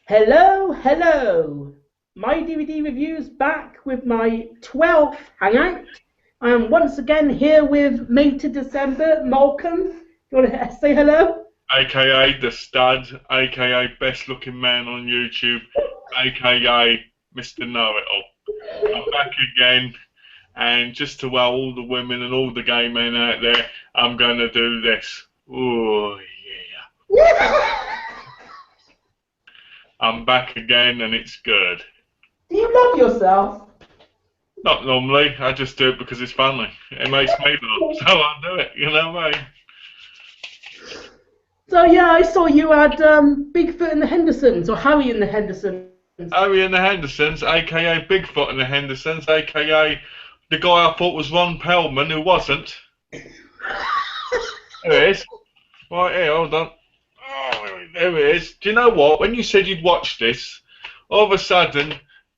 Hello, hello. My DVD reviews back with my 12th hangout. I am once again here with May to December, Malcolm. You want to say hello? AKA the stud, AKA best looking man on YouTube, AKA Mr. Know-It-All. I'm back again, and just to wow all the women and all the gay men out there, I'm going to do this. Oh yeah. I'm back again and it's good. Do you love yourself? Not normally, I just do it because it's funny. It makes me laugh, so I do it, you know what I mean? So yeah, I saw you had Bigfoot and the Hendersons, or Harry and the Hendersons. Harry and the Hendersons, aka Bigfoot and the Hendersons, aka the guy I thought was Ron Perlman, who wasn't. There it is. Right here, hold on. Oh, there it is. Do you know what? When you said you'd watch this, all of a sudden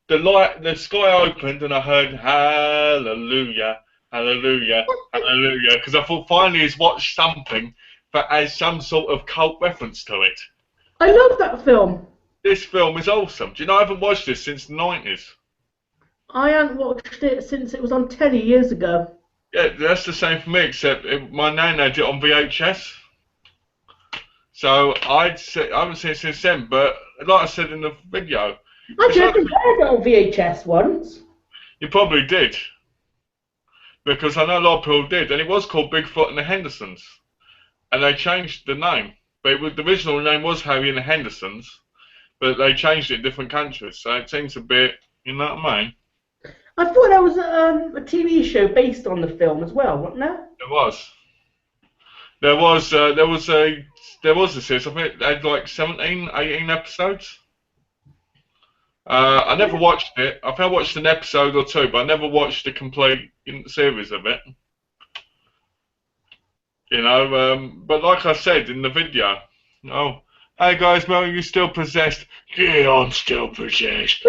the sky opened and I heard hallelujah, hallelujah, hallelujah, because I thought finally he's watched something that has some sort of cult reference to it. I love that film. This film is awesome. Do you know I haven't watched this since the 90s? I hadn't watched it since it was on telly years ago. Yeah, that's the same for me, except my nan had it on VHS. So I haven't seen it since then, but like I said in the video, I don't think I had it on VHS once. You probably did, because I know a lot of people did, and it was called Bigfoot and the Hendersons, and they changed the name. But the original name was Harry and the Hendersons, but they changed it in different countries, so it seems a bit, you know what I mean? I thought there was a TV show based on the film as well, wasn't there? There was a series. I think it had like 17, 18 episodes. I never watched it. I think I watched an episode or two, but I never watched the complete series of it. You know, but like I said in the video, oh, hey guys, Mel, are you still possessed? Yeah, I'm still possessed.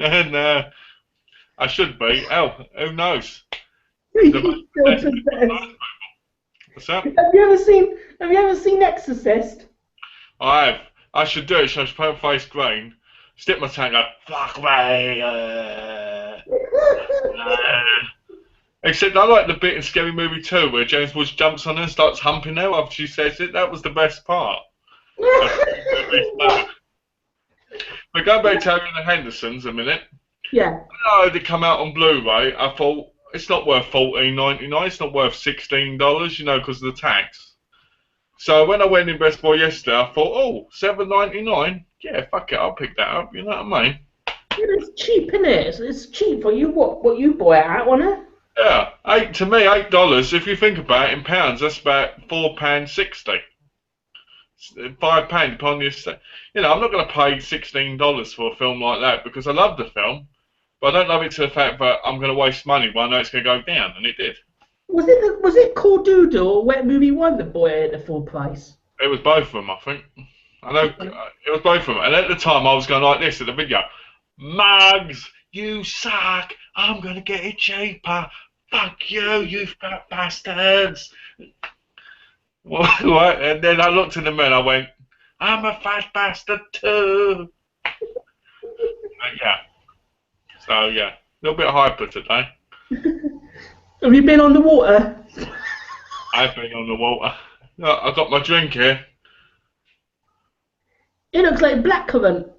And I should be. Oh, who knows? What's that? Have you ever seen Exorcist? I have. I should do it. So I should put my face green, stick my tongue up, fuck me. Except I like the bit in Scary Movie 2 where James Woods jumps on her and starts humping her after she says it. That was the best part. But going back to Harry and the Hendersons a minute. Yeah. No, they come out on Blu-ray. I thought it's not worth $14.99. It's not worth $16, you know, because of the tax. So when I went in Best Buy yesterday, I thought, oh, $7.99. Yeah, fuck it, I'll pick that up. You know what I mean? Yeah, it's cheap, isn't it? It's cheap for you. What you buy it at, wasn't it? Yeah, to me, $8. If you think about it in pounds, that's about £4.60. £5 depending on the estate. You know, I'm not going to pay $16 for a film like that because I love the film, but I don't love it to the fact that I'm going to waste money when I know it's going to go down, and it did. Was it Cool Doodle or Wet Movie 1 that bought it at the full price? It was both of them, I think. I know it was both of them, and at the time I was going like this at the video: "Mugs, you suck! I'm going to get it cheaper. Fuck you, you fat bastards!" What? And then I looked in the mirror and I went, I'm a fat bastard too. Yeah. So yeah, a little bit hyper today. Have you been on the water? I've been on the water. Look, I got my drink here. It looks like blackcurrant.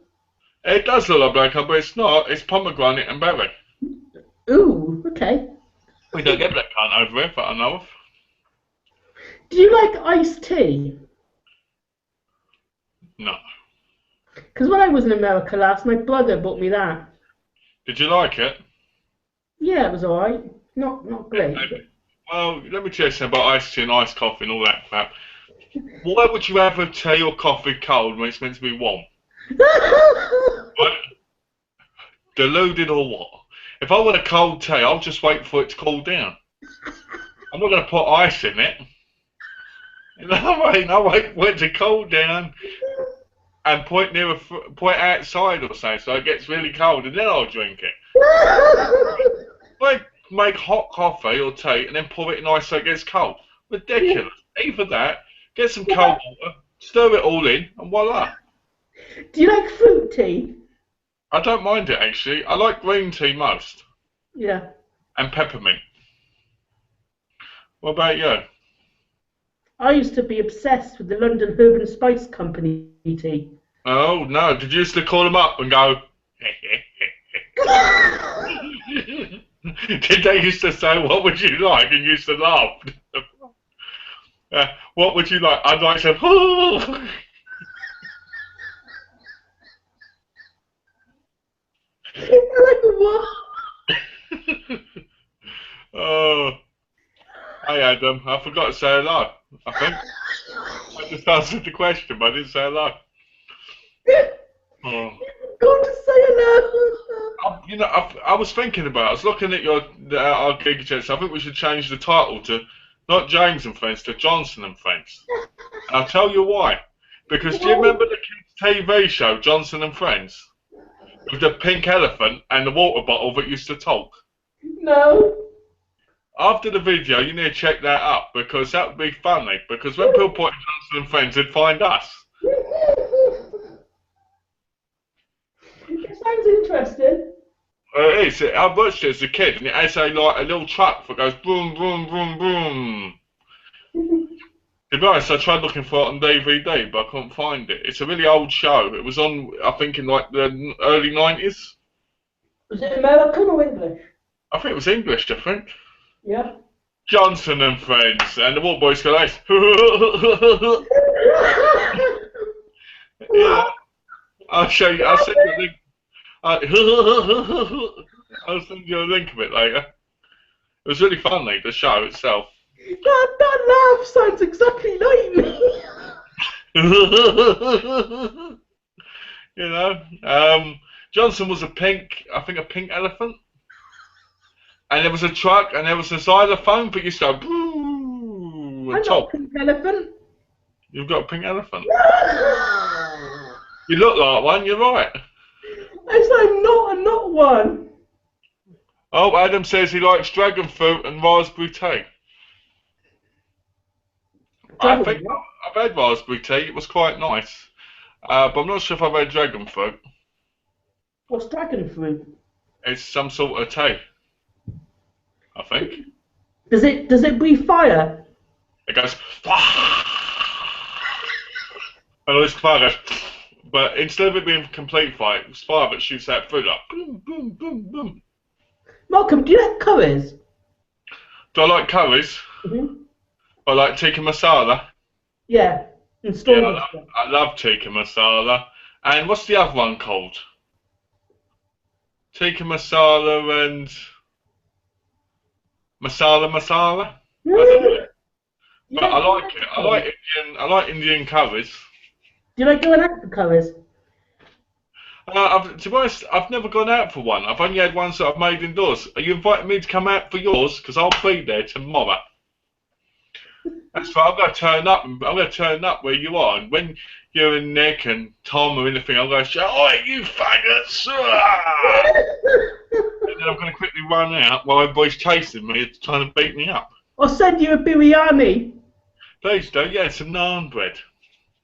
It does look like blackcurrant, but it's not. It's pomegranate and berry. Ooh, okay. We don't get blackcurrant over here, that I know of. Do you like iced tea? No. Because when I was in America last, my brother bought me that. Did you like it? Yeah, it was alright. Not great. Well, let me tell you something about iced tea and iced coffee and all that crap. Why would you have a tea or coffee cold when it's meant to be warm? What? Deluded or what? If I want a cold tea, I'll just wait for it to cool down. I'm not going to put ice in it. You know what I mean? I wait for it to cool down and point outside or something so it gets really cold and then I'll drink it. Like make hot coffee or tea and then pour it in ice so it gets cold. Ridiculous. Either that, get some cold water, stir it all in, and voila. Do you like fruit tea? I don't mind it actually. I like green tea most, Yeah. and peppermint. What about you? I used to be obsessed with the London Herb and Spice Company tea. Oh no, did you used to call them up and go? Did they used to say, what would you like? And you used to laugh. What would you like? I'd like some. Like what? Oh, hey Adam, I forgot to say hello. I think I just answered the question, but I didn't say hello. Oh. Going to say hello. You know, I was thinking about it. I was looking at our Geeky-Chat, so I think we should change the title to not James and Friends, to Johnson and Friends. And I'll tell you why. Because do you remember the kids' TV show, Johnson and Friends? With the pink elephant and the water bottle that used to talk? No. After the video, you need to check that up, because that would be funny. Because when people put in Johnson and Friends, they'd find us. It sounds interesting. It is. I watched it as a kid, and it has a little truck that goes boom, boom, boom, boom. To be honest, I tried looking for it on DVD, but I couldn't find it. It's a really old show. It was on, I think, in like the early 90s. Was it American or English? I think it was English, I think. Yeah. Johnson and Friends, and the Water Boys go like, yeah. I'll show you. I'll send you a link. I'll send you a link of it later. It was really funny, the show itself. That laugh sounds exactly like me. You know, Johnson was I think a pink elephant, and there was a truck, and there was a xylophone, but you used to go boo and talk. I've got a pink elephant. You've got a pink elephant. You look like one. You're right. I'm not one. Oh, Adam says he likes dragon fruit and raspberry tea. I think I've had raspberry tea. It was quite nice, but I'm not sure if I've had dragon fruit. What's dragon fruit? It's some sort of tea, I think. Does it breathe fire? It goes, and all this fire goes, but instead of it being complete fire, it's fire that shoots out food like boom, boom, boom, boom. Malcolm, do you like curries? Do I like curries? I like tikka masala. Yeah, and Yeah, I love tikka masala. And what's the other one called? Tikka masala and masala. I don't know. But I like it. I like Indian curries. Do you like going out for curries? To be honest, I've never gone out for one. I've only had ones that I've made indoors. Are you inviting me to come out for yours? Because I'll be there tomorrow. That's right. I'm going to turn up. I'm going to turn up where you are. And when you and Nick and Tom or anything, I'm going to shout, "Oi, you faggots!" And then I'm going to quickly run out while everybody's chasing me, trying to beat me up. I'll send you a biryani. Please do. Yeah, some naan bread.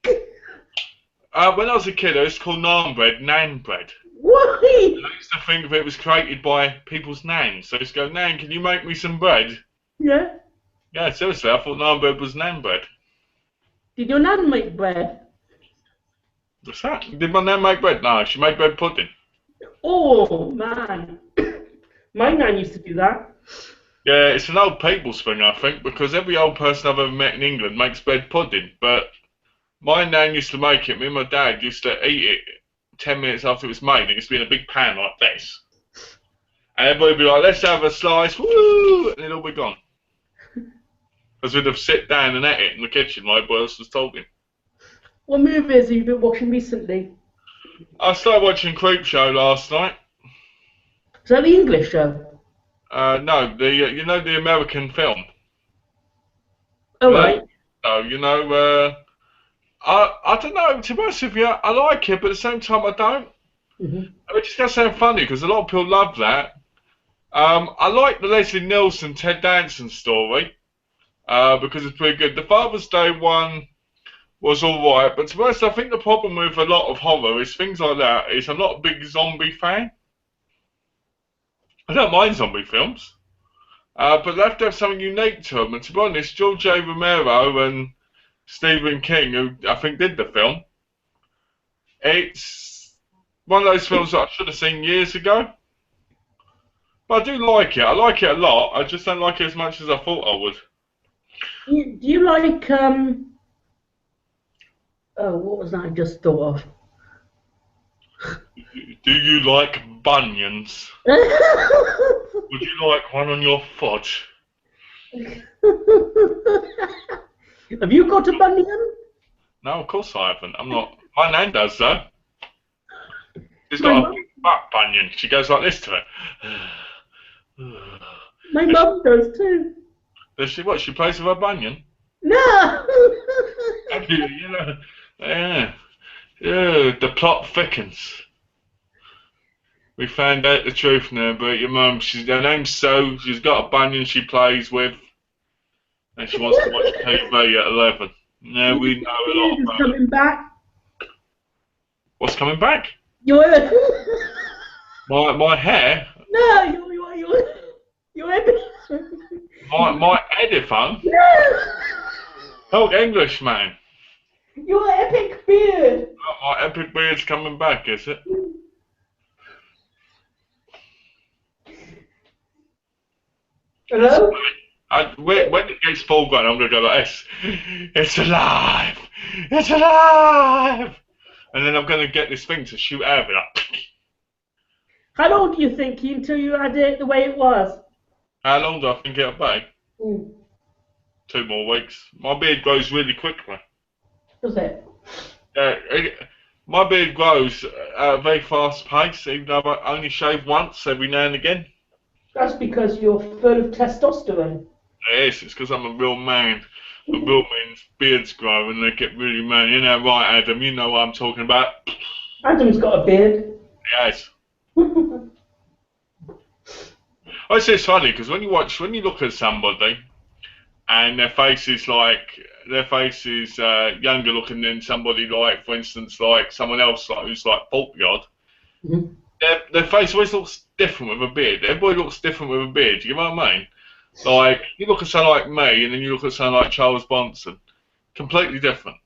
When I was a kid, I used to call naan bread nan bread. Why? I used to think it was created by people's nans. So I used to go, "Nan, can you make me some bread?" Yeah. Yeah, seriously, I thought naan bread was nan bread. Did your nan make bread? What's that? Did my nan make bread? No, she made bread pudding. Oh, man. My nan used to do that. Yeah, it's an old people's thing, I think, because every old person I've ever met in England makes bread pudding. But my nan used to make it. Me and my dad used to eat it 10 minutes after it was made. It used to be in a big pan like this. And everybody would be like, "Let's have a slice, woo!" And it'd all be gone. Because we'd have sit down and ate it in the kitchen while everybody else was talking. What movies have you been watching recently? I started watching Creepshow last night. Is that the English show? No, you know the American film. Oh, right. So, you know, I don't know, to be honest with you, I like it, but at the same time I don't. It just does sound funny, because a lot of people love that. I like the Leslie Nielsen, Ted Danson story. because it's pretty good. The Father's Day one was alright, but to be honest, I think the problem with a lot of horror is things like that is I'm not a big zombie fan. I don't mind zombie films, but they have to have something unique to them. And to be honest, George A. Romero and Stephen King, who I think did the film, it's one of those films that I should have seen years ago. But I do like it. I like it a lot. I just don't like it as much as I thought I would. Do you like oh, what was that I just thought of? Do you like bunions? Would you like one on your foot? Have you got a bunion? No, of course I haven't. I'm not. My nan does though. She's My got mum, a big butt bunion. She goes like this to it. my mum does too. Does she? What? She plays with her bunion? No. You know. Yeah. Yeah. The plot thickens. We found out the truth now about your mum. Her name's So. She's got a bunion she plays with, and she wants to watch TV at 11. Now we know a lot Beard is about it. coming back. What's coming back? Your My hair. no, your My headphone. no, Oh, English man. your epic beard. Oh, my epic beard's coming back, is it? Hello? When it gets full grown, I'm going to go like this. It's alive! It's alive! And then I'm going to get this thing to shoot out of it. Like, How long do you think until you had it the way it was? how long do I think it'll be? Mm. 2 more weeks. My beard grows really quickly. Does it? My beard grows at a very fast pace, even though I only shave once every now and again. That's because you're full of testosterone. It is. It's because I'm a real man. A real man's beards grow and they get really man. You know, right, Adam? You know what I'm talking about. Adam's got a beard. Yes. I say it's funny because when you look at somebody and their face is younger looking than somebody like, for instance, like someone else like who's like 40 odd. Mm-hmm. Their face always looks different with a beard. Everybody looks different with a beard. Do you know what I mean? Like you look at someone like me, and then you look at someone like Charles Bronson. Completely different.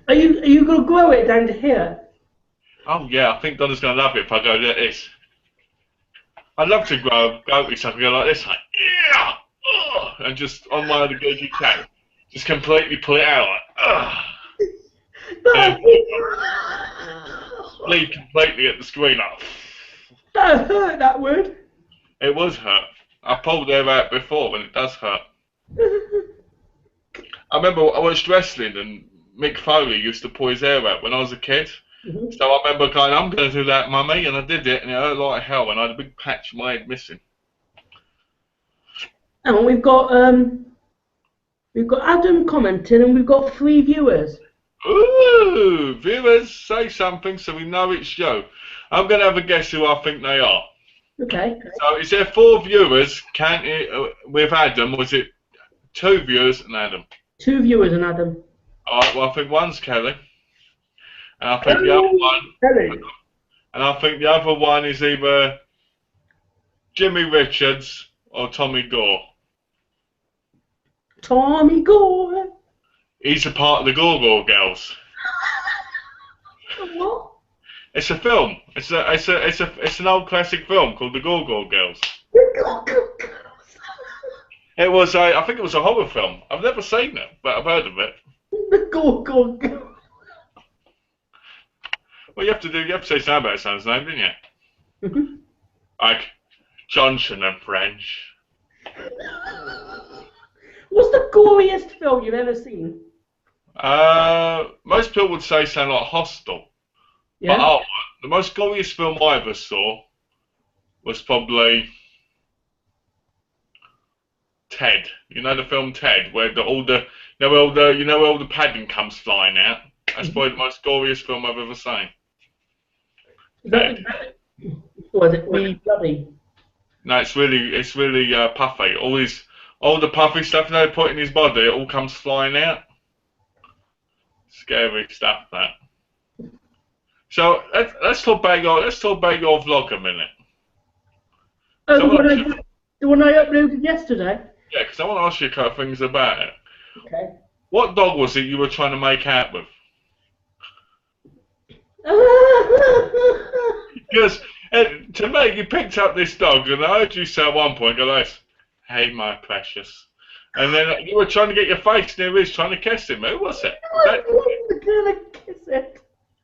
Are you gonna grow it down to here? Oh yeah, I think Donna's gonna love it if I go like this. I'd love to grow a goatee so I can go like this, like yeah, and just on my other Geeky-Chat, just completely pull it out, like bleed completely at the screen, like. That hurt, that would. It was hurt. I pulled hair out before, and it does hurt. I remember I watched wrestling, and Mick Foley used to pull his hair out when I was a kid. Mm-hmm. So I remember going, I'm going to do that, mummy, and I did it, and it hurt like hell, and I had a big patch of my head missing. And we've got Adam commenting, and we've got 3 viewers. Ooh, viewers, say something so we know it's you. I'm going to have a guess who I think they are. Okay. So is there 4 viewers with Adam, or is it 2 viewers and Adam? 2 viewers and Adam. Alright, well I think one's Kelly. And I think the other one and I think the other one is either Jimmy Richards or Tommy Gore. Tommy Gore. He's a part of the Gore Gore Girls. What? It's a film. It's an old classic film called The Gore Gore Girls. It was I think it was a horror film. I've never seen it, but I've heard of it. The Gore Gore Girls. Well, you have to say something about his son's name, didn't you? Mm-hmm. Like Johnson and French. What's the goriest film you've ever seen? Most people would say something like Hostel. Yeah. But the most goriest film I ever saw was probably Ted. You know the film Ted, where all the padding comes flying out. That's probably the most goriest film I've ever seen. Was it really bloody? No, it's really puffy. All all the puffy stuff they put in his body, it all comes flying out. Scary stuff, that. So let's talk about your vlog a minute. Oh, the one I uploaded yesterday? Yeah, because I want to ask you a couple of things about it. Okay. What dog was it you were trying to make out with? Because to me, you picked up this dog, and I heard you say at one point, go, "Hey, my precious," and then you were trying to get your face near his, trying to kiss him. Who was it? I wasn't gonna kiss it.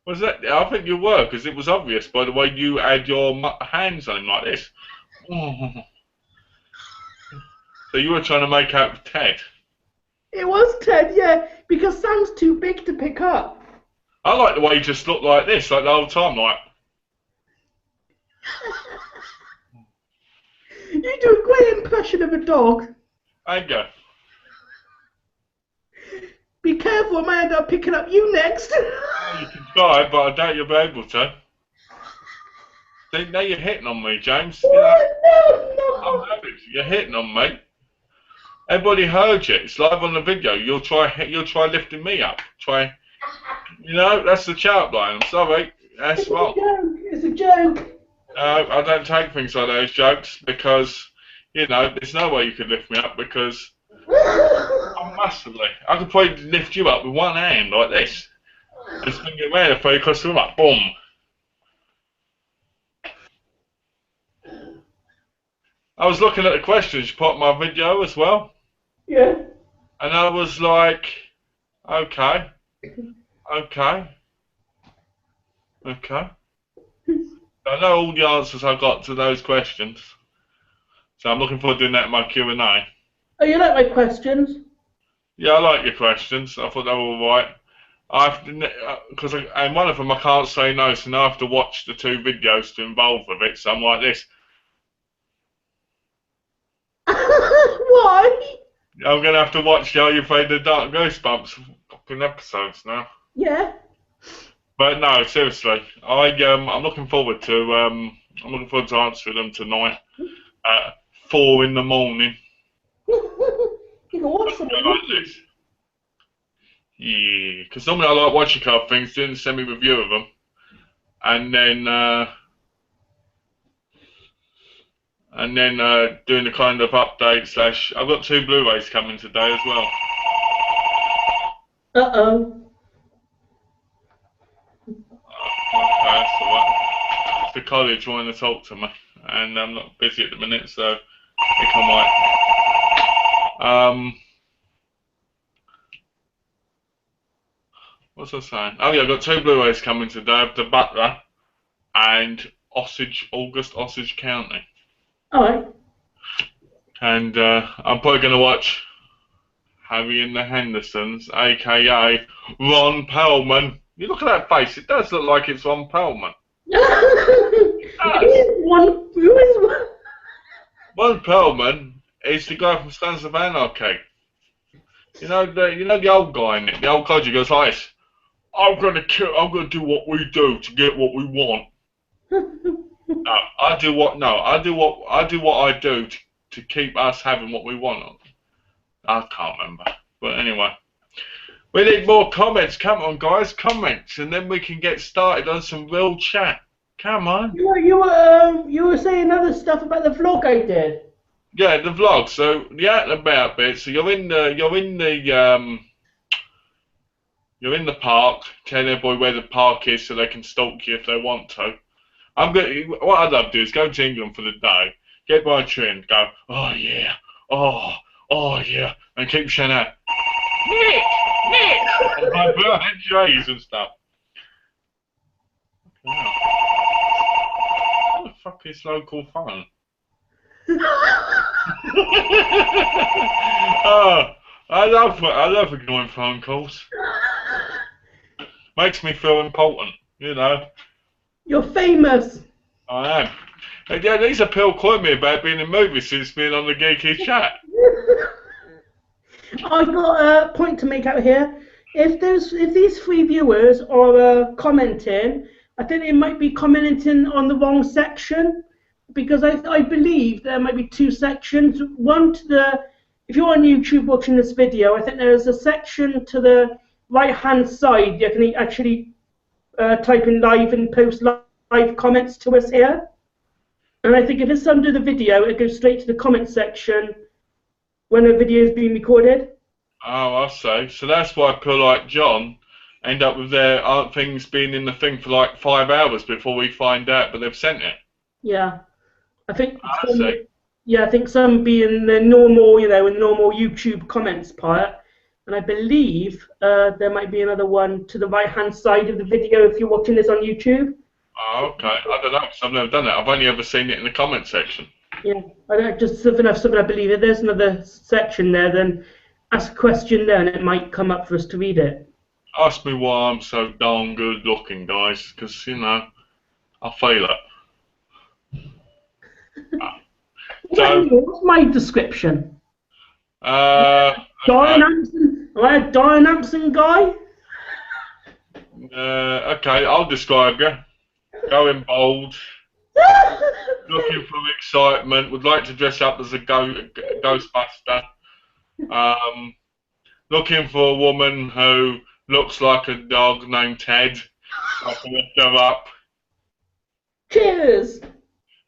Was that? I think you were, because it was obvious by the way you had your hands on him like this. So you were trying to make out with Ted. It was Ted, yeah, because Sam's too big to pick up. I like the way you just looked like this, like the whole time, like. You do a great impression of a dog. There you go. Be careful, I might end up picking up you next. You can try, but I doubt you'll be able to. See, now you're hitting on me, James. You know, No. you're hitting on me. Everybody heard you. It's live on the video. You'll try lifting me up. Try. You know, that's the chat line. I'm sorry. That's wrong. It's a joke. I don't take things like those jokes because, you know, there's no way you could lift me up because I'm massively. I could probably lift you up with one hand like this and swing it around and throw you across the room like boom. I was looking at the questions you put in my video as well. Yeah. And I was like, okay. I know all the answers I got to those questions, so I'm looking forward to doing that in my Q&A. Oh, you like my questions? Yeah, I like your questions. I thought they were all right. And one of them I can't say no, so now I have to watch the 2 videos to involve with it. So I'm like this. Why? I'm gonna have to watch Are You Afraid of the Dark Goosebumps fucking episodes now. Yeah. But no, seriously, I'm looking forward to answering them tonight at 4 in the morning. You can watch them. Like this. Yeah, because normally I like watching card things, doing a semi-review of them, and then doing the kind of update / I've got 2 Blu-rays coming today as well. Uh-oh. Okay, that's alright. It's the college wanting to talk to me, and I'm not busy at the minute, so I think I might. What's I saying? Oh yeah, I've got 2 Blu-rays coming today of The Butler and August Osage County. Alright. And I'm probably going to watch Harry and the Hendersons, aka Ron Perlman. You look at that face, it does look like it's Ron Perlman. Who is one? Ron Perlman is the guy from Sons of Anarchy. You know the old guy in it, the old codger goes like this, I'm gonna do what we do to get what we want. I do what I do to keep us having what we want. I can't remember. But anyway. We need more comments. Come on, guys, comments, and then we can get started on some real chat. Come on. You were saying other stuff about the vlog I did. Yeah, the vlog. So the out and about bit. So you're in the park. Tell everybody where the park is so they can stalk you if they want to. What I'd love to do is go to England for the day, get by a tree and go, oh yeah, oh yeah, and keep shouting out, Nick. And my burning trays and stuff. Wow. What the fuck is local phone? Oh, I love ignoring phone calls. Makes me feel important, you know. You're famous. I am. Yeah, these are people calling me about being in movies since being on the Geeky-Chat. I've got a point to make out here. If these 3 viewers are commenting, I think they might be commenting on the wrong section, because I believe there might be 2 sections. One to the if you're on YouTube watching this video, I think there's a section to the right-hand side. You can actually type in live and post live comments to us here. And I think if it's under the video, it goes straight to the comment section when a video is being recorded. Oh, I see. So that's why people like John end up with their things being in the thing for like 5 hours before we find out, but they've sent it. Yeah, I think. I see. Yeah, I think some be in the normal, in normal YouTube comments part, and I believe there might be another one to the right-hand side of the video if you're watching this on YouTube. Oh, okay. I don't know, because I've never done that. I've only ever seen it in the comment section. Yeah, I don't just something I believe. If there's another section there, then ask a question there, and it might come up for us to read it. Ask me why I'm so darn good looking, guys, because, I feel it. So, What's my description? okay. Diane Ampson? Am I a Diane Ampson guy? Okay, I'll describe you. Going bold, looking for excitement, would like to dress up as a Ghostbuster. Looking for a woman who looks like a dog named Ted. I can lift her up. Cheers!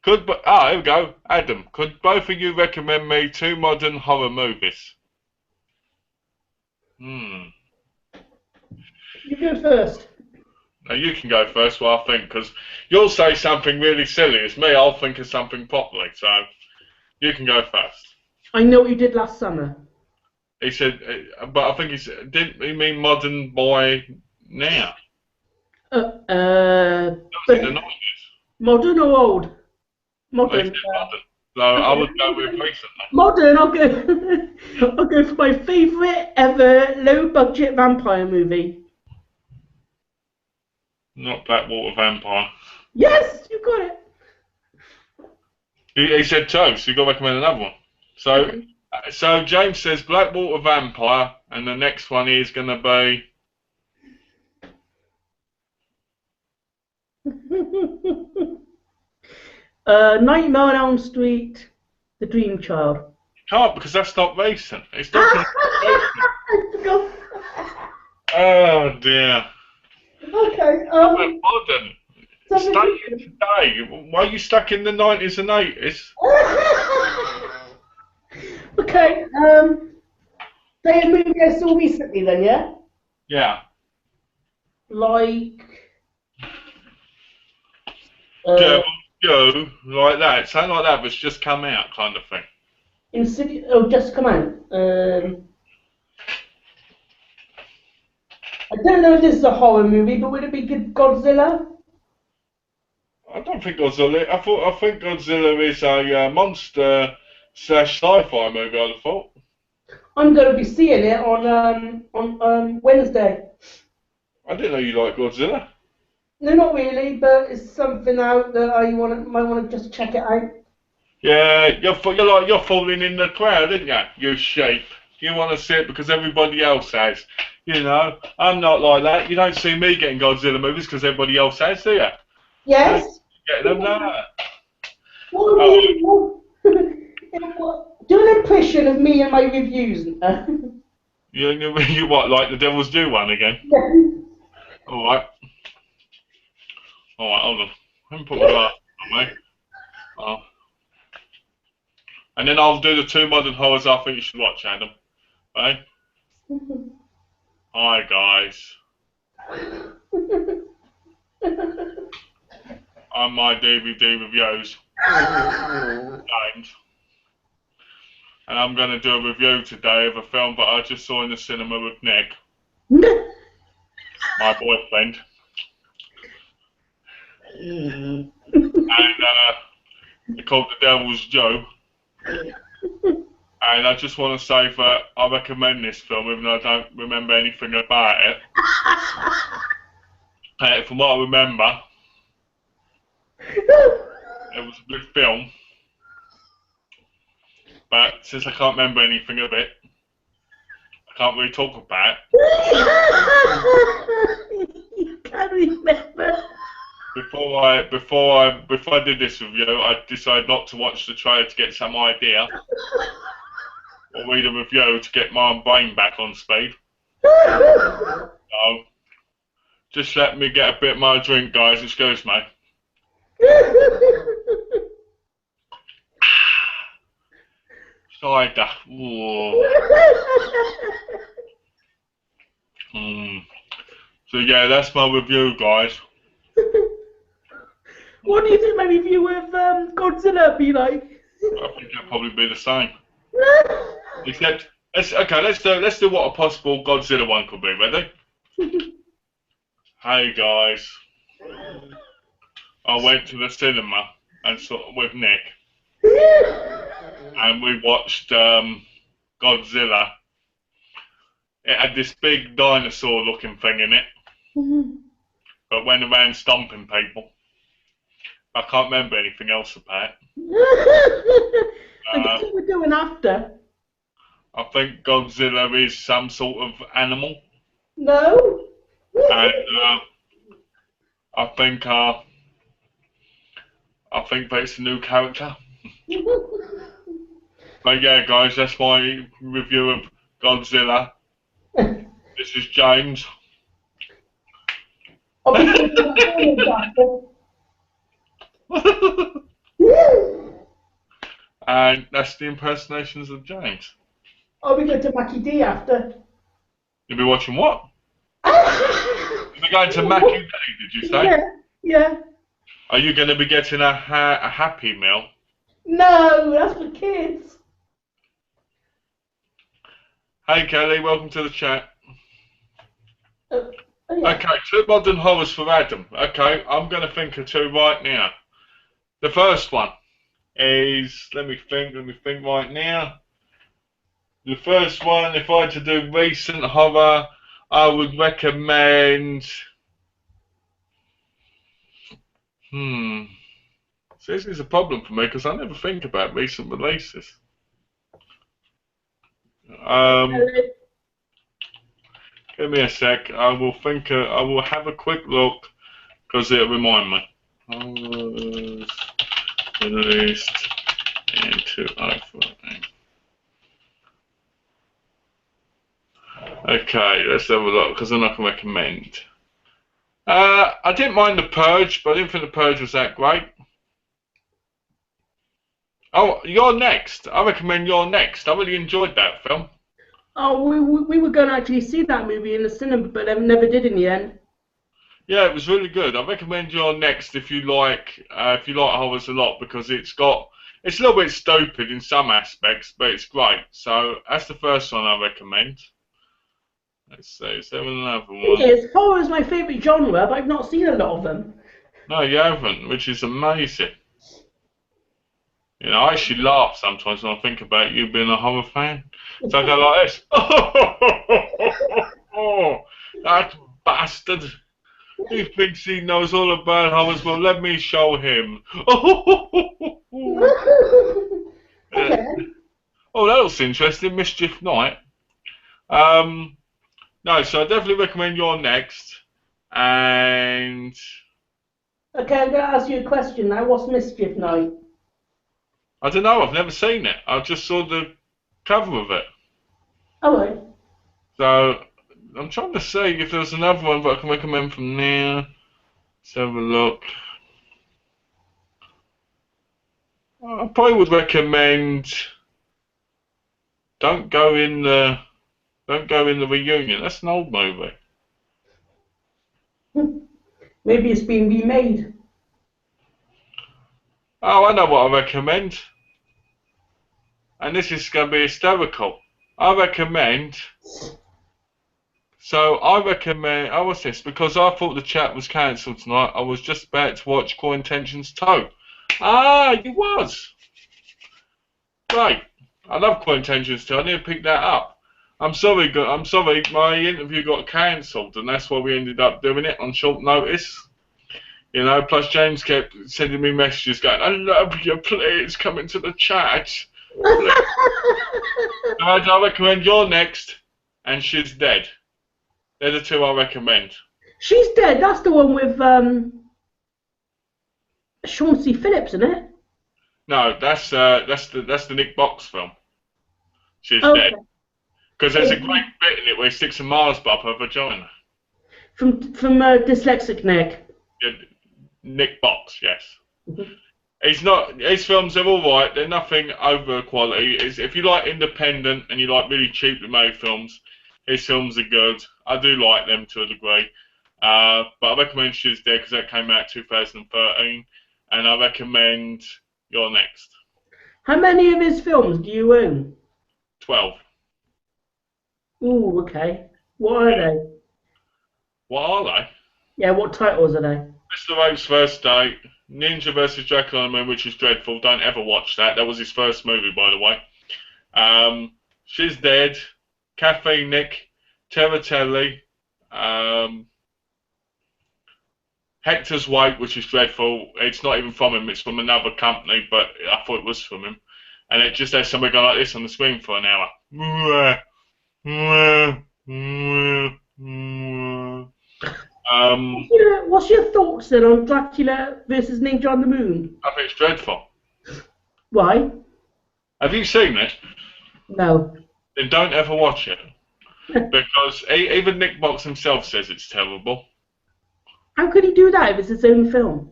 Here we go. Adam, could both of you recommend me 2 modern horror movies? You go first. Now you can go first, what I think, because you'll say something really silly. It's me, I'll think of something properly, so you can go first. I know what you did last summer. He said, but I think didn't he mean modern by now? But The 90s. modern or old? Modern. Modern. So I would go with recently. Modern. I'll go for my favourite ever low-budget vampire movie. Not Blackwater Vampire. Yes, you got it. He said 2, so you've got to recommend another one. So, so James says Blackwater Vampire, and the next one is going to be... Nightmare on Elm Street, The Dream Child. You can't, because that's not recent. It's not recent. Oh dear. Okay. Modern. Stay in today. Why are you stuck in the 90s and 80s? Okay. Say a movie I saw recently, then, yeah. Yeah. Like. Devil Joe, like that. Something like that that's just come out, kind of thing. Insidious. Oh, just come out. I don't know if this is a horror movie, but would it be good Godzilla? I don't think Godzilla. I think Godzilla is a monster / sci-fi movie. I'd have thought. I'm going to be seeing it on Wednesday. I didn't know you liked Godzilla. No, not really, but it's something out that I might want to just check it out. Yeah, you're falling in the crowd, aren't you? You sheep. You want to see it because everybody else has. I'm not like that. You don't see me getting Godzilla movies because everybody else has, do you? Yes. Get them now. Do an impression of me and my reviews. You what, like the Devil's Due one again? Alright. Alright, hold on. Let me put my glass on, mate. Oh. And then I'll do the 2 modern horrors I think you should watch, Adam. Okay? Hi, guys. I'm MyDvdReviews. James. And I'm going to do a review today of a film that I just saw in the cinema with Nick, my boyfriend. And it's called The Devil's Due. And I just want to say that I recommend this film, even though I don't remember anything about it. From what I remember, it was a good film. But since I can't remember anything of it, I can't really talk about it. You can't remember. Before I did this review, I decided not to watch the trailer to get some idea or read a review to get my brain back on speed. So, just let me get a bit more drink, guys. Excuse me. Cider. So yeah, that's my review, guys. What do you think my review of Godzilla be like? I think that'll probably be the same. Except, let's do what a possible Godzilla one could be. Ready? Hey guys, I went to the cinema and with Nick, and we watched Godzilla. It had this big dinosaur-looking thing in it, but went around stomping people. I can't remember anything else about it. And guess what we're doing after? I think Godzilla is some sort of animal. No. And I think that it's a new character. But yeah, guys, that's my review of Godzilla. This is James. And that's the impersonations of James. Are we going to Mackie D after? You'll be watching what? You're going to Mackie D, did you say? Yeah, yeah. Are you going to be getting a Happy Meal? No, that's for kids. Hey Kelly, welcome to the chat. Oh, yeah. Okay, 2 modern horrors for Adam. Okay, I'm going to think of 2 right now. The first one is, let me think right now. The first one, if I had to do recent horror, I would recommend... So this is a problem for me because I never think about recent releases. Give me a sec. I will have a quick look because it'll remind me. Horrors released in 2014. Okay, let's have a look because then I can recommend. I didn't mind The Purge, but I didn't think The Purge was that great. Oh, You're Next. I recommend You're Next. I really enjoyed that film. Oh, we were going to actually see that movie in the cinema, but never did in the end. Yeah, it was really good. I recommend You're Next if you like horrors a lot because it's a little bit stupid in some aspects, but it's great. So that's the first one I recommend. Let's see, is there another one? Yes, horror is my favourite genre, but I've not seen a lot of them. No, you haven't, which is amazing. You know, I actually laugh sometimes when I think about you being a horror fan. So I go like this. Oh, that bastard. He thinks he knows all about horrors. Well, let me show him. Okay. Oh, that looks interesting. Mischief Night. No, so I definitely recommend You're Next. And... Okay, I'm going to ask you a question now. What's Mischief Night? I don't know, I've never seen it. I just saw the cover of it. Oh, right. So, I'm trying to see if there's another one that I can recommend from there. Let's have a look. I probably would recommend Don't Go in the Reunion. That's an old movie. Maybe it's been remade. Oh, I know what I recommend. And this is going to be hysterical. I recommend... Oh, what's this? Because I thought the chat was cancelled tonight, I was just about to watch Core Intentions 2. Ah, you was! Great. I love Core Intentions 2. I need to pick that up. I'm sorry, my interview got cancelled, and that's why we ended up doing it on short notice. You know, plus James kept sending me messages going, I love you, please come into the chat. I recommend You're Next and She's Dead. They're the 2 I recommend. She's Dead. That's the one with Sean C. Phillips, isn't it? No, that's the Nick Box film. She's Okay. dead. Because there's a great bit in it where he sticks a Mars bar up her vagina. From Dyslexic Nick. Yeah, Nick Box, yes. Mhm. He's not. His films are all right. They're nothing over quality. If you like independent and you like really cheaply made films, his films are good. I do like them to a degree. But I recommend She's Dead because that came out 2013, and I recommend You're Next. How many of his films do you own? 12. Ooh, okay. What are they? What are they? Yeah, what titles are they? Mr. Rope's First Date, Ninja vs. Jackal on the Moon, which is dreadful. Don't ever watch that. That was his first movie, by the way. She's Dead, Cafe Nick, Terratelli, Hector's Weight, which is dreadful. It's not even from him. It's from another company, but I thought it was from him. And it just has somebody going like this on the screen for an hour. What's your thoughts then on Dracula versus Ninja on the Moon? I think it's dreadful. Why? Have you seen it? No. Then don't ever watch it. Because even Nick Box himself says it's terrible. How could he do that if it's his own film?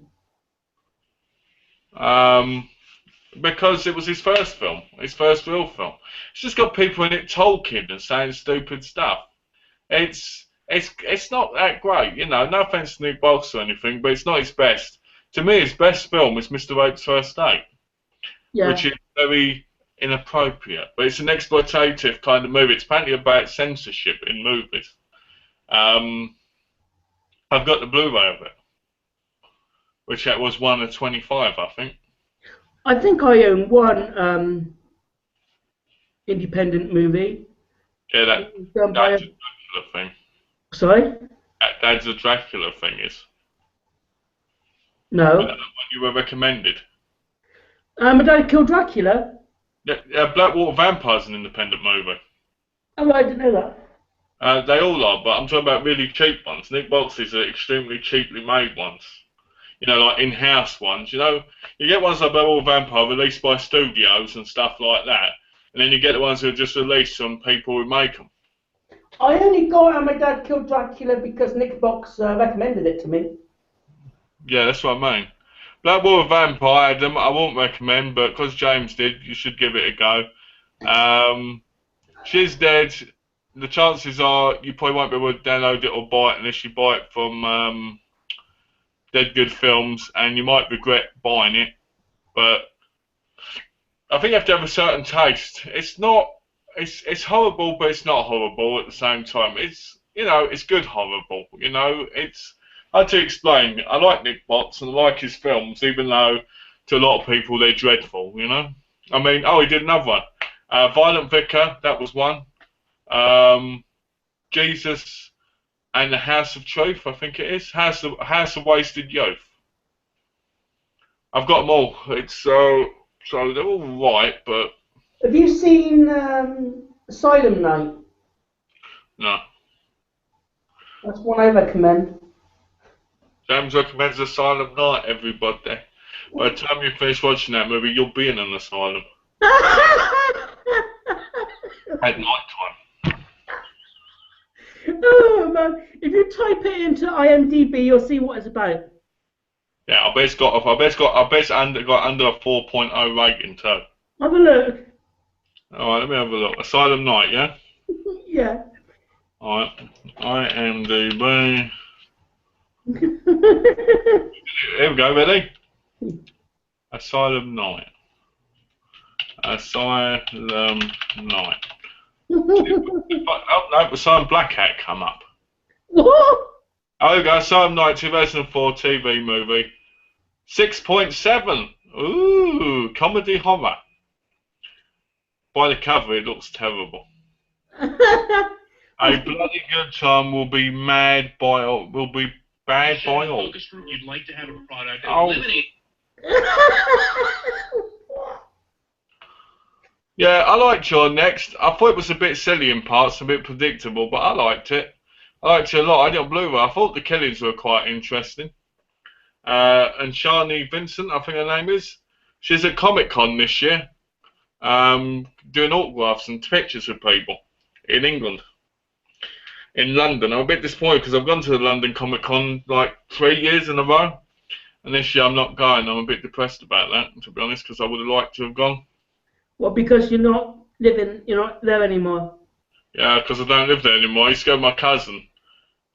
Because it was his first film, his first real film. It's just got people in it talking and saying stupid stuff. It's not that great, you know. No offense to Nick Box or anything, but it's not his best. To me, his best film is Mr. Rope's First Date, which is very inappropriate. But it's an exploitative kind of movie. It's apparently about censorship in movies. I've got the Blu-ray of it, which that was one of 25, I think. I think I own one independent movie. Yeah, that's a Dracula thing. Sorry? That's a Dracula thing, is. No. But that's what you were recommended. My Dad Killed Dracula? Yeah, Blackwater Vampire's an independent movie. Oh, I didn't know that. They all are, but I'm talking about really cheap ones. Nick Box's are extremely cheaply made ones. You know, like in-house ones. You know, you get ones like Blackwater Vampire released by studios and stuff like that, and then you get the ones that are just released from people who make them. I only got My Dad Killed Dracula because Nick Box recommended it to me. Yeah, that's what I mean. Blackwater Vampire, I won't recommend, but because James did, you should give it a go. She's Dead. The chances are you probably won't be able to download it or buy it unless you buy it from Dead Good Films, and you might regret buying it. But I think you have to have a certain taste. It's not. It's horrible, but it's not horrible at the same time. It's, you know, it's good horrible. You know, it's hard to explain. I like Nick Box and I like his films, even though to a lot of people they're dreadful. You know, I mean, oh, he did another one, Violent Vicar. That was one. Jesus and the House of Truth, I think it is. House of Wasted Youth. I've got them all. It's so they're all right, but. Have you seen Asylum Night? No. That's one I recommend. James recommends Asylum Night, everybody. By the time you finish watching that movie, you'll be in an asylum. At night time. Oh man! If you type it into IMDb, you'll see what it's about. Yeah, I bet it's got under a 4.0 rating too. Have a look. Alright, let me have a look. Asylum Night, yeah? Yeah. Alright. IMDb. Here we go, ready? Asylum Night. Asylum Night. Oh no, Asylum Black Hat come up. What? Oh, we go. Asylum Night 2004 TV movie. 6.7. Ooh, comedy horror. By the cover, it looks terrible. A bloody good time will be bad by all. You'd like to have a product Yeah, I liked Your Next. I thought it was a bit silly in parts, a bit predictable, but I liked it. I liked it a lot. I did on Blu-ray. I thought the killings were quite interesting. And Shani Vincent, I think her name is. She's at Comic-Con this year. doing autographs and pictures with people in England. In London. I'm a bit disappointed because I've gone to the London Comic Con like 3 years in a row. And this year I'm not going. I'm a bit depressed about that, to be honest, because I would have liked to have gone. Well, because you're not there anymore. Yeah, because I don't live there anymore. I used to go with my cousin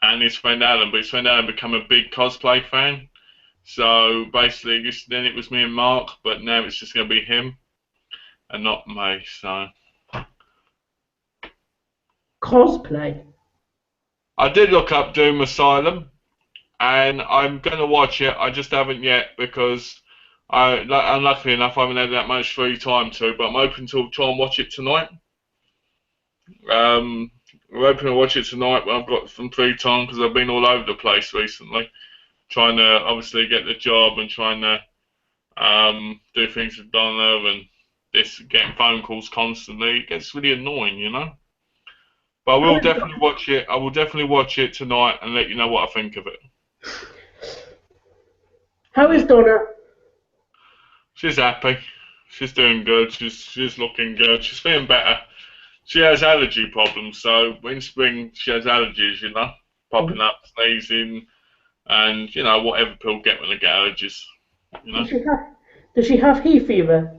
and his friend Alan, but his friend Alan became a big cosplay fan. So basically, then it was me and Mark, but now it's just going to be him and not me. So Cosplay? I did look up Doom Asylum, and I'm going to watch it. I just haven't yet because unluckily enough, I haven't had that much free time to. But I'm hoping to try and watch it tonight. We're hoping to watch it tonight when I've got some free time because I've been all over the place recently, trying to obviously get the job and trying to do things with Donna and this getting phone calls constantly. It gets really annoying, you know. But I will definitely watch it. I will definitely watch it tonight and let you know what I think of it. How is Donna? She's happy. She's doing good. She's looking good. She's feeling better. She has allergy problems, so in spring she has allergies, you know, popping up, sneezing, and you know whatever people get when they get allergies, you know. Does she have hay fever?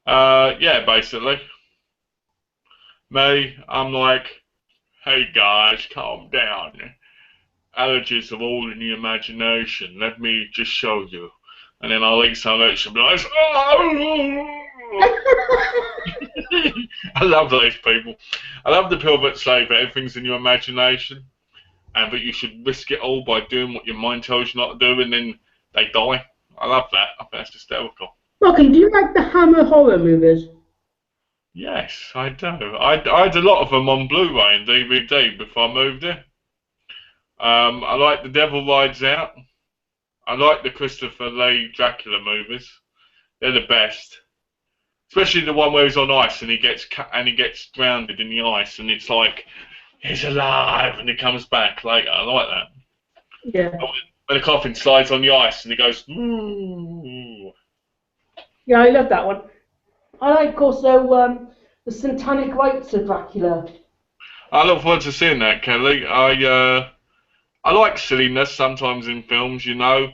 Yeah, basically. Me, I'm like, hey guys, calm down. Allergies are all in the imagination. Let me just show you. And then I'll eat some of it and be like, oh! I love those people. I love the people that say that everything's in your imagination and that you should risk it all by doing what your mind tells you not to do and then they die. I love that. I think that's hysterical. Malcolm, do you like the Hammer horror movies? Yes, I do. I had a lot of them on Blu-ray and DVD before I moved here. I like The Devil Rides Out. I like the Christopher Lee Dracula movies. They're the best. Especially the one where he's on ice and he gets grounded in the ice and it's like he's alive and he comes back later. I like that. Yeah. When the coffin slides on the ice and he goes, ooh. Yeah, I love that one. I like also the Satanic Rites of Dracula. I look forward to seeing that, Kelly. I like silliness sometimes in films, you know.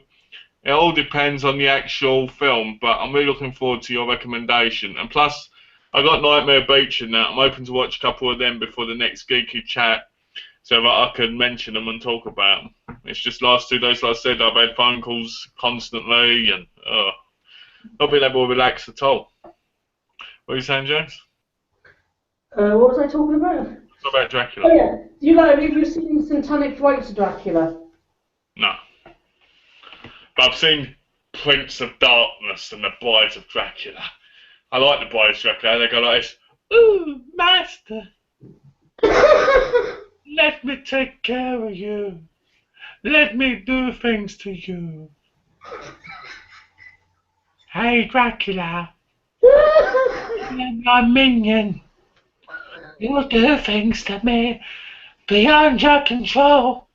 It all depends on the actual film, but I'm really looking forward to your recommendation. And plus, I got Nightmare Beach and that. I'm hoping to watch a couple of them before the next Geeky-Chat so that I can mention them and talk about them. It's just last 2 days, like I said, I've had phone calls constantly and not been able to relax at all. What are you saying, James? What was I talking about? What about Dracula? Oh yeah. Have you seen Satanic Rites of Dracula? No. But I've seen Prince of Darkness and the Brides of Dracula. I like the Brides of Dracula. They go like this. Ooh, master. Let me take care of you. Let me do things to you. Hey, Dracula. You're my minion. You'll do things to me beyond your control.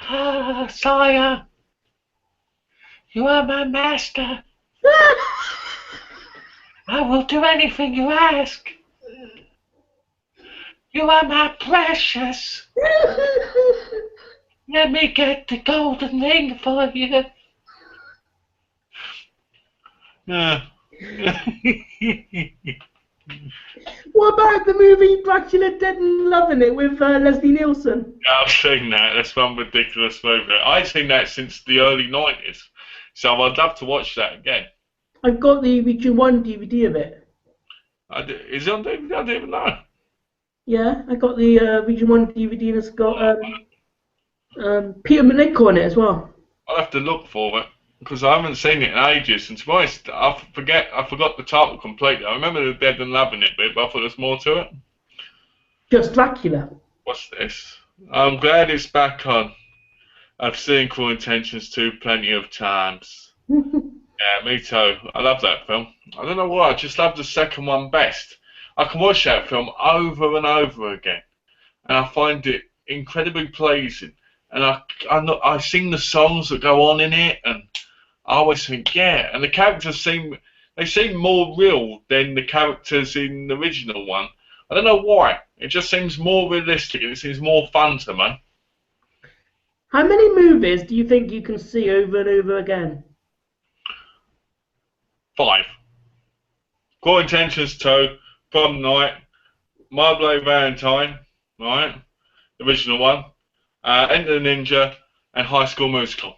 Ah, sire. You are my master. I will do anything you ask. You are my precious. Let me get the golden ring for you. Yeah. What about the movie Dracula Dead and Loving It with Leslie Nielsen? Yeah, I've seen that. That's one ridiculous movie. I've seen that since the early 90s. So I'd love to watch that again. I've got the Region 1 DVD of it. Is it on DVD? I don't even know. Yeah, I got the Region 1 DVD and it's got Peter McNichol on it as well. I'll have to look for it because I haven't seen it in ages. And to be honest, I forgot the title completely. I remember the Dead and Loving It bit, but I thought there's more to it. Just Dracula. What's this? I'm glad it's back on. I've seen Cruel Intentions 2 plenty of times. Yeah, me too. I love that film. I don't know why, I just love the second one best. I can watch that film over and over again, and I find it incredibly pleasing. And I sing the songs that go on in it, and I always think, yeah. And the characters seem they seem more real than the characters in the original one. I don't know why. It just seems more realistic and it seems more fun to me. How many movies do you think you can see over and over again? 5. Core Intentions 2, Prom Night, My Bloody Valentine, right? The original one. Enter the Ninja, and High School Musical.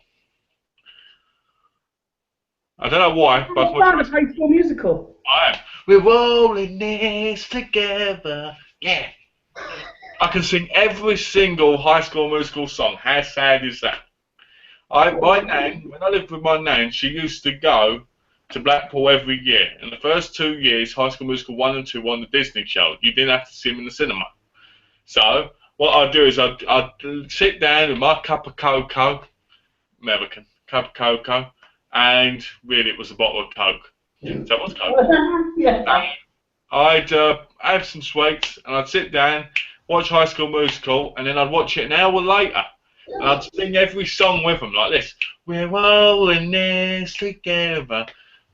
I don't know why, but What about High School Musical? I am. We're rolling this together. Yeah. I can sing every single High School Musical song. How sad is that? My nan, when I lived with my nan, she used to go to Blackpool every year. In the first 2 years, High School Musical 1 and 2 were on the Disney show. You didn't have to see them in the cinema. So, what I'd do is I'd sit down with my cup of cocoa, American cup of cocoa, and really it was a bottle of Coke. So it was Coke. Yeah. I'd have some sweets, and I'd sit down, watch High School Musical, and then I'd watch it an hour later. And I'd sing every song with them like this. We're rolling this together.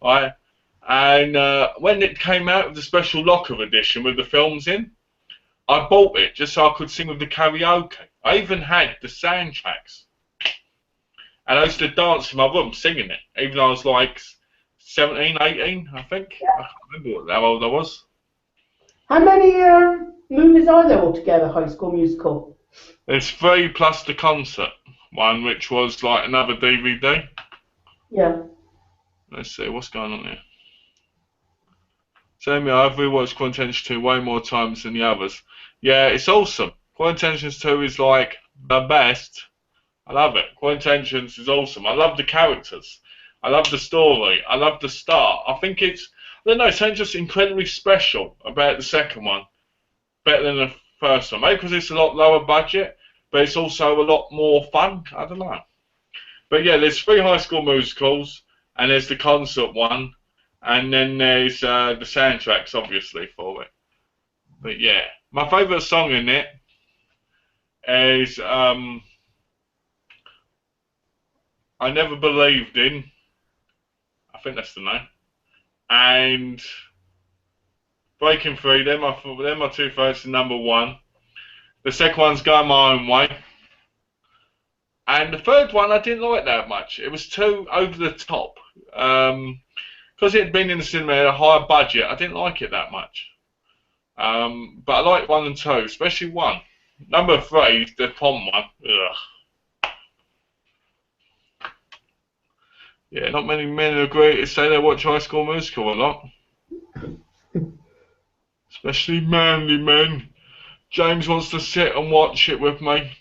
Right? And when it came out with the special locker edition with the films in, I bought it just so I could sing with the karaoke. I even had the soundtracks. And I used to dance in my room singing it, even though I was like 17, 18, I think. I can't remember how old I was. How many movies are there altogether, High School Musical? There's 3 plus the concert one, which was like another DVD. Yeah. Let's see, what's going on here? Same here, I've rewatched Core Intentions 2 way more times than the others. Yeah, it's awesome. Core Intentions 2 is like the best. I love it. Core Intentions is awesome. I love the characters. I love the story. I love the start. I think it's, I don't know, something just incredibly special about the second one. Better than the first one. Maybe because it's a lot lower budget, but it's also a lot more fun. I don't know. But yeah, there's 3 High School Musicals, and there's the concert one, and then there's the soundtracks, obviously, for it. But yeah, my favourite song in it is I Never Believed In. I think that's the name. And Breaking Free, they're my 2 favourites, number 1. The second one's Going My Own Way. And the third one I didn't like that much. It was too over the top. Because it had been in the cinema at a higher budget, I didn't like it that much. But I like 1 and 2, especially 1. Number 3, the prom one. Ugh. Yeah, not many men agree to say they watch High School Musical a lot. Especially manly men. James wants to sit and watch it with me.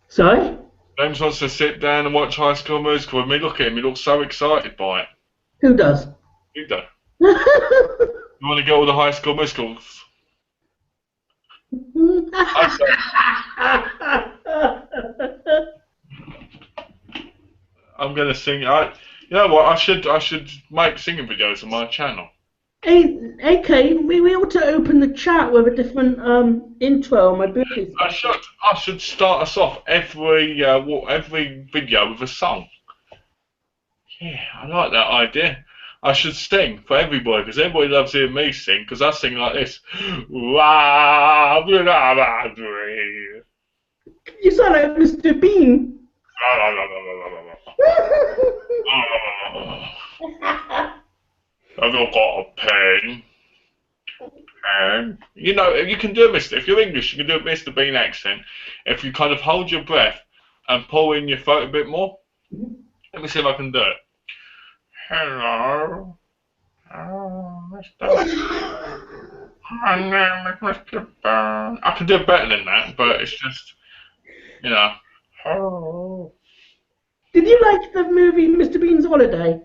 Sorry? James wants to sit down and watch High School Musical with me. Look at him, he looks so excited by it. Who does? You do. You want to get all the High School Musicals? I'm gonna sing. You know what? I should make singing videos on my channel. Hey, okay, we ought to open the chat with a different intro on my birthday. I should start us off every video with a song. Yeah, I like that idea. I should sing for everybody because everybody loves hearing me sing because I sing like this. You sound like Mr. Bean. Have you got a pen? Pen? You know, you can do it, if you're English, you can do a Mr. Bean accent. If you kind of hold your breath and pull in your throat a bit more. Let me see if I can do it. Hello. Oh, Mr. My name is Mr. Bean. I can do it better than that, but it's just, you know. Hello. Did you like the movie Mr. Bean's Holiday?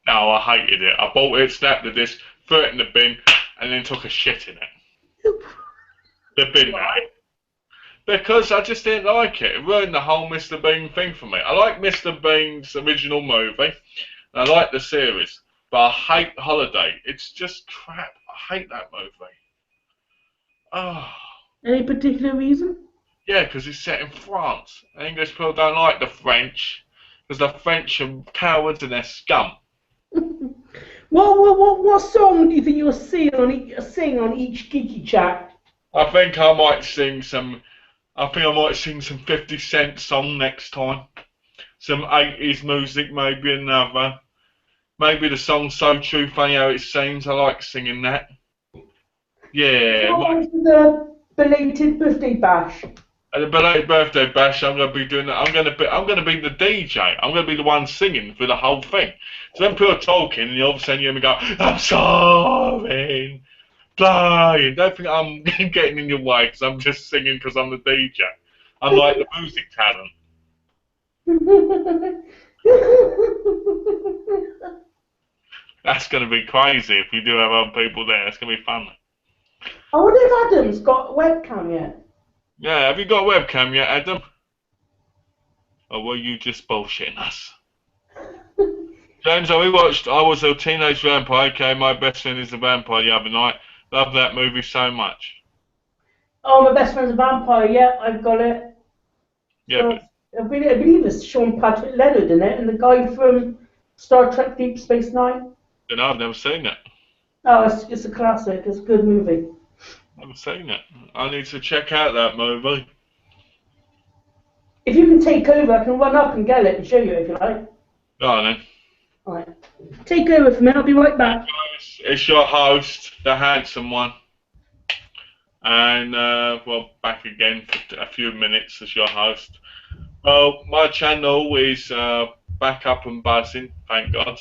No, I hated it. I bought it, snapped the disc, threw it in the bin, and then took a shit in it. The bin, mate. Because I just didn't like it. It ruined the whole Mr. Bean thing for me. I like Mr. Bean's original movie, and I like the series, but I hate Holiday. It's just crap. I hate that movie. Oh. Any particular reason? Yeah, because it's set in France. And English people don't like the French, because the French are cowards and they're scum. What song do you think you'll sing on each Geeky-Chat? I think I might sing some. I think I might sing some 50 Cent song next time. Some 80s music, maybe another. Maybe the song So True, Funny How It Seems. I like singing that. Yeah. What was the belated birthday bash? At the belated birthday bash, I'm gonna be doing. I'm gonna be the DJ. I'm gonna be the one singing for the whole thing. So when people are talking, and all of a sudden you hear me go, "I'm sorry." Flying. Don't think I'm getting in your way because I'm just singing because I'm the DJ. I'm like the music talent. That's going to be crazy if you do have other people there. It's going to be fun. I wonder if Adam's got a webcam yet. Yeah, have you got a webcam yet, Adam? Or were you just bullshitting us? James, I was a teenage vampire. Okay, my best friend is a vampire the other night. Love that movie so much. Oh, my best friend's a vampire. Yeah, I've got it. Yeah, so, I believe it's Sean Patrick Leonard in it, and the guy from Star Trek Deep Space Nine. but I've never seen it. Oh, it's a classic. It's a good movie. Never seen it. I need to check out that movie. If you can take over, I can run up and get it and show you if you like. Go on then. Alright. Take over for me, I'll be right back. It's your host, the handsome one. And, well, back again for a few minutes as your host. Well, my channel is back up and buzzing, thank God.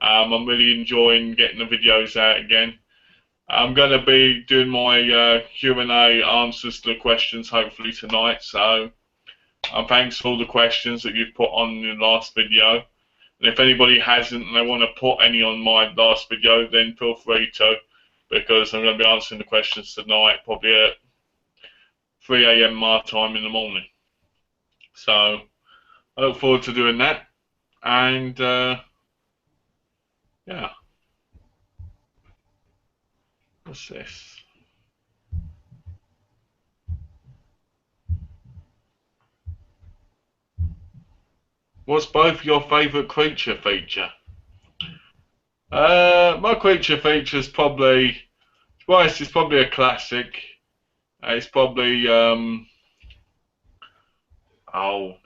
I'm really enjoying getting the videos out again. I'm going to be doing my Q&A answers to the questions hopefully tonight. So, thanks for all the questions that you've put on the last video. And if anybody hasn't and they want to put any on my last video, then feel free to, because I'm going to be answering the questions tonight, probably at 3 AM my time in the morning. So I look forward to doing that. And yeah. What's this? What's both your favourite creature feature? My creature feature is probably, it's probably a classic. It's probably the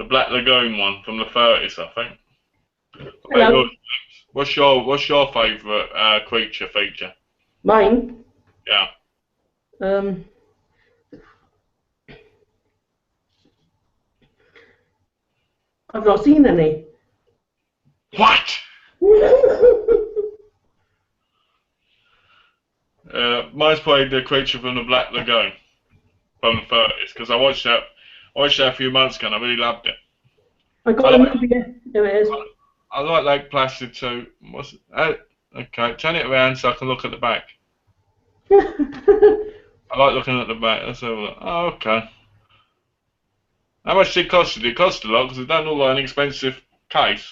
Black Lagoon one from the 30s, I think. Hello. What's your favourite creature feature? Mine? Yeah. I've not seen any. What? Mine's probably the creature from the Black Lagoon from the 30s, because I watched that a few months ago and I really loved it. I got a movie. There it is. I like Lake Placid too. What's it? Okay, turn it around so I can look at the back. I like looking at the back. Let's have a look. Oh, okay. How much did it cost? Did it cost a lot? Because it don't look like an expensive case.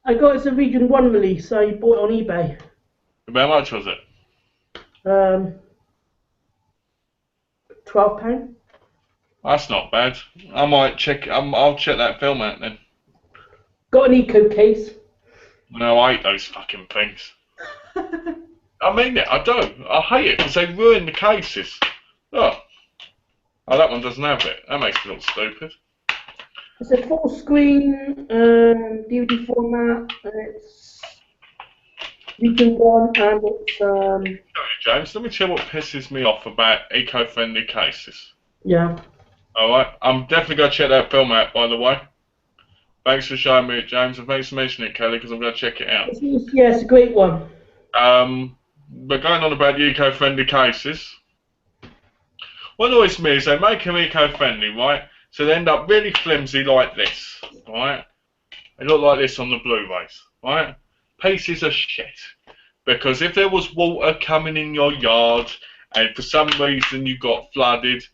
I got it as a Region 1 release. I bought it on eBay. How much was it? £12. That's not bad. I might check. I'll check that film out then. Got an eco case. No, I hate those fucking things. I mean it. I do. I hate it because they ruin the cases. Oh, that one doesn't have it. That makes me look stupid. It's a full screen DVD format. It's Region 1 and it's Sorry, James. Let me tell you what pisses me off about eco-friendly cases. Yeah. Alright, I'm definitely going to check that film out, by the way. Thanks for showing me it, James, and thanks for mentioning it, Kelly, because I'm going to check it out. Yeah, it's a great one. But going on about the eco-friendly cases, what annoys me is they make them eco-friendly, right? So they end up really flimsy like this, right? They look like this on the Blu-rays, right? Pieces of shit. Because if there was water coming in your yard and for some reason you got flooded,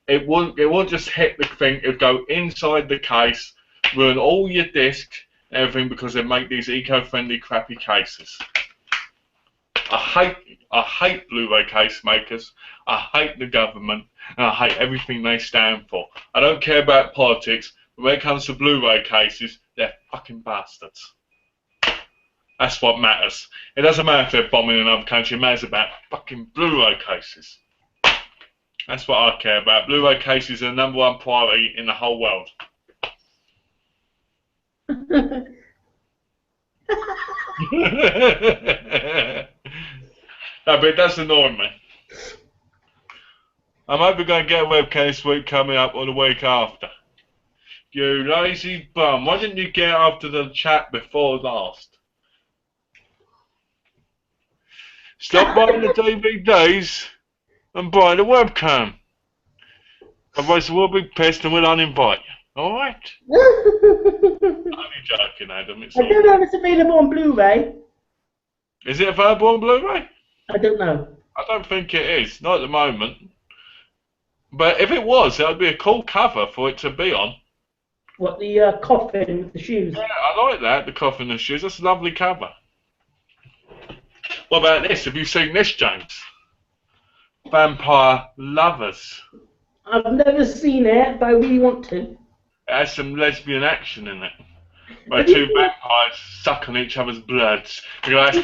it won't just hit the thing, it'd go inside the case, ruin all your disc and everything because they make these eco-friendly crappy cases. I hate Blu-ray case makers, I hate the government, and I hate everything they stand for. I don't care about politics, but when it comes to Blu-ray cases, they're fucking bastards. That's what matters. It doesn't matter if they're bombing another country. It matters about fucking Blu-ray cases. That's what I care about. Blu-ray cases are the #1 priority in the whole world. No, but it does annoy me. I'm either going to get a webcam this week coming up or the week after. You lazy bum. Why didn't you get after the chat before last? Stop buying the DVDs and buy the webcam. Otherwise we'll be pissed and we'll uninvite you. Alright? I'm joking, Adam. It's I don't know if it's available on Blu-ray. Is it available on Blu-ray? I don't know. I don't think it is. Not at the moment. But if it was, that would be a cool cover for it to be on. What, the coffin with the shoes? Yeah, I like that, the coffin and the shoes. That's a lovely cover. What about this? Have you seen this, James? Vampire Lovers. I've never seen it, but I really want to. It has some lesbian action in it. Where two vampires suck on each other's bloods. You go like,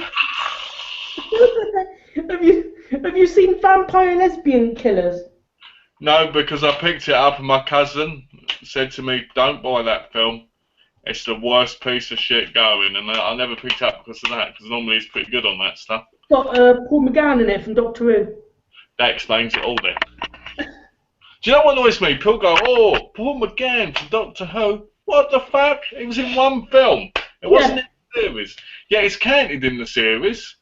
Have you seen Vampire Lesbian Killers? no, because I picked it up and my cousin said to me, don't buy that film. It's the worst piece of shit going. And I never picked it up because of that, because normally he's pretty good on that stuff. Got Paul McGann in it from Doctor Who. That explains it all then. Do you know what annoys me? People go, oh, Paul McGann from Doctor Who. What the fuck? He was in one film. It wasn't in the series. Yeah, it's counted in the series.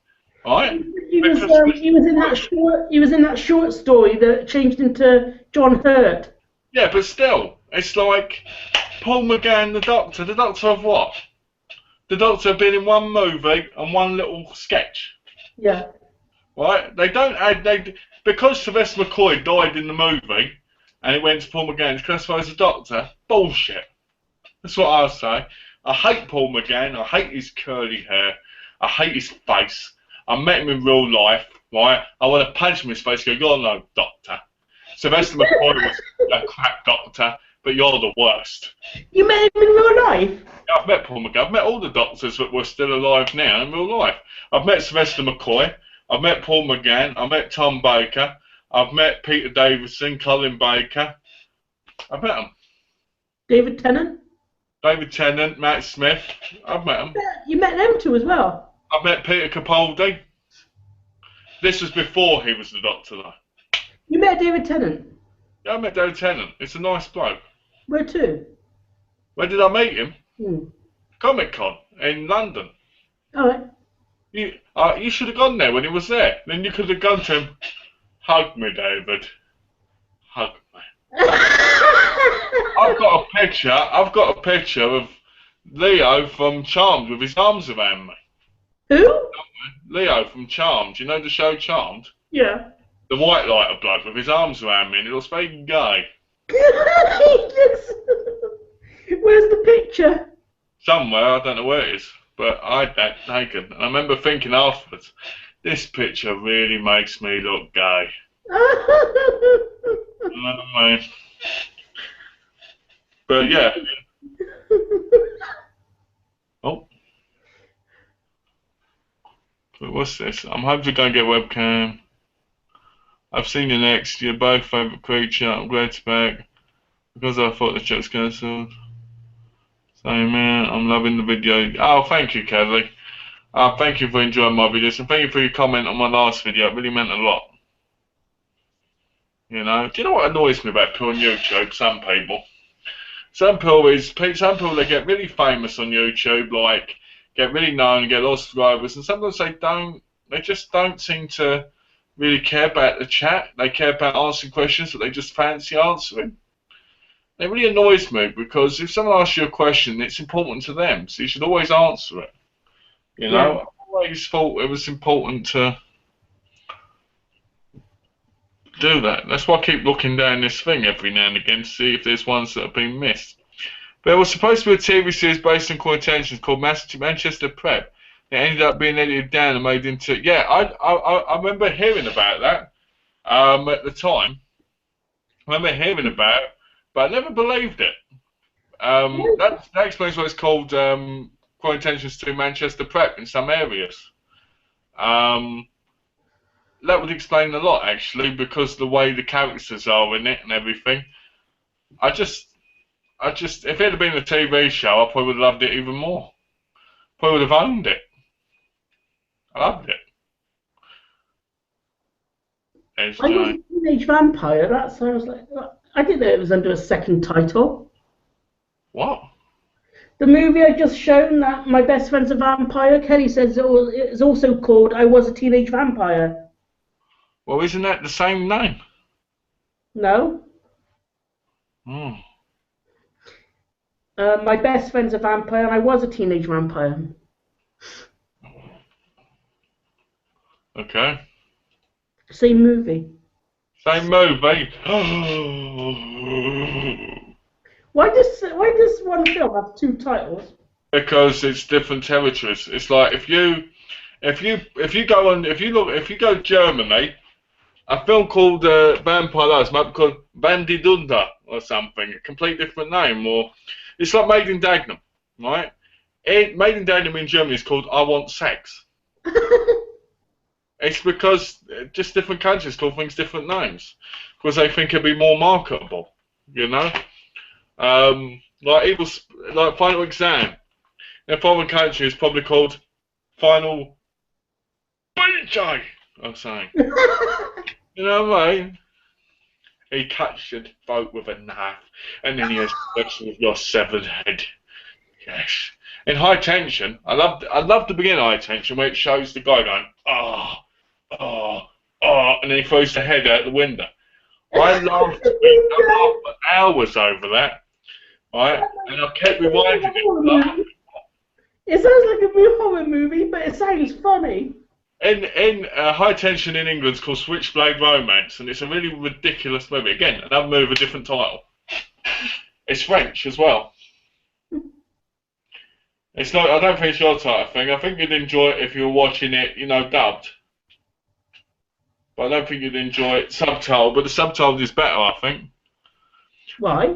Right? He was in that short story that changed into John Hurt. Yeah, but still, it's like Paul McGann, the Doctor. The Doctor of what? The Doctor been in one movie and one little sketch. Yeah. Right? They don't add because Sylvester McCoy died in the movie and it went to Paul McGann. It's classified as a Doctor. Bullshit. That's what I say. I hate Paul McGann. I hate his curly hair. I hate his face. I met him in real life, right? I want to punch him in his face and go, you're no doctor. Sylvester McCoy was a crap doctor, but you're the worst. You met him in real life? Yeah, I've met Paul McGann. I've met all the doctors that were still alive now in real life. I've met Sylvester McCoy. I've met Paul McGann. I've met Tom Baker. I've met Peter Davison, Colin Baker. I've met them. David Tennant? David Tennant, Matt Smith. I've met them. You met them two as well? I've met Peter Capaldi. This was before he was the Doctor, though. You met David Tennant? Yeah, I met David Tennant. It's a nice bloke. Where to? Where did I meet him? Hmm. Comic-Con in London. Alright. You should have gone there when he was there. Then you could have gone to him. Hug me, David. Hug me. I've got a picture of Leo from Charmed with his arms around me. Who? Leo from Charmed. You know the show Charmed? Yeah. The white lighter bloke with his arms around me, and it looks very gay. Where's the picture? Somewhere, I don't know where it is, but I had that taken. And I remember thinking afterwards, this picture really makes me look gay. You know what I mean? But yeah. Oh. But what's this? I'm hoping to go and get webcam. I've seen you next. You're both favourite creature. I'm glad to back. Because I thought the chat was cancelled. So man, I'm loving the video. Oh, thank you, Kelly. Thank you for enjoying my videos. And thank you for your comment on my last video. It really meant a lot. You know? Do you know what annoys me about people on YouTube? Some people. Some people they get really famous on YouTube, like get really known, get a lot of subscribers, and sometimes they just don't seem to really care about the chat. They care about answering questions, but they just fancy answering. It really annoys me because if someone asks you a question, it's important to them, so you should always answer it. You know, Yeah. I always thought it was important to do that. That's why I keep looking down this thing every now and again to see if there's ones that have been missed. But it was supposed to be a TV series based on quotations called Manchester Prep. It ended up being edited down and made into... Yeah, I remember hearing about that at the time. I remember hearing about it, but I never believed it. That explains why it's called calling attention to Manchester Prep in some areas. That would explain a lot, actually, because the way the characters are in it and everything. I just, if it had been a TV show, I probably would have loved it even more. Probably would have owned it. I loved it. There's I was a teenage vampire. That sounds like. I didn't know it was under a second title. What? The movie I just shown, that My Best Friend's a Vampire, Kelly says it's also called I Was a Teenage Vampire. Well, isn't that the same name? No. Hmm. My Best Friend's a Vampire, and I Was a Teenage Vampire. Okay. Same movie. Same movie. Why does one film have two titles? Because it's different territories. It's like if you go to Germany, a film called Vampire Lives might be called MyDvdReviews or something, a complete different name, or it's like Made in Dagenham, right? Made in Dagenham in Germany is called I Want Sex. It's because just different countries call things different names because they think it'd be more marketable, you know. Like Final Exam in a foreign country is probably called Final BJ or something. You know what I mean? He cuts your throat with a knife, and then he has sex with your severed head. Yes. In High Tension, I love the beginning of High Tension where it shows the guy going, and then he throws the head out the window. I laughed for hours over that, right? And I kept rewinding it. It sounds like a real horror movie, but it sounds funny. In High Tension in England, it's called Switchblade Romance, and it's a really ridiculous movie. Again, another movie with a different title. It's French as well. It's not. I don't think it's your type of thing. I think you'd enjoy it if you were watching it, you know, dubbed. But I don't think you'd enjoy it subtitled. But the subtitled is better, I think. Why?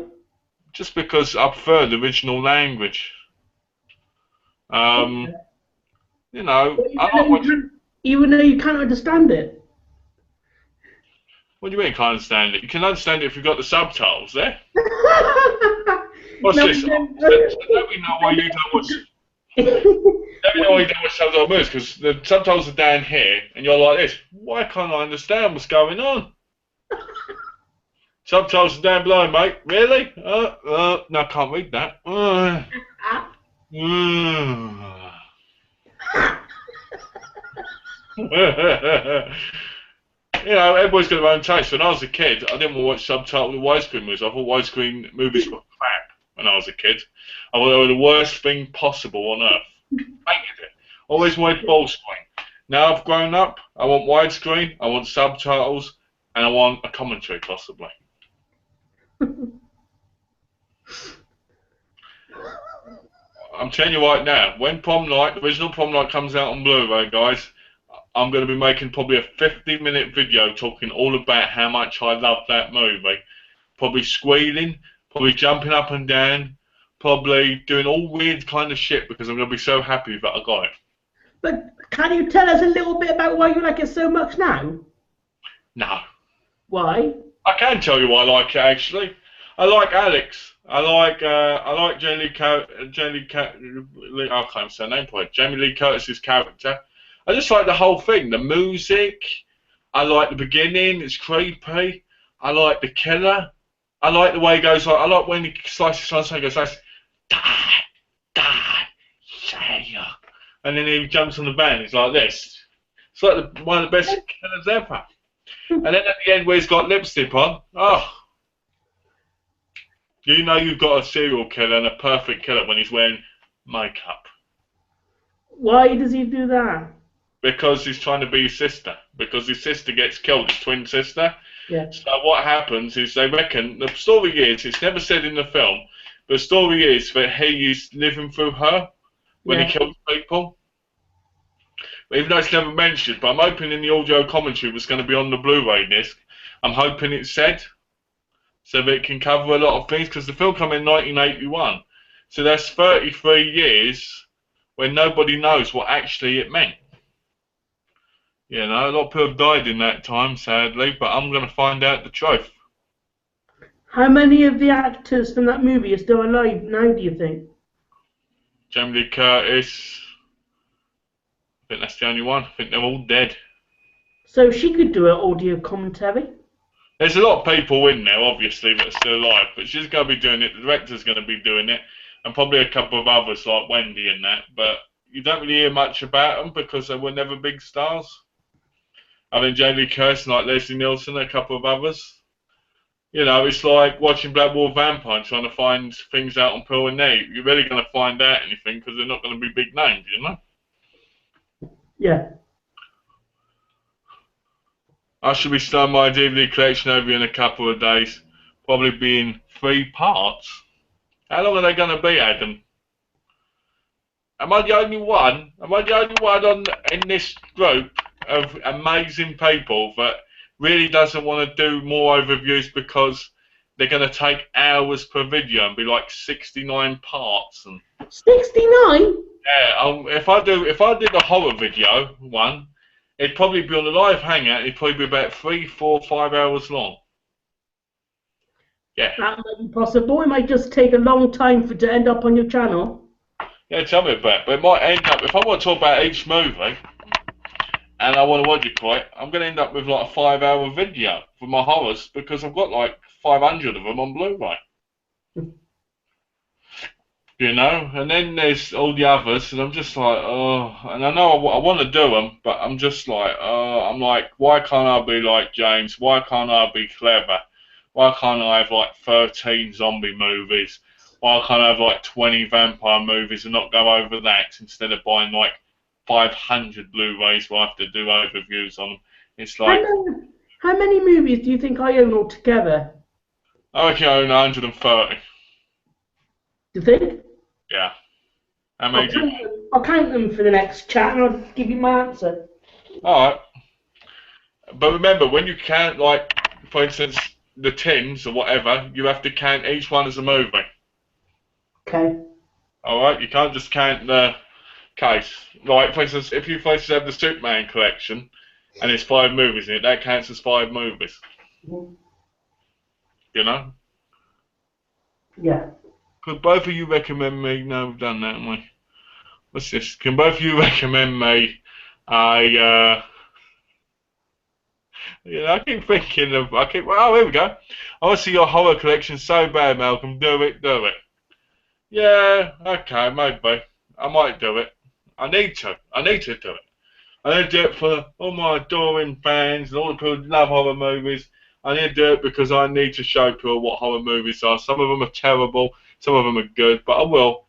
Just because I prefer the original language. You know, even though you can't understand it. What do you mean you can't understand it? You can understand it if you've got the subtitles there. What's this? Let me know why you don't watch. Let me know why you don't watch subtitle movies, because the subtitles are down here, and you're like this. Why can't I understand what's going on? Subtitles are down below, mate. Really? No, I can't read that. You know, everybody's got their own taste. When I was a kid, I didn't want to watch subtitled widescreen movies. I thought widescreen movies were crap when I was a kid. I thought they were the worst thing possible on earth. Hated it. Always wanted full screen. Now I've grown up, I want widescreen, I want subtitles, and I want a commentary, possibly. I'm telling you right now, when Prom Night, the original Prom Night comes out on Blu-ray, guys, I'm going to be making probably a 50-minute video talking all about how much I love that movie. Probably squealing, probably jumping up and down, probably doing all weird kind of shit because I'm going to be so happy that I got it. But can you tell us a little bit about why you like it so much now? No. Why? I can tell you why I like it, actually. I like Alex. I like Jamie Lee Curtis's character. I just like the whole thing. The music. I like the beginning. It's creepy. I like the killer. I like the way he goes. I like when he slices on something. He goes, die, say ya. And then he jumps on the band. He's like this. It's like one of the best killers ever. And then at the end where he's got lipstick on, you know you've got a serial killer and a perfect killer when he's wearing makeup. Why does he do that? Because he's trying to be his sister. Because his sister gets killed, his twin sister. Yeah. So what happens is they reckon, the story is, it's never said in the film, but the story is that he is living through her when he kills people. But even though it's never mentioned, but I'm hoping in the audio commentary that's going to be on the Blu-ray disc, I'm hoping it's said, so that it can cover a lot of things, because the film came in 1981. So that's 33 years when nobody knows what actually it meant. You know, a lot of people died in that time, sadly, but I'm going to find out the truth. How many of the actors from that movie are still alive now, do you think? Jamie Lee Curtis, I think that's the only one. I think they're all dead. So she could do an audio commentary. There's a lot of people in there, obviously, that are still alive, but she's going to be doing it, the director's going to be doing it, and probably a couple of others like Wendy and that, but you don't really hear much about them because they were never big stars. I think Jamie Lee Curtis, like Leslie Nielsen, and a couple of others. You know, it's like watching Black War Vampire and trying to find things out on Pearl and Nate. You're really going to find out anything because they're not going to be big names, you know? Yeah. I should be starting my DVD collection over in a couple of days. Probably be in 3 parts. How long are they going to be, Adam? Am I the only one? Am I the only one in this group of amazing people that really doesn't want to do more overviews because they're going to take hours per video and be like 69 parts? And 69? yeah, if I did a horror video one, it'd probably be on a live hangout. It'd probably be about 3, 4, 5 hours long. Yeah. That might be possible. It might just take a long time for it to end up on your channel. Yeah, tell me about it. But it might end up, if I want to talk about each movie, and I want to watch it quite, I'm going to end up with like a 5-hour video for my horrors because I've got like 500 of them on Blu-ray. You know, and then there's all the others, and I'm just like, oh, and I know I want to do them, but I'm just like, I'm like, why can't I be like James? Why can't I be clever? Why can't I have like 13 zombie movies? Why can't I have like 20 vampire movies and not go over that instead of buying like 500 Blu-rays where I have to do overviews on them? It's like, How many movies do you think I own altogether? I reckon I own 130. Do you think? Yeah. How many do you? I'll count them for the next chat and I'll give you my answer. Alright. But remember, when you count, like, for instance, the tins or whatever, you have to count each one as a movie. Okay. Alright? You can't just count the case. Like, for instance, if you, for instance, have the Superman collection and there's 5 movies in it, that counts as 5 movies. Mm-hmm. You know? Yeah. Could both of you recommend me? No, we've done that, haven't we? What's this? Can both of you recommend me a, I keep thinking of, oh, here we go. I want to see your horror collection so bad, Malcolm. Do it. Yeah, okay, maybe. I might do it. I need to do it. I need to do it for all my adoring fans and all the people who love horror movies. I need to do it because I need to show people what horror movies are. Some of them are terrible, some of them are good, but I will.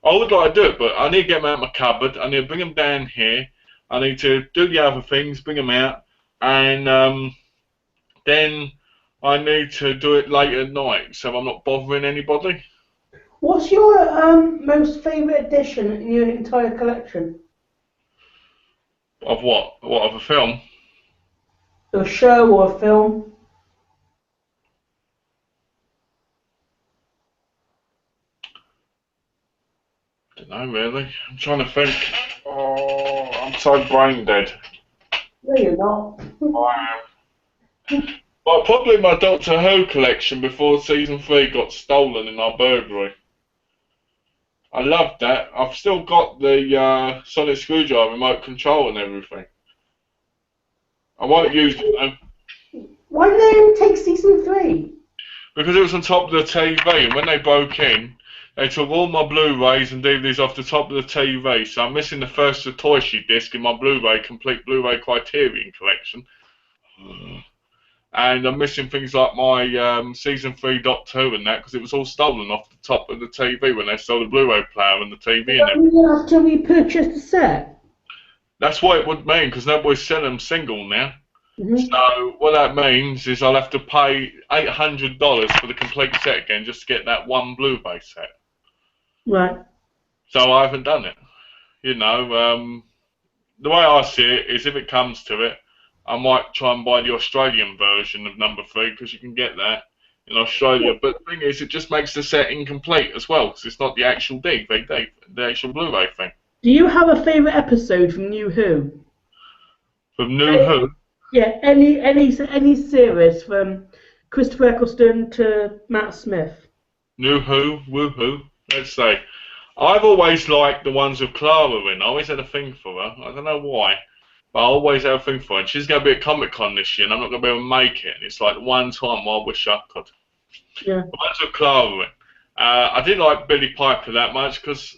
I would like to do it, but I need to get them out of my cupboard. I need to bring them down here. I need to do the other things, bring them out, and then I need to do it late at night so I'm not bothering anybody. What's your most favourite edition in your entire collection? Of what? What, of a film? A show or a film? I don't know, really. I'm trying to think. Oh, I'm so brain dead. No, you're not. I am. Well, probably my Doctor Who collection before season 3 got stolen in our burglary. I loved that. I've still got the sonic screwdriver, remote control and everything. I won't use it though. Why did they only take season 3? Because it was on top of the TV, and when they broke in, they took all my Blu-rays and DVDs off the top of the TV, so I'm missing the first Satoshi disc in my complete Blu-ray Criterion collection. And I'm missing things like my season 3 Doctor Who and that, because it was all stolen off the top of the TV when they sold the Blu-ray player and the TV and everything. You have to repurchase the set? That's what it would mean, because nobody's selling them single now. Mm-hmm. So what that means is I'll have to pay $800 for the complete set again just to get that one Blu-ray set. Right. So I haven't done it. You know, the way I see it is if it comes to it, I might try and buy the Australian version of number 3 because you can get that in Australia. But the thing is, it just makes the set incomplete as well because it's not the actual DVD, the actual Blu-ray thing. Do you have a favourite episode from New Who? From New Who? Yeah, any series from Christopher Eccleston to Matt Smith. New Who? Woohoo? Let's say. I've always liked the ones with Clara in. I always had a thing for her. I don't know why, but I always had a thing for her. And she's going to be at Comic Con this year, and I'm not going to be able to make it. And it's like the one time I wish I could. Yeah. The ones with Clara in. I didn't like Billy Piper that much because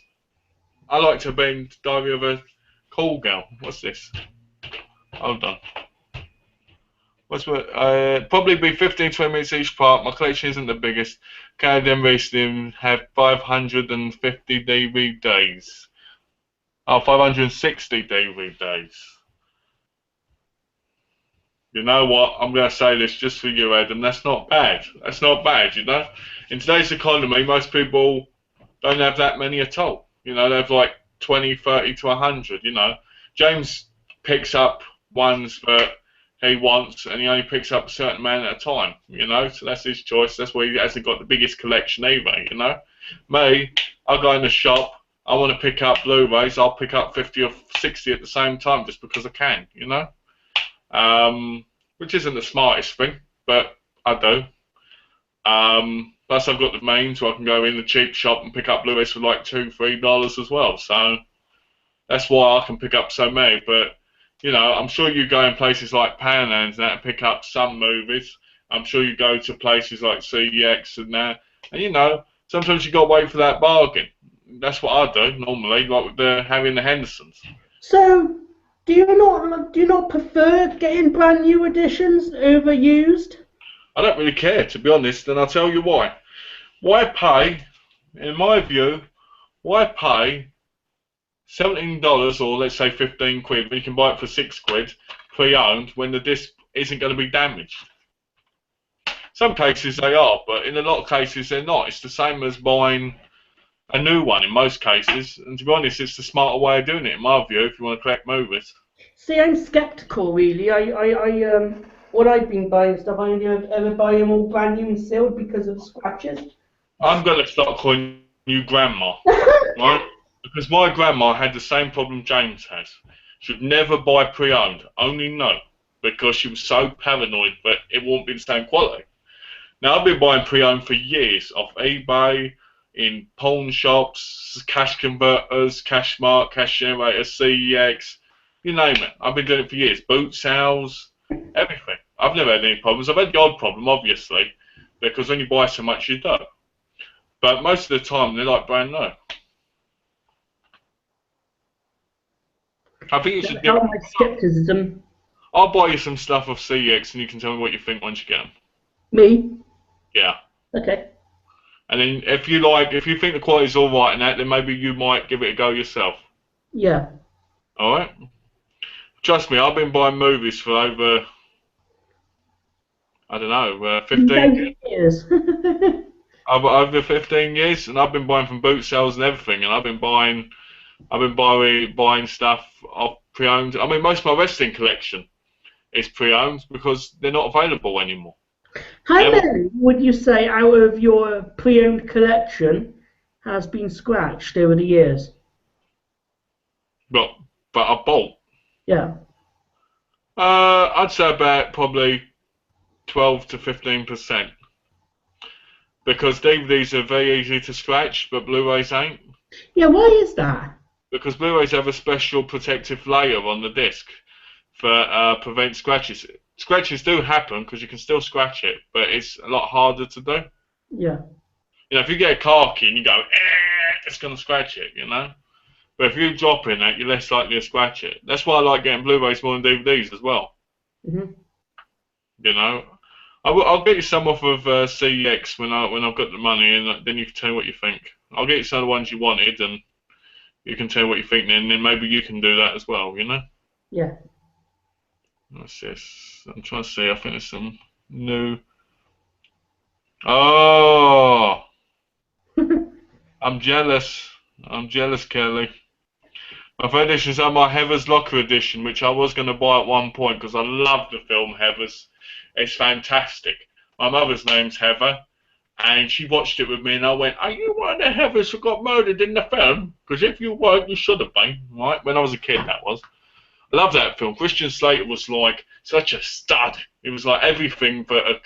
I liked her being Diary of a Call Girl. What's this? Hold on. What's what? Probably be 15, 20 minutes each part. My collection isn't the biggest. Canadian Racing have 550 DVDs. Oh, 560 DVDs. You know what? I'm going to say this just for you, Adam. That's not bad. That's not bad, you know? In today's economy, most people don't have that many at all. You know, they have like 20, 30 to 100, you know? James picks up ones that he wants, and he only picks up a certain amount at a time, you know? So that's his choice. That's why he hasn't got the biggest collection either, you know? Me, I go in the shop, I want to pick up Blu-rays, I'll pick up 50 or 60 at the same time just because I can, you know? Which isn't the smartest thing, but I do. Plus I've got the means where I can go in the cheap shop and pick up Blu-rays for like $2, $3 as well. So that's why I can pick up so many. But you know, I'm sure you go in places like Poundlands and that and pick up some movies. I'm sure you go to places like CEX and that, and you know, sometimes you got to wait for that bargain. That's what I do normally, like with the Harry and the Hendersons. So, do you not prefer getting brand new editions over used? I don't really care, to be honest, and I'll tell you why. Why pay, in my view, why pay $17 or let's say 15 quid when you can buy it for 6 quid pre-owned when the disc isn't going to be damaged? Some cases they are, but in a lot of cases they're not. It's the same as buying a new one in most cases, and to be honest, it's the smarter way of doing it, in my view, if you want to collect movies. See, I'm skeptical, really. What I've been buying stuff, I only ever buy them all brand new and sealed because of scratches. I'm going to start calling you Grandma, right? Because my grandma had the same problem James has. She'd never buy pre-owned, only no, because she was so paranoid that it won't be the same quality. Now, I've been buying pre-owned for years off eBay, in pawn shops, cash converters, Cashmark, cash generators, CEX, you name it. I've been doing it for years. Boot sales, everything. I've never had any problems. I've had the odd problem, obviously, because when you buy so much, you do. But most of the time, they're like brand new. I think you should give my skepticism. I'll buy you some stuff off CEX and you can tell me what you think once you get them. Me? Yeah. Okay. And then if you think the quality's alright and that, then maybe you might give it a go yourself. Yeah. Alright? Trust me, I've been buying movies for over, I don't know, 15 years. over 15 years, and I've been buying from boot sales and everything, and I've been buying stuff off pre-owned. I mean, most of my wrestling collection is pre-owned because they're not available anymore. How many would you say out of your pre-owned collection has been scratched over the years? But I bought. Yeah. I'd say about probably 12 to 15%. Because DVDs are very easy to scratch, but Blu-rays ain't. Yeah, why is that? Because Blu-rays have a special protective layer on the disc for prevent scratches. Scratches do happen because you can still scratch it, but it's a lot harder to do. Yeah. You know, if you get a car key and you go, it's going to scratch it, you know? But if you drop in that, you're less likely to scratch it. That's why I like getting Blu-rays more than DVDs as well. Mm-hmm. You know? I'll get you some off of CEX when I've got the money, and then you can tell me what you think. I'll get you some of the ones you wanted, and you can tell me what you think then, and then maybe you can do that as well, you know? Yeah. What's this? I'm trying to see. I think there's some new. Oh! I'm jealous. I'm jealous, Kelly. My third edition is my Heather's Locker edition, which I was going to buy at one point because I love the film Heathers. It's fantastic. My mother's name's Heather, And she watched it with me, and I went, "Are you one of the heathers who got murdered in the film? Because if you weren't, you should have been." Right? When I was a kid, that was. I love that film. Christian Slater was like such a stud. It was like everything that an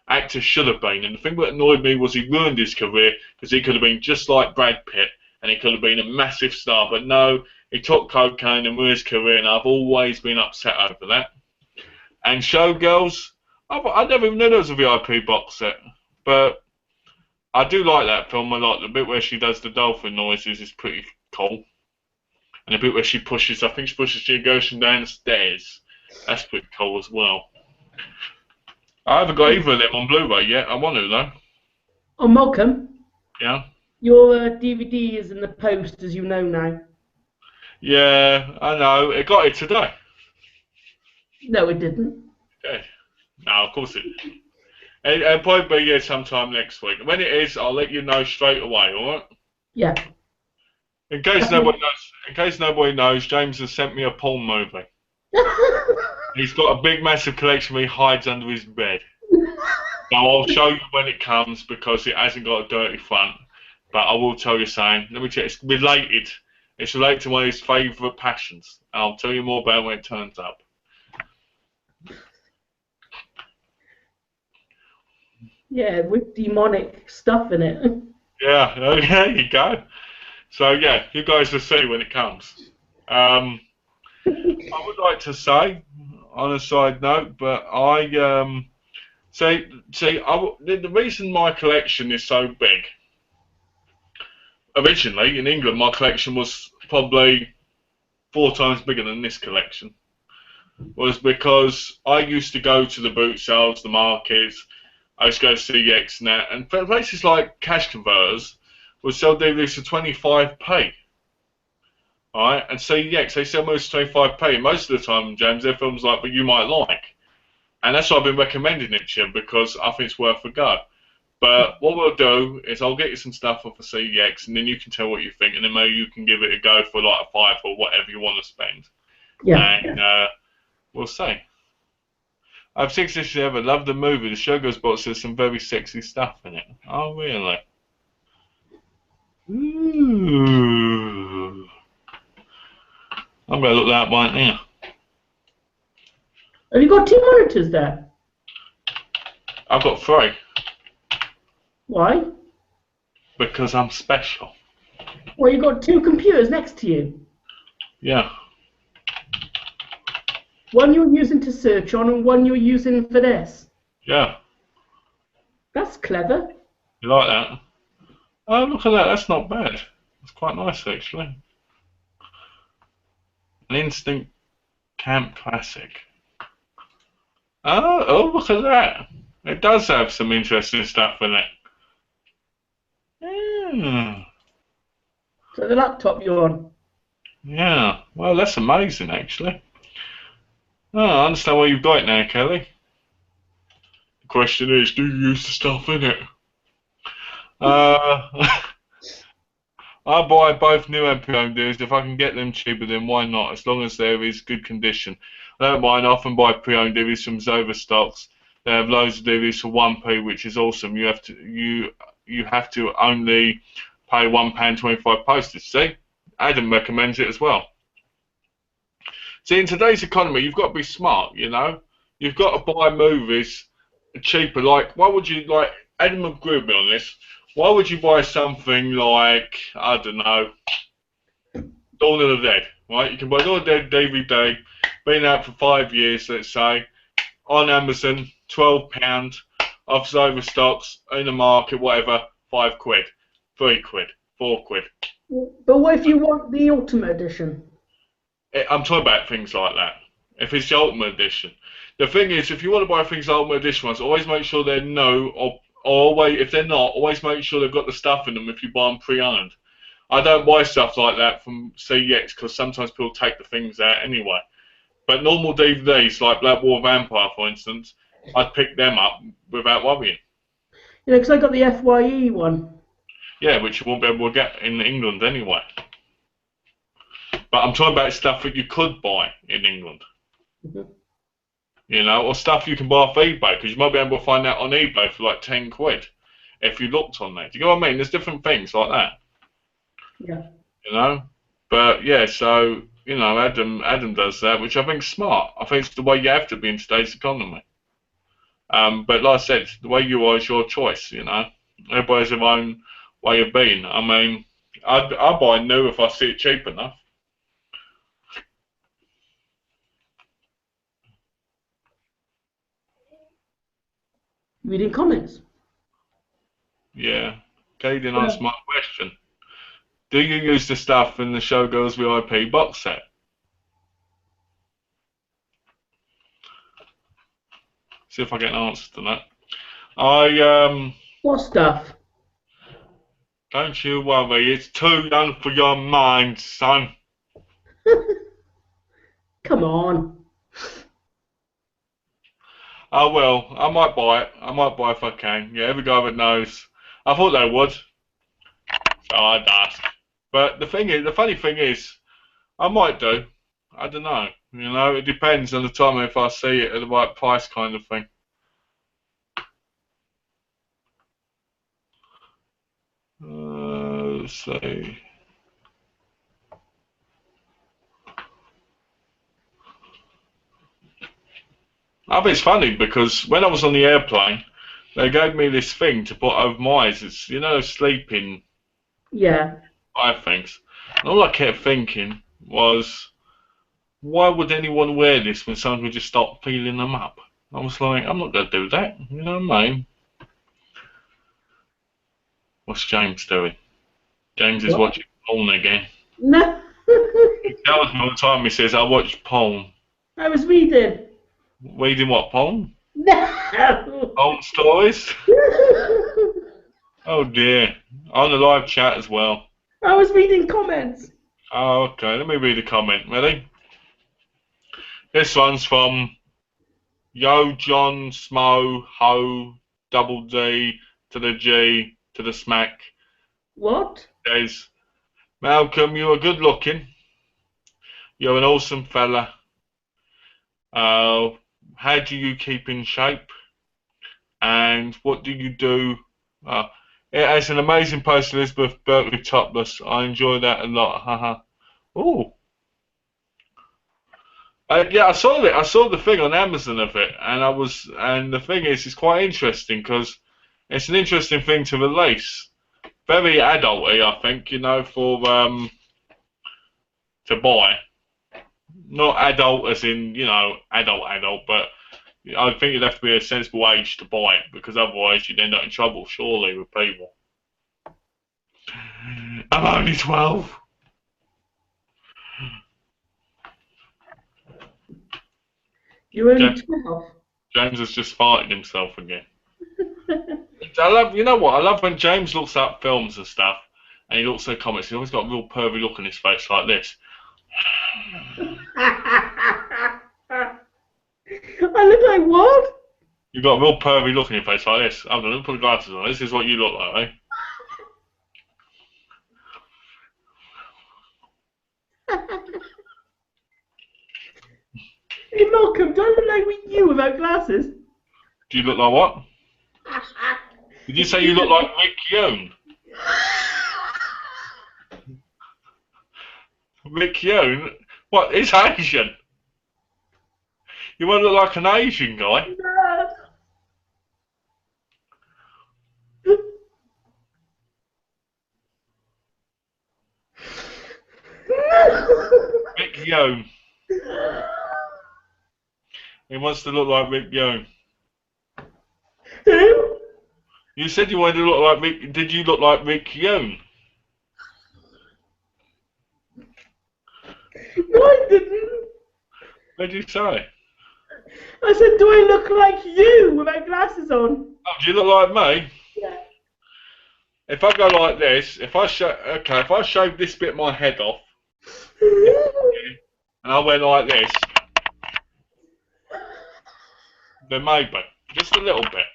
actor should have been. And the thing that annoyed me was he ruined his career because he could have been just like Brad Pitt and he could have been a massive star. But no, he took cocaine and ruined his career, and I've always been upset over that. And Showgirls, I never even knew there was a VIP box set. But I do like that film a lot. The bit where she does the dolphin noises is pretty cool. And the bit where she pushes, I think she pushes Jim Gershon down the stairs. That's pretty cool as well. I haven't got either of them on Blu-ray yet. I want to though. Oh, Malcolm. Yeah. Your DVD is in the post, as you know now. Yeah, I know. It got it today. No, it didn't. Yeah. No, of course it didn't. It'll probably be here sometime next week. When it is, I'll let you know straight away. All right? Yeah. In case nobody knows, James has sent me a porn movie. He's got a big, massive collection he hides under his bed. Now I'll show you when it comes because it hasn't got a dirty front. But I will tell you something. Let me tell you, it's related. It's related to one of his favourite passions. And I'll tell you more about it when it turns up. Yeah, with demonic stuff in it. Yeah, there you go. So yeah, you guys will see when it comes. I would like to say, on a side note, but the reason my collection is so big. Originally, in England, my collection was probably 4 times bigger than this collection. Was because I used to go to the boot sales, the markets. I used to go to CX and that, and places like Cash Converters would sell DVDs for 25p. Alright, and CX, they sell most 25p. Most of the time, James, they're films like that you might like. And that's why I've been recommending it to you, because I think it's worth a go. But what we'll do is I'll get you some stuff off of CX, and then you can tell what you think, and then maybe you can give it a go for like a 5 or whatever you want to spend. Yeah. And we'll see. I've seen this ever. Love the movie. The Showgirls box has some very sexy stuff in it. Oh, really? Ooh. I'm going to look that one now. Have you got 2 monitors there? I've got 3. Why? Because I'm special. Well, you've got 2 computers next to you. Yeah. One you're using to search on and one you're using for this. Yeah. That's clever. You like that? Oh, look at that. That's not bad. It's quite nice, actually. An Instant Camp Classic. Oh, look at that. It does have some interesting stuff in it. Yeah. So the laptop you're on? Yeah. Well, that's amazing, actually. Oh, I understand why you've got it now, Kelly. The question is, do you use the stuff in it? I buy both new and pre-owned DVDs. If I can get them cheaper, then why not? As long as there is good condition. I don't mind. I often buy pre-owned DVDs from Overstocks. They have loads of DVDs for 1p, which is awesome. You have to only pay £1.25 postage. See, Adam recommends it as well. See, in today's economy, you've got to be smart, you know? You've got to buy movies cheaper. Like, why would you, like, Adam agreed with me on this, why would you buy something like, I don't know, Dawn of the Dead, right? You can buy Dawn of the Dead DVD, been out for 5 years, let's say, on Amazon, £12, off Overstocks, in the market, whatever, £5, £3, £4. But what if you want the Ultimate Edition? I'm talking about things like that. If it's the Ultimate Edition. The thing is, if you want to buy things like Ultimate Edition ones, always make sure they're or if they're not, always make sure they've got the stuff in them if you buy them pre-owned. I don't buy stuff like that from CX because sometimes people take the things out anyway. But normal DVDs, like Black War Vampire, for instance, I'd pick them up without worrying. Yeah, because I got the FYE one. Yeah, which you won't be able to get in England anyway. But I'm talking about stuff that you could buy in England. Mm-hmm. You know, or stuff you can buy off eBay, because you might be able to find that on eBay for like £10. if you looked on there. Do you know what I mean? There's different things like that. Yeah. You know? But yeah, so, you know, Adam does that, which I think is smart. I think it's the way you have to be in today's economy. But like I said, the way you are is your choice, you know. Everybody has their own way of being. I mean, I'd buy new if I see it cheap enough. Reading comments. Yeah. Okay, didn't answer my question. Do you use the stuff in the Showgirls VIP box set? See if I get an answer to that. What stuff? Don't you worry, it's too young for your mind, son. Come on. Oh well, I might buy it. I might buy if I can. Yeah, every guy that knows. I thought they would, so I'd ask. But the thing is, the funny thing is, I might do. I don't know. You know, it depends on the time if I see it at the right price, kind of thing. Let's see. I think it's funny because when I was on the airplane, they gave me this thing to put over my eyes. It's, you know, sleeping eye things. And all I kept thinking was, why would anyone wear this when someone would just start peeling them up? I was like, I'm not going to do that. You know what I mean? What's James doing? James is watching porn again. No. He tells me all the time, he says, I watch porn. I was reading. Reading what, porn? No. Porn stories? Oh dear. On the live chat as well. I was reading comments. Oh, okay, let me read a comment. Ready? This one's from Yo John Smo Ho Double D to the G to the Smack. What? Says, Malcolm, you are good looking. You're an awesome fella. How do you keep in shape? And what do you do? It has an amazing post, Elizabeth Berkeley topless. I enjoy that a lot. Haha. Ooh. Yeah, I saw it. I saw the thing on Amazon of it, and the thing is, it's quite interesting because it's an interesting thing to release. Very adulty, I think, you know, for to buy. Not adult as in, you know, adult, but I think you'd have to be a sensible age to buy it because otherwise you'd end up in trouble, surely, with people. I'm only 12. You're only 12. James has just farted himself again. I love, you know what? I love when James looks up films and stuff, and he looks at comments. He's always got a real pervy look on his face like this. I look like what? You've got a real pervy look on your face like this. Hold on, let me put the glasses on. This is what you look like, eh? Hey Malcolm, do I look like you without glasses? Do you look like what? Did you say you look like Rick Young? Rick Young? What? He's Asian. You want to look like an Asian guy? Rick Young. He wants to look like Rick Young. Who? You said you wanted to look like Rick. Did you look like Rick Young? No, I didn't. What did you say? I said, do I look like you without glasses on? Oh, do you look like me? Yeah. If I go like this, if I shave this bit of my head off, and I went like this, then maybe just a little bit.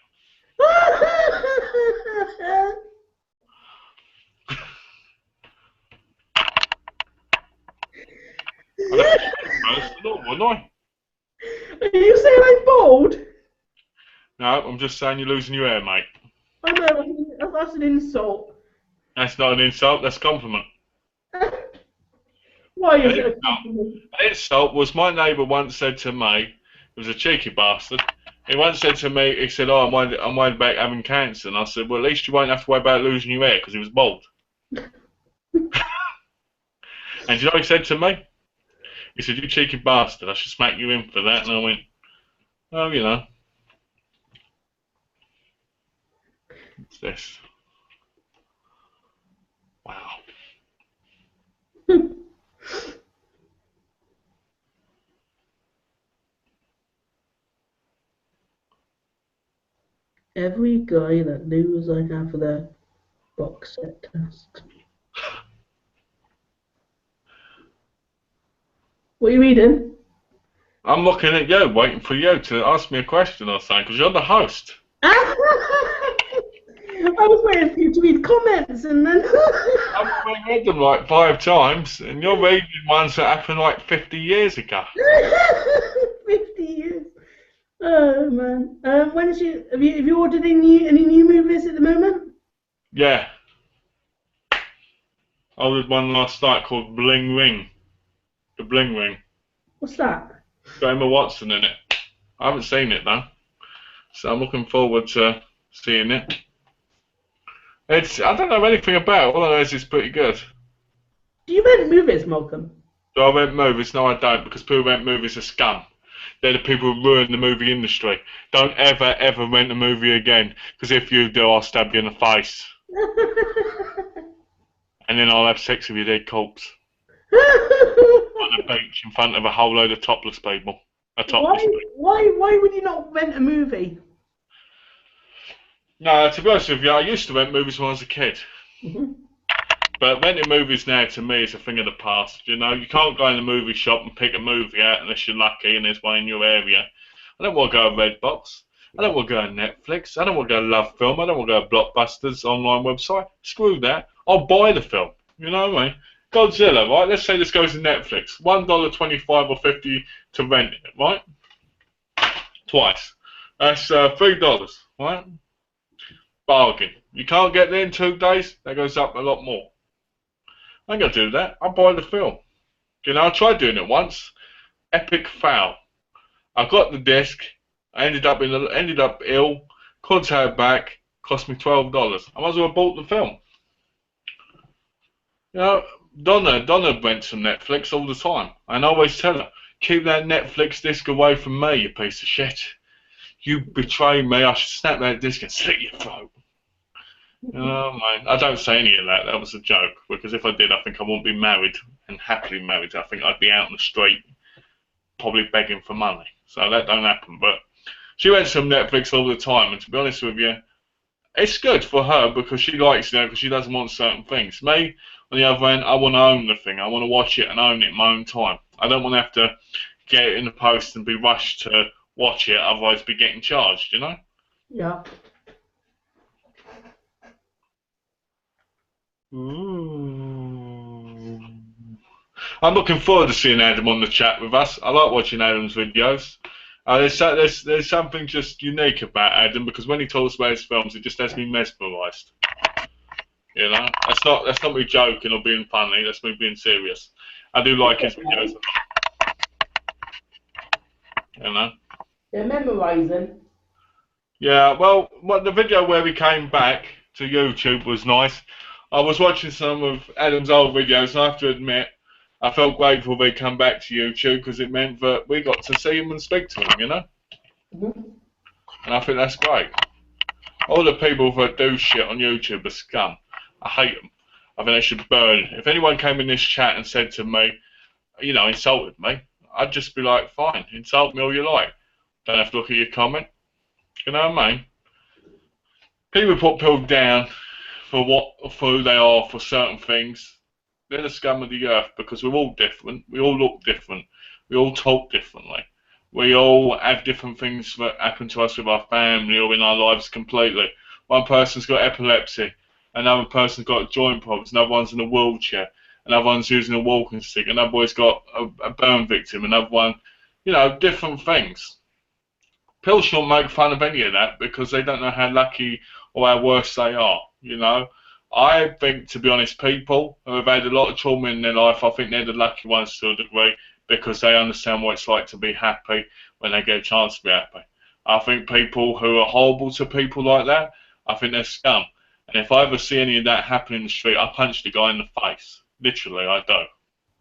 Wouldn't I? Are you saying I'm bald? No, I'm just saying you're losing your hair, mate. I know. That's an insult. That's not an insult, that's a compliment. Why is An it a compliment? insult was my neighbour once said to me, he was a cheeky bastard, he once said to me, he said, oh, I'm worried about having cancer. And I said, well, at least you won't have to worry about losing your hair, because he was bald. And you know what he said to me? He said, you cheeky bastard, I should smack you in for that. And I went, oh, you know. What's this? Wow. Every guy that knows I have the box set task. What are you reading? I'm looking at you, waiting for you to ask me a question or something, because you're the host. I was waiting for you to read comments and then... I've read them like 5 times, and you're reading ones that happened like 50 years ago. 50 years. Oh man. When is you have you ordered any new movies at the moment? Yeah. I ordered one last night called Bling Ring. The Bling Ring. What's that? Got Emma Watson in it. I haven't seen it though, so I'm looking forward to seeing it. I don't know anything about it. All I know is it's pretty good. Do you rent movies, Malcolm? Do I rent movies? No, I don't, because people who rent movies are scum. They're the people who ruin the movie industry. Don't ever rent a movie again, because if you do, I'll stab you in the face. And then I'll have sex with your dead corpse. On a beach in front of a whole load of topless people. Why would you not rent a movie? No, to be honest with you, I used to rent movies when I was a kid. Mm-hmm. But renting movies now, to me, is a thing of the past. You know, you can't go in the movie shop and pick a movie out unless you're lucky and there's one in your area. I don't want to go to Redbox. I don't want to go to Netflix. I don't want to go to Love Film. I don't want to go to Blockbuster's online website. Screw that. I'll buy the film. You know what I mean? Godzilla, right? Let's say this goes to Netflix. $1.25 or $50 to rent it, right? Twice. That's $3, right? Bargain. You can't get there in 2 days, that goes up a lot more. I ain't gonna do that. I'll buy the film. You know, I tried doing it once. Epic fail. I got the disc. I ended up ill. Couldn't have it back. Cost me $12. I might as well have bought the film. You know, Donna rents from Netflix all the time. And I always tell her, keep that Netflix disc away from me, you piece of shit. You betray me, I should snap that disc and slit your throat. Oh, man. I don't say any of that. That was a joke. Because if I did, I think I wouldn't be married and happily married. I think I'd be out on the street, probably begging for money. So that don't happen. But she rents from Netflix all the time. And to be honest with you, it's good for her because she likes it because she doesn't want certain things. Me, on the other hand, I want to own the thing. I want to watch it and own it in my own time. I don't want to have to get it in the post and be rushed to watch it, otherwise be getting charged, you know? Yeah. Ooh. I'm looking forward to seeing Adam on the chat with us. I like watching Adam's videos. There's something just unique about Adam because when he talks about his films, it just has me mesmerised. You know, that's not me joking or being funny. That's me being serious. I do like his videos a lot. You know. They're memorising. Yeah. Well, the video where he came back to YouTube was nice. I was watching some of Adam's old videos, and I have to admit, I felt grateful they come back to YouTube because it meant that we got to see him and speak to him, you know? Mm-hmm. And I think that's great. All the people that do shit on YouTube are scum. I hate them. I think they should burn. If anyone came in this chat and said to me, you know, insulted me, I'd just be like, fine, insult me all you like. Don't have to look at your comment. You know what I mean? People put people down for who they are for certain things. They're the scum of the earth because we're all different. We all look different. We all talk differently. We all have different things that happen to us with our family or in our lives completely. One person's got epilepsy, another person's got joint problems, another one's in a wheelchair, another one's using a walking stick, another boy's got a burn victim, another one, you know, different things. People shouldn't make fun of any of that because they don't know how lucky or how worse they are. you know. I think, to be honest, people who have had a lot of trauma in their life, I think they're the lucky ones to a degree because they understand what it's like to be happy when they get a chance to be happy. I think people who are horrible to people like that, I think they're scum. And if I ever see any of that happen in the street, I punch the guy in the face. Literally, I do.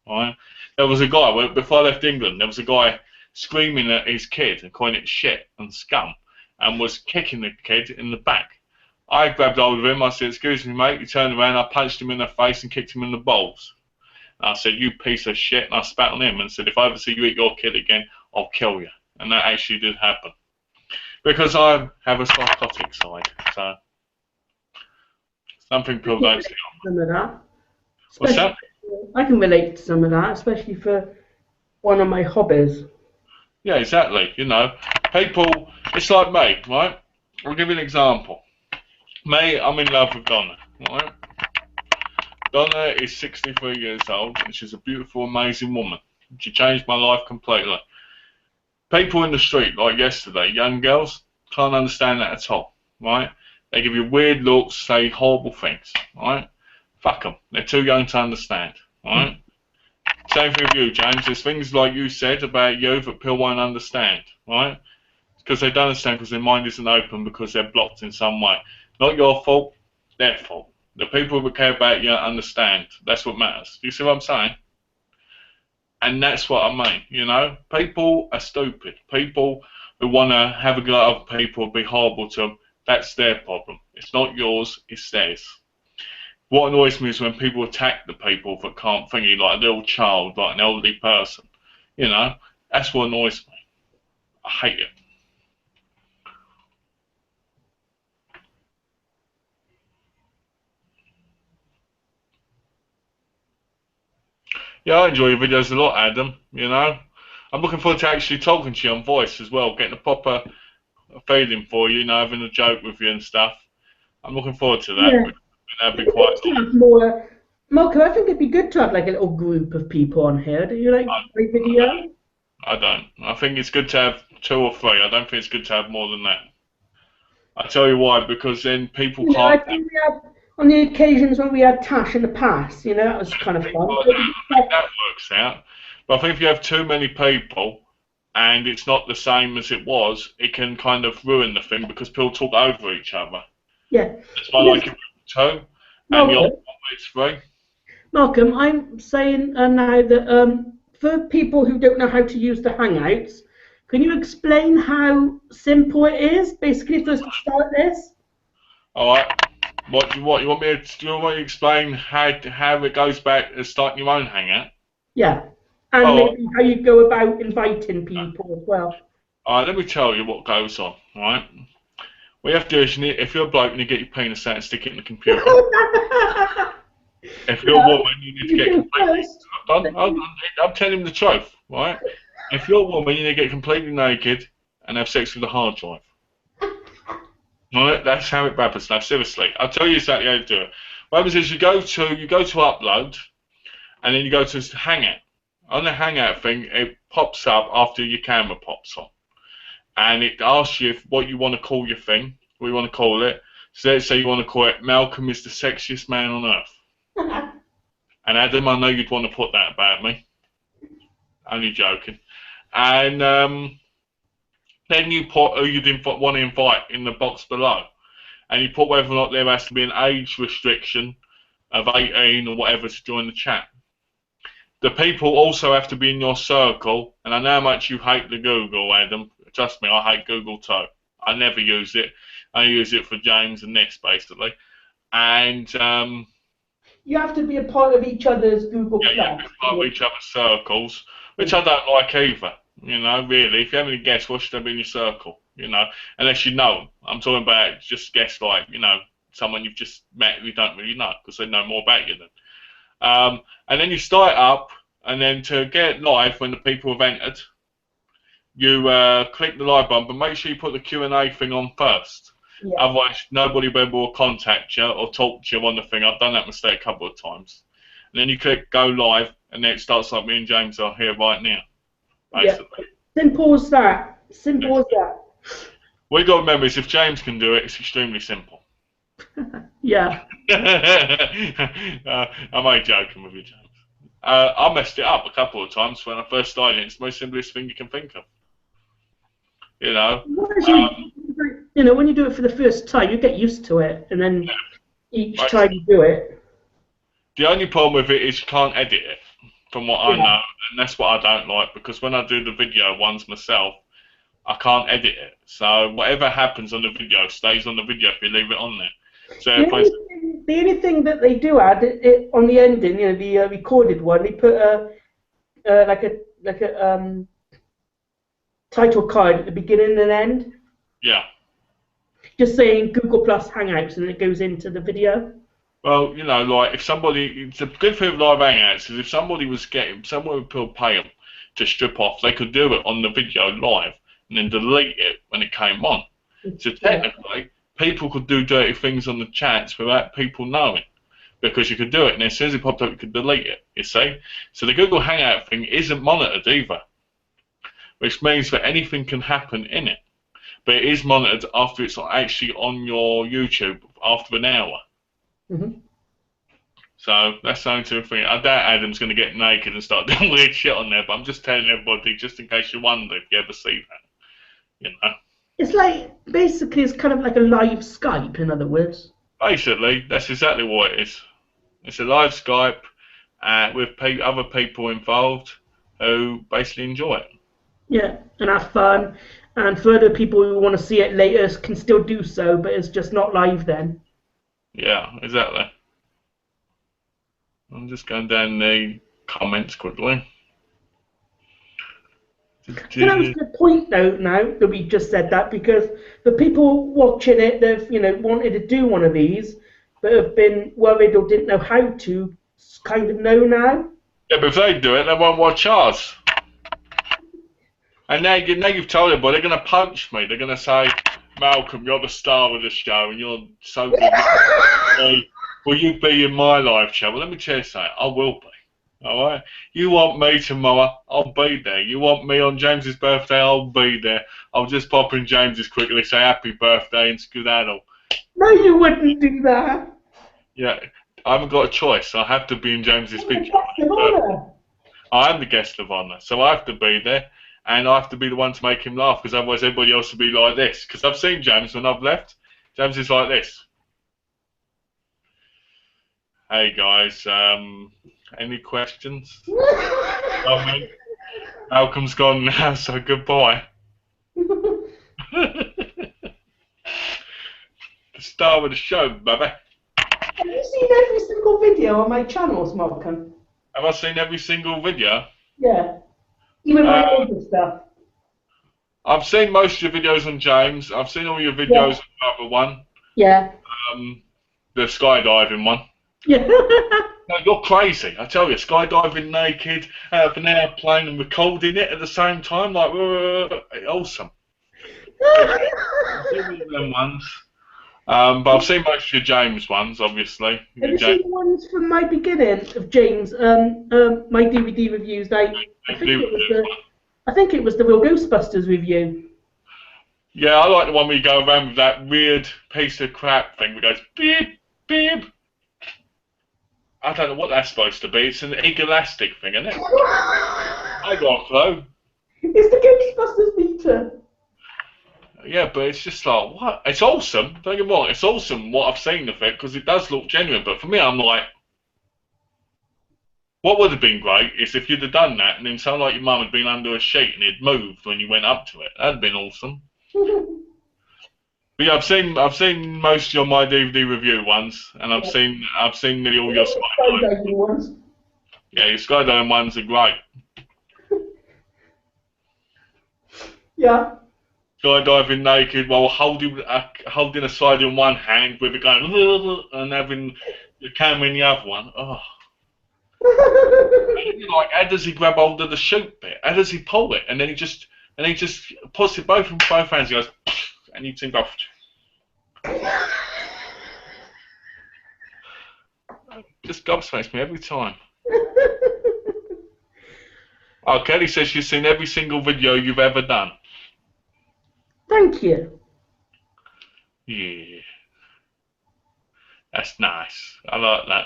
Right? There was a guy, before I left England, there was a guy screaming at his kid and calling it shit and scum and was kicking the kid in the back. I grabbed hold of him, I said, excuse me mate, he turned around, I punched him in the face and kicked him in the balls. And I said, you piece of shit, and I spat on him and said, if I ever see you eat your kid again, I'll kill you. And that actually did happen. Because I have a psychotic side, so something people don't see. Some of that. What's that? I can relate to some of that, especially for one of my hobbies. Yeah, exactly. You know, people, it's like me, right? I'll give you an example. Me, I'm in love with Donna, right? Donna is 63 years old, and she's a beautiful, amazing woman. She changed my life completely. People in the street, like yesterday, young girls, can't understand that at all, right? They give you weird looks, say horrible things, right? Fuck them. They're too young to understand, right? Same thing with you, James. There's things like you said about you that people won't understand, right? Because they don't understand because their mind isn't open because they're blocked in some way. Not your fault, their fault. The people who care about you understand. That's what matters. Do you see what I'm saying? And that's what I mean, you know? People are stupid. People who want to have a go at other people, be horrible to them, that's their problem. It's not yours, it's theirs. What annoys me is when people attack the people that can't think, like a little child, like an elderly person. You know? That's what annoys me. I hate it. Yeah, I enjoy your videos a lot, Adam, you know. I'm looking forward to actually talking to you on voice as well, getting a proper feeling for you, you know, having a joke with you and stuff. I'm looking forward to that. Yeah. That'd be It'd be quite good to have more. Malcolm, I think it'd be good to have like a little group of people on here. Do you like my video? I don't. I think it's good to have 2 or 3. I don't think it's good to have more than that. I tell you why, because then people I can't. think we have on the occasions when we had Tash in the past, you know, that was kind of fun. I think that works out. But I think if you have too many people and it's not the same as it was, it can kind of ruin the thing because people talk over each other. Yeah. That's why I like it with 2 and the other one it's 3. Malcolm, I'm saying now that for people who don't know how to use the Hangouts, can you explain how simple it is, basically, for us to start this? All right. What you want me to do? You want me to explain how it goes back to starting your own Hangout? Yeah, and maybe how you go about inviting people as well. All right. Let me tell you what goes on. All right. What you have to do is, if you're a bloke, you need to get your penis out and stick it in the computer. If you're a woman, you need to get completely. I'm telling him the truth, right? If you're a woman, you need to get completely naked and have sex with a hard drive. Right? That's how it happens. Now, seriously, I'll tell you exactly how to do it. What happens is you go to upload, and then you go to Hangout. On the Hangout thing, it pops up after your camera pops on, and it asks you what you want to call your thing, what you want to call it. So let's say you want to call it "Malcolm is the sexiest man on earth." And Adam, I know you'd want to put that about me. Only joking. And then you put who you'd want to invite in the box below. And you put whether or not there has to be an age restriction of 18 or whatever to join the chat. The people also have to be in your circle. And I know how much you hate the Google, Adam. Trust me, I hate Google too. I never use it. I use it for James and Nick, basically. And you have to be a part of each other's Google Plus. Yeah, you have to be part of each other's circles, which I don't like either. You know, really, if you have any guests, why should they be in your circle? You know, unless you know them. I'm talking about just guests like, you know, someone you've just met who you don't really know because they know more about you than. And then you start up, and then to get live when the people have entered, you click the live button, but make sure you put the Q&A thing on first. Yeah. Otherwise, nobody will contact you or talk to you on the thing. I've done that mistake a couple of times. And then you click go live, and then it starts like me and James are here right now. Basically. Yeah. Simple as that. Simple as that. What you got to remember is if James can do it, it's extremely simple. Yeah. I'm only joking with you, James. I messed it up a couple of times when I first started. It's the most simplest thing you can think of. You know. Once you know, when you do it for the first time, you get used to it, and then each time you do it. The only problem with it is you can't edit it, from what I Yeah. know, and that's what I don't like, because when I do the video ones myself, I can't edit it. So whatever happens on the video stays on the video if you leave it on there. So The only thing that they do add on the ending, you know, the recorded one, they put like a title card at the beginning and end, yeah. just saying Google Plus Hangouts, and it goes into the video. Well, you know, like if somebody, it's a good thing with live hangouts is if somebody was getting, someone would pay them to strip off, they could do it on the video live and then delete it when it came on. So technically, people could do dirty things on the chats without people knowing, because you could do it, and as soon as it popped up, you could delete it. You see, so the Google Hangout thing isn't monitored either, which means that anything can happen in it, but it is monitored after it's actually on your YouTube after an hour. Mm-hmm. So that's the only two things. I doubt Adam's going to get naked and start doing weird shit on there, but I'm just telling everybody, just in case you wonder if you ever see that. You know. It's like, basically, it's kind of like a live Skype, in other words. Basically, that's exactly what it is. It's a live Skype with other people involved who basically enjoy it. Yeah, and have fun. And for other people who want to see it later can still do so, but it's just not live then. Yeah, exactly. I'm just going down the comments quickly. So that was a good point, though, now that we just said that, because the people watching it, they've, you know, wanted to do one of these, but have been worried or didn't know how to kind of know now. Yeah, but if they do it, they won't watch ours. And now you've told everybody, they're going to punch me. They're going to say, Malcolm, you're the star of the show, and you're so good. Will you be in my live show? Well, let me tell you something. I will be. All right. You want me tomorrow? I'll be there. You want me on James's birthday? I'll be there. I'll just pop in James's quickly, say happy birthday and skedaddle. No, you wouldn't do that. Yeah, I haven't got a choice. I have to be in James's video. I am the guest of honour, so I have to be there, and I have to be the one to make him laugh, because otherwise everybody else will be like this. Because I've seen James when I've left. James is like this. Hey guys, any questions? Malcolm's gone now, so goodbye. The star of the show, baby. Have you seen every single video on my channels, Malcolm? Have I seen every single video? Yeah. Even my older stuff. I've seen most of your videos on James. I've seen all your videos on the other one. Yeah. The skydiving one. Yeah. No, you're crazy. I tell you, skydiving naked out of an airplane and recording it at the same time, like, awesome. I've seen all them ones. But I've seen most of your James ones, obviously. Have you seen the ones from my beginning of James? My DVD reviews. I think it was the real Ghostbusters review. Yeah, I like the one where you go around with that weird piece of crap thing that goes beep, beep. I don't know what that's supposed to be. It's an elastic thing, isn't it? I got a clue. It's the Ghostbusters meter. Yeah, but it's just like, what? It's awesome. Don't get me wrong. It's awesome what I've seen of it, because it does look genuine. But for me, I'm like, what would have been great is if you'd have done that and then sound like your mum had been under a sheet and it moved when you went up to it. That'd have been awesome. But yeah, I've seen most of your MyDvd review ones, and I've seen nearly all your skydiving ones. Yeah, your skydiving ones are great. Yeah. Skydiving naked while holding a slide in one hand with it going and having the camera in the other one. Oh. And you're like, how does he grab hold of the chute bit? How does he pull it? And then he just puts it both in both hands. He goes, and you think, go. Just gobsmacks me every time. Oh, Kelly says she's seen every single video you've ever done. Thank you. Yeah. That's nice. I like that.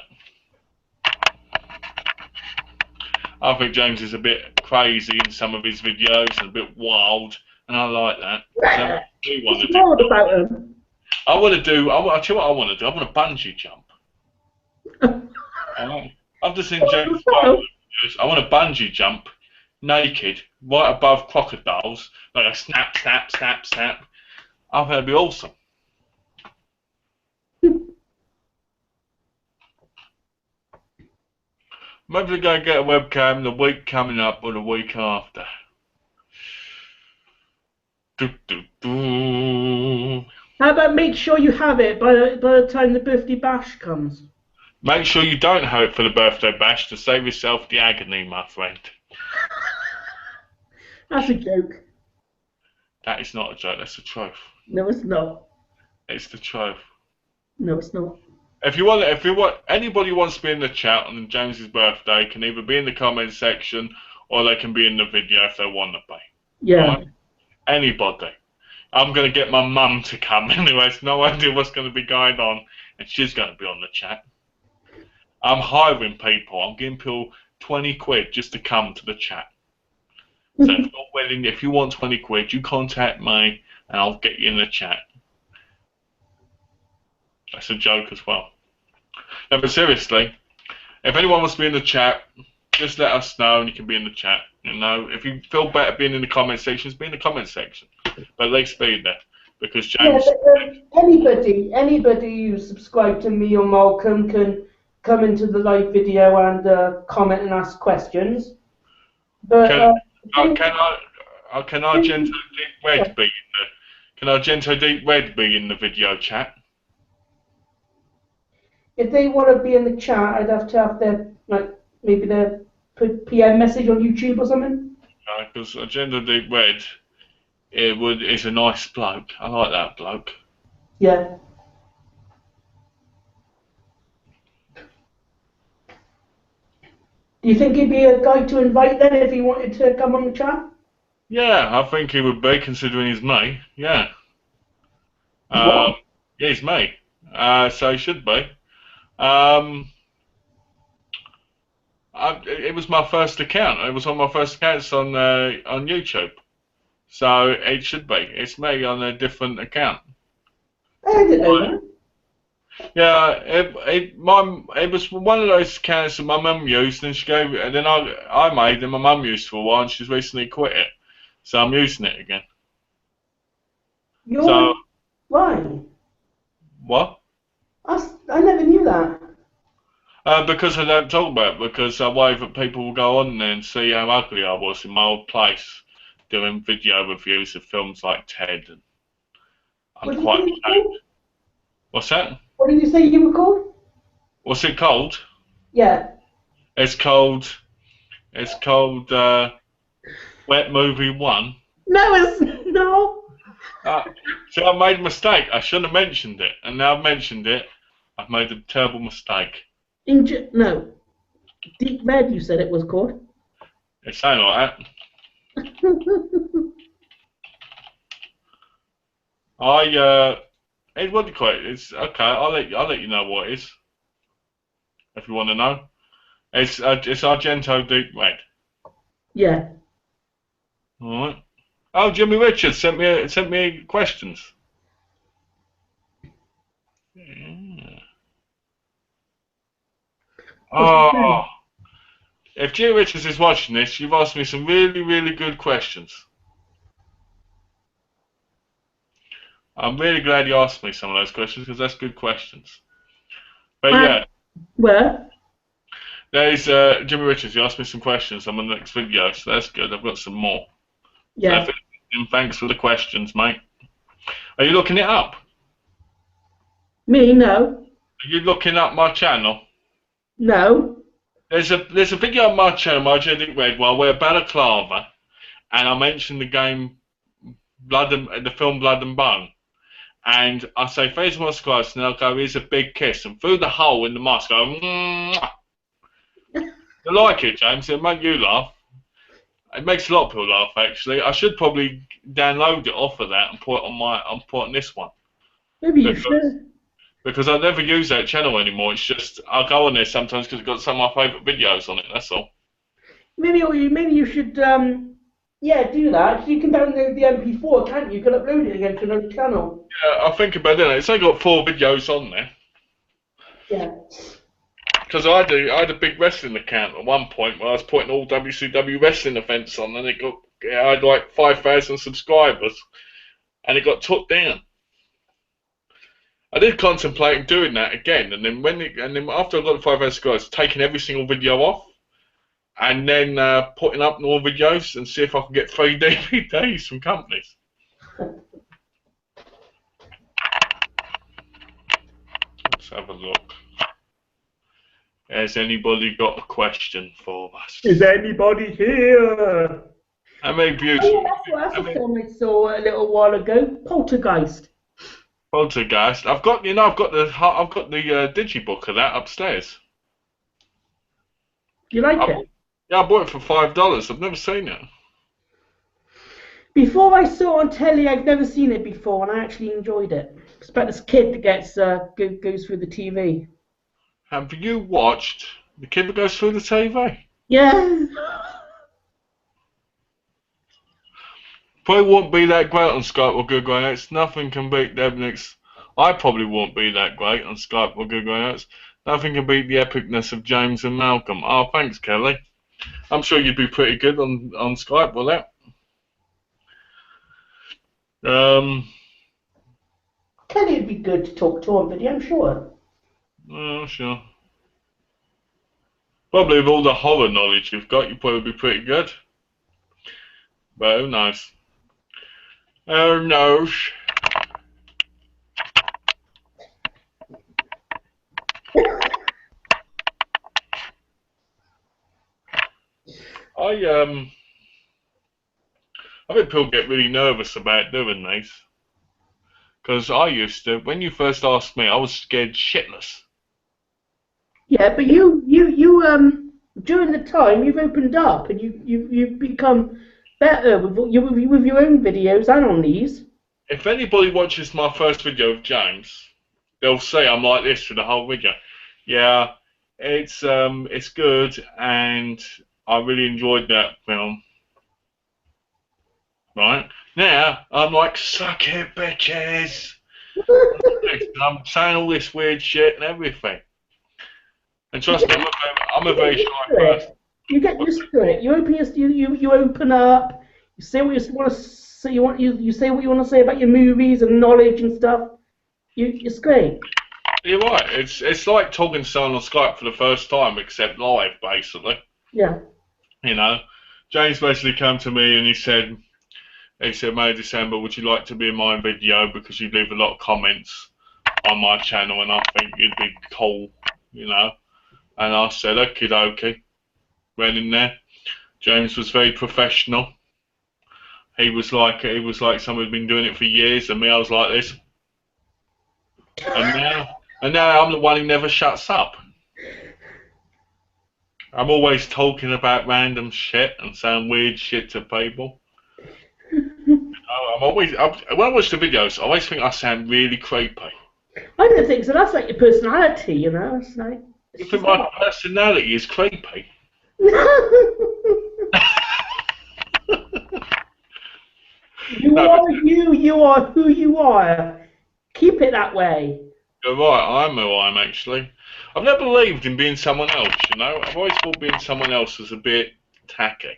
I think James is a bit crazy in some of his videos and a bit wild, and I like that. So I do want to do. What about him? I'll tell you what I want to do. I want to bungee jump. Alright. I've just seen James videos. I want to bungee jump naked right above crocodiles, like a snap, snap, snap, snap. I think that'd be awesome. Maybe we're going to get a webcam the week coming up or the week after. How about make sure you have it by the time the birthday bash comes? Make sure you don't have it for the birthday bash to save yourself the agony, my friend. That's a joke. That is not a joke, that's the truth. No, it's not. It's the truth. No, it's not. If anybody wants to be in the chat on James's birthday, can either be in the comment section or they can be in the video if they want to be. Yeah. Right? Anybody. I'm going to get my mum to come anyway. It's no idea what's going to be going on, and she's going to be on the chat. I'm hiring people. I'm giving people 20 quid just to come to the chat. So if you want 20 quid, you contact me and I'll get you in the chat. That's a joke as well. No, but seriously, if anyone wants to be in the chat, just let us know and you can be in the chat. You know, if you feel better being in the comment sections, be in the comment section. But at least be there, because James. Yeah, but, anybody who's subscribed to me or Malcolm can come into the live video and comment and ask questions. But can Argento Deep Red be in the? Can Argento Deep Red be in the video chat? If they want to be in the chat, I'd have to have their maybe their PM message on YouTube or something. Because Argento Deep Red, is a nice bloke. I like that bloke. Yeah. Do you think he'd be a guy to invite then if he wanted to come on the chat? Yeah, I think he would be, considering he's me. Yeah. What? Yeah, he's me. So he should be. It was my first account. It was one of my first accounts on YouTube. So it should be. It's me on a different account. I didn't know that. Yeah, it was one of those accounts that my mum used, and she gave it, and then I made, and my mum used for a while, and she's recently quit it, so I'm using it again. Why? What? I never knew that. Because I don't talk about it, because I worry that people will go on there and see how ugly I was in my old place, doing video reviews of films like Ted. And I'm quite ashamed. What's that? What did you say you were called? What's it called? Yeah. It's called Wet Movie 1. No. So I made a mistake. I shouldn't have mentioned it, and now I've mentioned it. I've made a terrible mistake. No. Deep Red, you said it was called. It's ain't like that. What do you call it? It's okay. I'll let you know what it is. If you want to know, it's Argento Deep Red. Yeah. All right. Oh, Jimmy Richards sent me questions. Yeah. Oh, if Jimmy Richards is watching this, you've asked me some really, really good questions. I'm really glad you asked me some of those questions, because that's good questions. But yeah. Where? There's Jimmy Richards. He asked me some questions on the next video, so that's good. I've got some more. Yeah. So, thanks for the questions, mate. Are you looking it up? Me? No. Are you looking up my channel? No. There's a video on my channel, my Genetic Red, where I wear balaclava, and I mention the game the film Blood and Bone. And I say, "Face my subscribers," and they'll go, "Here's a big kiss," and through the hole in the mask, I go, "Mwah." I like it, James. It'll make you laugh. It makes a lot of people laugh, actually. I should probably download it off of that and put it on this one. Maybe you should. because I never use that channel anymore. It's just I go on there sometimes because it's got some of my favourite videos on it. That's all. Maybe you should yeah, do that. You can download the MP4, can't you? You can upload it again to another channel. Yeah, I think about it. It's only got 4 videos on there. Yeah. Because I had a big wrestling account at one point where I was putting all WCW wrestling events on, and I had like 5,000 subscribers, and it got took down. I did contemplate doing that again, and then after I got the 5,000 subscribers, taking every single video off, and then putting up more videos and see if I can get 3 DVDs from companies. Let's have a look. Has anybody got a question for us? Is anybody here? How many views? Oh, that's a film I saw a little while ago. Poltergeist. Poltergeist. I've got the digibook of that upstairs. You like it? Yeah, I bought it for $5. I've never seen it. Before I saw it on telly, I've never seen it before, and I actually enjoyed it. It's about this kid that goes through the TV. Have you watched The Kid That Goes Through the TV? Yeah. Probably won't be that great on Skype or Google Hangouts. Nothing can beat Debnick's. I probably won't be that great on Skype or Google Hangouts. Nothing can beat the epicness of James and Malcolm. Oh, thanks, Kelly. I'm sure you'd be pretty good on Skype with that. Kelly would be good to talk to on video, I'm sure. Oh, sure. Probably with all the horror knowledge you've got, you'd probably be pretty good. But who knows? Who knows? I think people get really nervous about doing these. Because I used to, when you first asked me, I was scared shitless. Yeah, but you during the time you've opened up and you've become better with your own videos and on these. If anybody watches my first video of James, they'll say I'm like this for the whole video. Yeah, it's good, and I really enjoyed that film. Right? Now, I'm like, suck it, bitches! I'm saying all this weird shit and everything. And trust me, I'm a very shy person. You get used to it. You open up. You say what you want to say. You say what you want to say about your movies and knowledge and stuff. It's great. You're right. It's like talking to someone on Skype for the first time, except live, basically. Yeah. You know, James basically came to me and he said, May December, would you like to be in my video because you leave a lot of comments on my channel and I think you'd be cool, you know. And I said, okie dokie. Went in there. James was very professional. He was like someone who'd been doing it for years, and me, I was like this. And now I'm the one who never shuts up. I'm always talking about random shit and saying weird shit to people. When I watch the videos, I always think I sound really creepy. I don't think so. That's like your personality, you know. It's like. You think my personality is creepy? You are who you are. Keep it that way. You're right, I'm who I am actually. I've never believed in being someone else, you know. I've always thought being someone else was a bit tacky.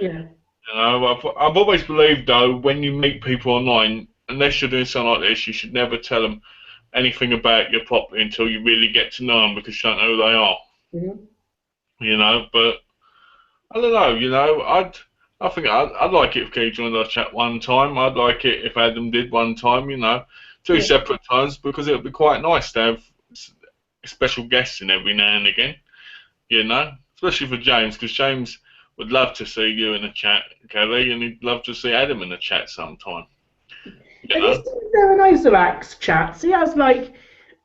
Yeah. You know, I've always believed though, when you meet people online, unless you're doing something like this, you should never tell them anything about your property until you really get to know them, because you don't know who they are. Mm-hmm. You know, but I don't know. You know, I think I'd like it if Key joined our chat one time. I'd like it if Adam did one time. You know, two separate times, because it would be quite nice to have special guests in every now and again. You know, especially for James, because James would love to see you in the chat, Kelly, and he'd love to see Adam in the chat sometime. You know? Have you seen Darren Isaac's chats? He has like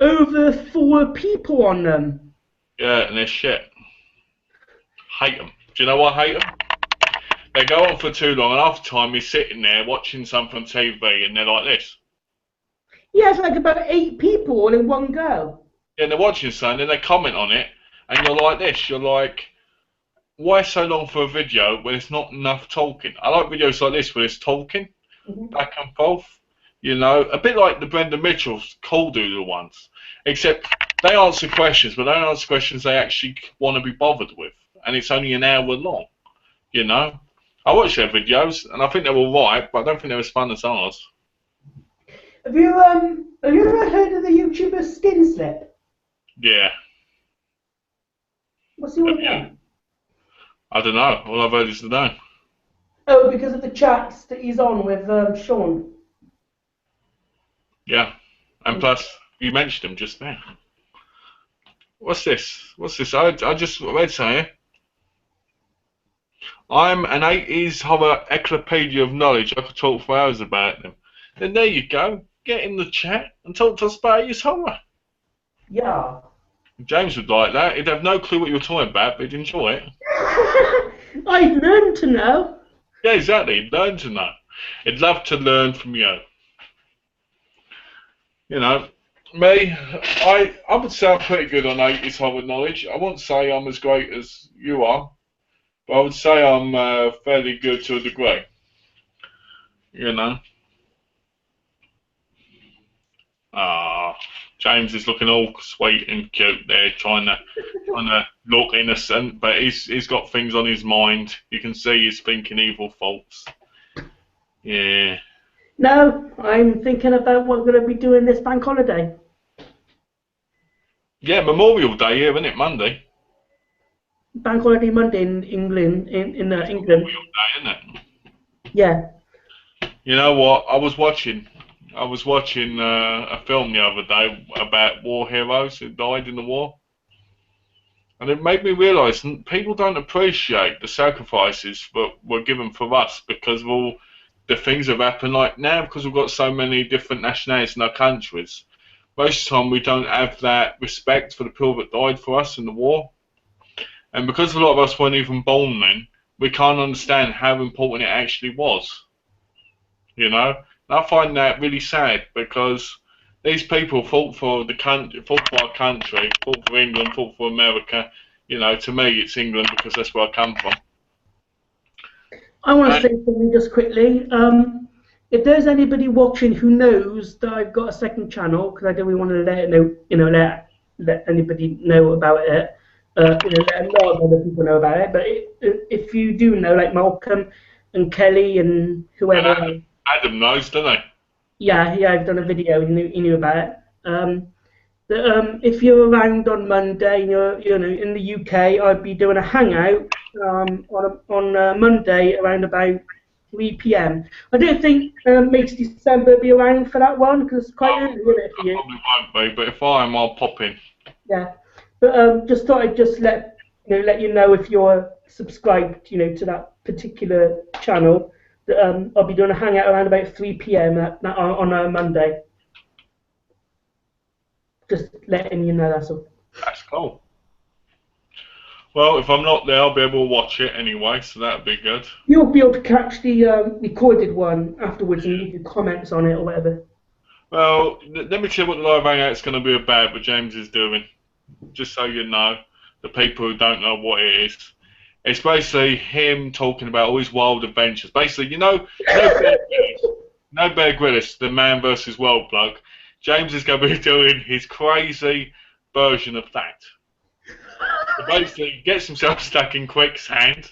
over 4 people on them. Yeah, and they're shit. Hate them. Do you know why I hate them? They go on for too long, and half the time you're sitting there watching something on TV, and they're like this. Yeah, it's like about 8 people all in one go. Yeah, and they're watching something, and they comment on it, and you're like this. You're like, why so long for a video when it's not enough talking? I like videos like this where it's talking back and forth. You know, a bit like the Brendan Mitchell's Cool Doodle ones, except they answer questions, but they don't answer questions they actually want to be bothered with, and it's only an hour long. You know, I watch their videos, and I think they're all right, but I don't think they're as fun as ours. Have you ever heard of the YouTuber Skin Slip? Yeah. What's he all Have you? about? I don't know. All I've heard is the name. Oh, because of the chats that he's on with Sean. Yeah. And plus, you mentioned him just now. What's this? What's this? I just read something. I'm an 80s horror encyclopedia of knowledge. I could talk for hours about them. Then there you go. Get in the chat and talk to us about his horror. Yeah. James would like that. He'd have no clue what you were talking about, but he'd enjoy it. I'd learn to know. Yeah, exactly. He'd learn to know. He'd love to learn from you. You know, me, I would say I'm pretty good on 80s horror knowledge. I won't say I'm as great as you are, but I would say I'm fairly good to a degree. You know. Ah, James is looking all sweet and cute there, trying to look innocent, but he's got things on his mind. You can see he's thinking evil thoughts. Yeah. No, I'm thinking about what we're going to be doing this bank holiday. Yeah, Memorial Day here, isn't it? Monday. Bank holiday Monday in England. In England. Memorial Day, isn't it? Yeah. You know what? I was watching a film the other day about war heroes who died in the war, and it made me realise people don't appreciate the sacrifices that were given for us because of all the things that have happened. Like now, because we've got so many different nationalities in our countries, most of the time we don't have that respect for the people that died for us in the war, and because a lot of us weren't even born then, we can't understand how important it actually was. You know, and I find that really sad because these people fought for the country, fought for our country, fought for England, fought for America. You know, to me, it's England because that's where I come from. I want to say something just quickly. If there's anybody watching who knows that I've got a second channel, because I don't really want to let it know, let anybody know about it. Let a lot of other people know about it. But if you do know, like Malcolm and Kelly and whoever. And Adam knows, doesn't he? Yeah, I've done a video. He knew about it. If you're around on Monday, and you're in the UK, I'd be doing a hangout on Monday around about 3 p.m. I don't think MyDvdReviews will be around for that one because it's quite early, isn't it, for you? I probably won't be, but if I am, I'll pop in. Yeah, but just thought I'd just let you know if you're subscribed, to that particular channel. That I'll be doing a hangout around about 3 p.m. on a Monday. Just letting you know, that's all. That's cool. Well, if I'm not there, I'll be able to watch it anyway, so that'd be good. You'll be able to catch the recorded one afterwards and leave your comments on it or whatever. Well, let me tell you what the live hangout's going to be about, what James is doing. Just so you know, the people who don't know what it is. It's basically him talking about all his wild adventures. Basically, no Bear Grylls, the Man vs. World bloke. James is going to be doing his crazy version of that. So basically, he gets himself stuck in quicksand.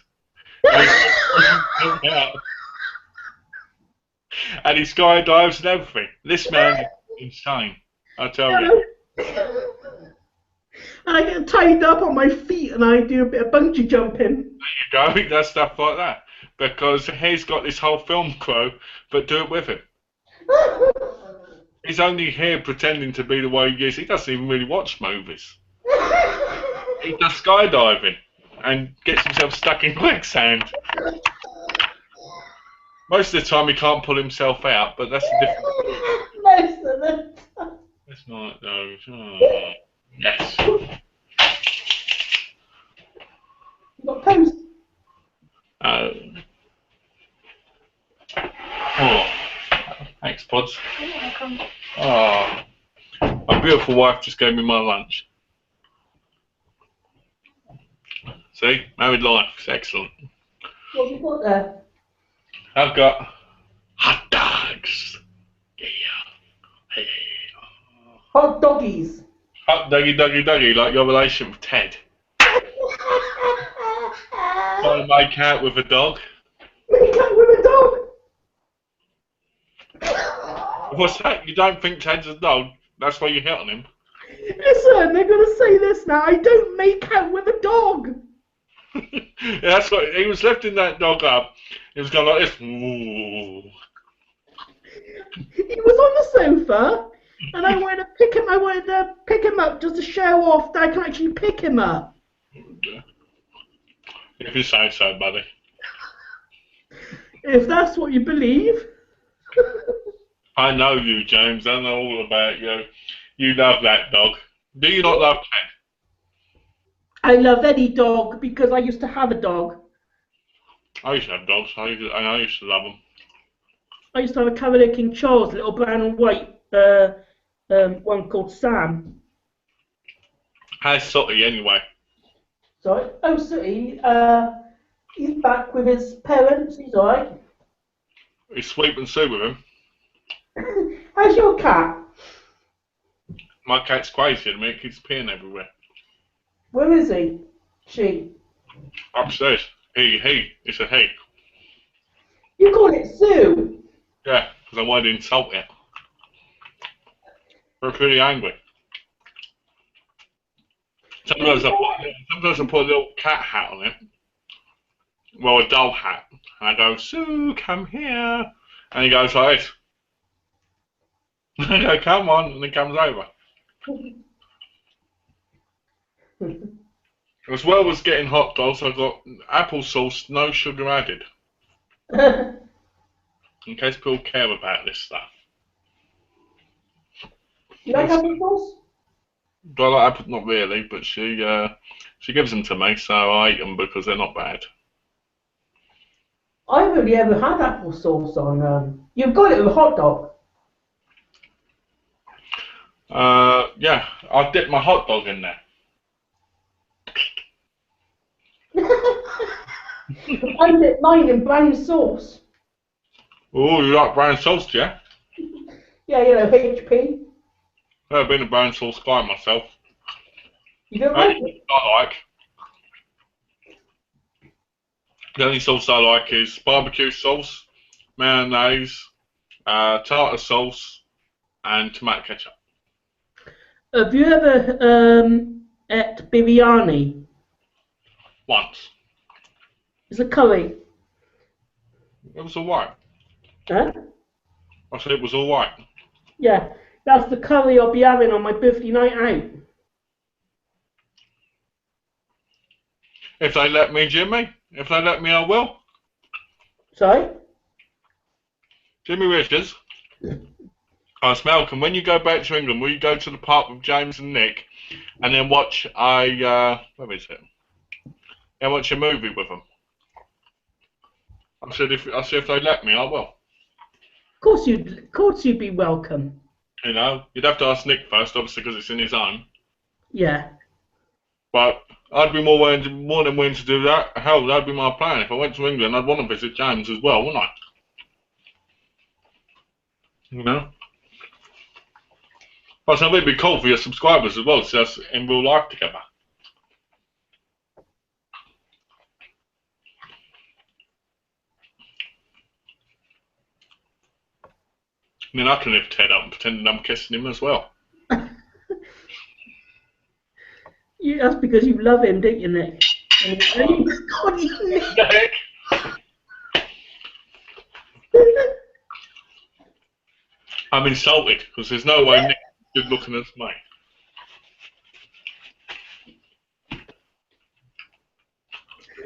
And he skydives and everything. This man is insane, I tell you. I get tied up on my feet and I do a bit of bungee jumping. There you go, does stuff like that. Because he's got this whole film crew, but do it with him. He's only here pretending to be the way he is. He doesn't even really watch movies. He does skydiving and gets himself stuck in quicksand. Most of the time he can't pull himself out, but that's a different story. Most of the time. It's not those. Oh, yes. You got post. Oh, thanks, Pods. Oh, my beautiful wife just gave me my lunch. See, married life, it's excellent. What have you got there? I've got hot dogs. Yeah. Hey. Hot doggies. Hot doggy, like your relationship with Ted. Trying to make out with a dog. Make out with a dog. What's that? You don't think Ted's a dog? That's why you hit on him. Listen, they're gonna say this now. I don't make out with a dog. Yeah, that's what he was lifting that dog up. He was going like this. Ooh. He was on the sofa, and I wanted to pick him. I wanted to pick him up just to show off that I can actually pick him up. If you say so, buddy. If that's what you believe. I know you, James. I know all about you. You love that dog. Do you not love Ted? I love any dog because I used to have a dog. I used to have dogs. I used to love them. I used to have a Cavalier King Charles, a little brown and white, one called Sam. How's Sooty anyway? Sorry. Oh, Sooty, he's back with his parents. He's alright. Is Sweep and Sue with him? How's your cat? My cat's crazy at me. It keeps peeing everywhere. Where is he? She. Upstairs. He. It's a he. You call it Sue? Yeah, because I wanted to insult it. We're pretty angry. Sometimes I put a little cat hat on it. Well, a doll hat. And I go, Sue, come here. And he goes like this. I go, come on. And he comes over. As well as getting hot dogs, I got applesauce, no sugar added. In case people care about this stuff. You like applesauce? Do I like apples? Not really, but she gives them to me, so I eat them because they're not bad. I've only ever had applesauce on. You've got it with a hot dog. Yeah, I dip my hot dog in there. I dip mine in brown sauce. Oh, you like brown sauce, yeah? Yeah, you know, HP. I've been a brown sauce guy myself. You don't like it? I like. The only sauce I like is barbecue sauce, mayonnaise, tartar sauce, and tomato ketchup. Have you ever ate biryani? Once. It's a curry. It was alright. Huh? I said it was alright. Yeah, that's the curry I'll be having on my birthday night out. If they let me, Jimmy. If they let me, I will. Sorry? Jimmy Richards. Ask Malcolm, when you go back to England, will you go to the park with James and Nick and then watch where is it? Yeah, watch a movie with them. I said if they let me, I will. Of course you'd be welcome. You know, you'd have to ask Nick first, obviously, because it's in his home. Yeah. But I'd be more than willing to do that. Hell, that'd be my plan. If I went to England, I'd want to visit James as well, wouldn't I? You know? Plus, I think it'd be cool for your subscribers as well, to see us in real life together. And then I can lift Ted up and pretend I'm kissing him as well. That's because you love him, don't you, Nick? God, Nick. I'm insulted because there's no way Nick is good looking as me.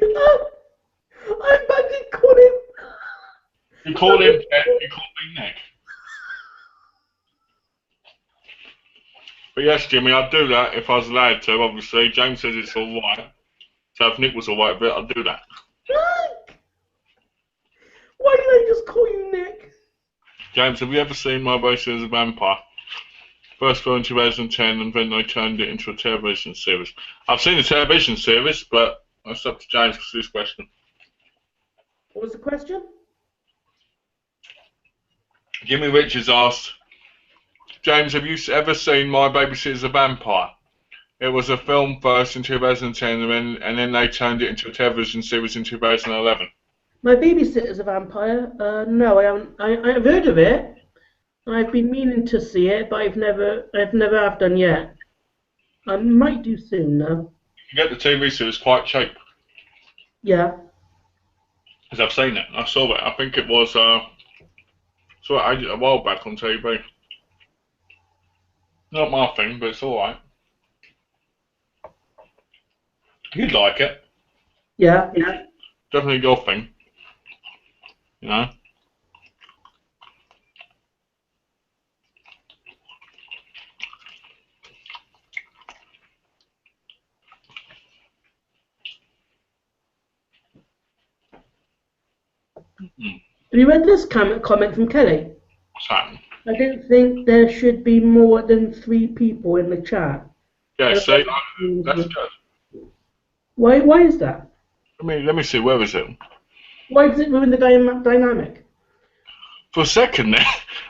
I'm about to call him. You call him Ted, you call me Nick. But yes, Jimmy, I'd do that if I was allowed to, obviously. James says it's alright. So if Nick was alright with it, I'd do that. Why did I just call you Nick? James, have you ever seen My Basic as a Vampire? First film in 2010, and then they turned it into a television series. I've seen the television series, but that's up to James for this question. What was the question? Jimmy Richards asked, James, have you ever seen My Babysitter's a Vampire? It was a film first in 2010, and then they turned it into a television series in 2011. My Babysitter's a Vampire? No, I haven't. I've heard of it. I've been meaning to see it, but I've never have done yet. I might do soon though. You get the TV series quite cheap. Yeah. Because I've seen it. I saw it. I think it was saw it a while back on TV. Not my thing, but it's alright. You'd like it. Yeah. Definitely your thing. You know? Have you read this comment from Kelly? What's happening? I don't think there should be more than 3 people in the chat. Yeah, see, that's good. Why is that? Let me see, where is it? Why does it ruin the dynamic? For a second there,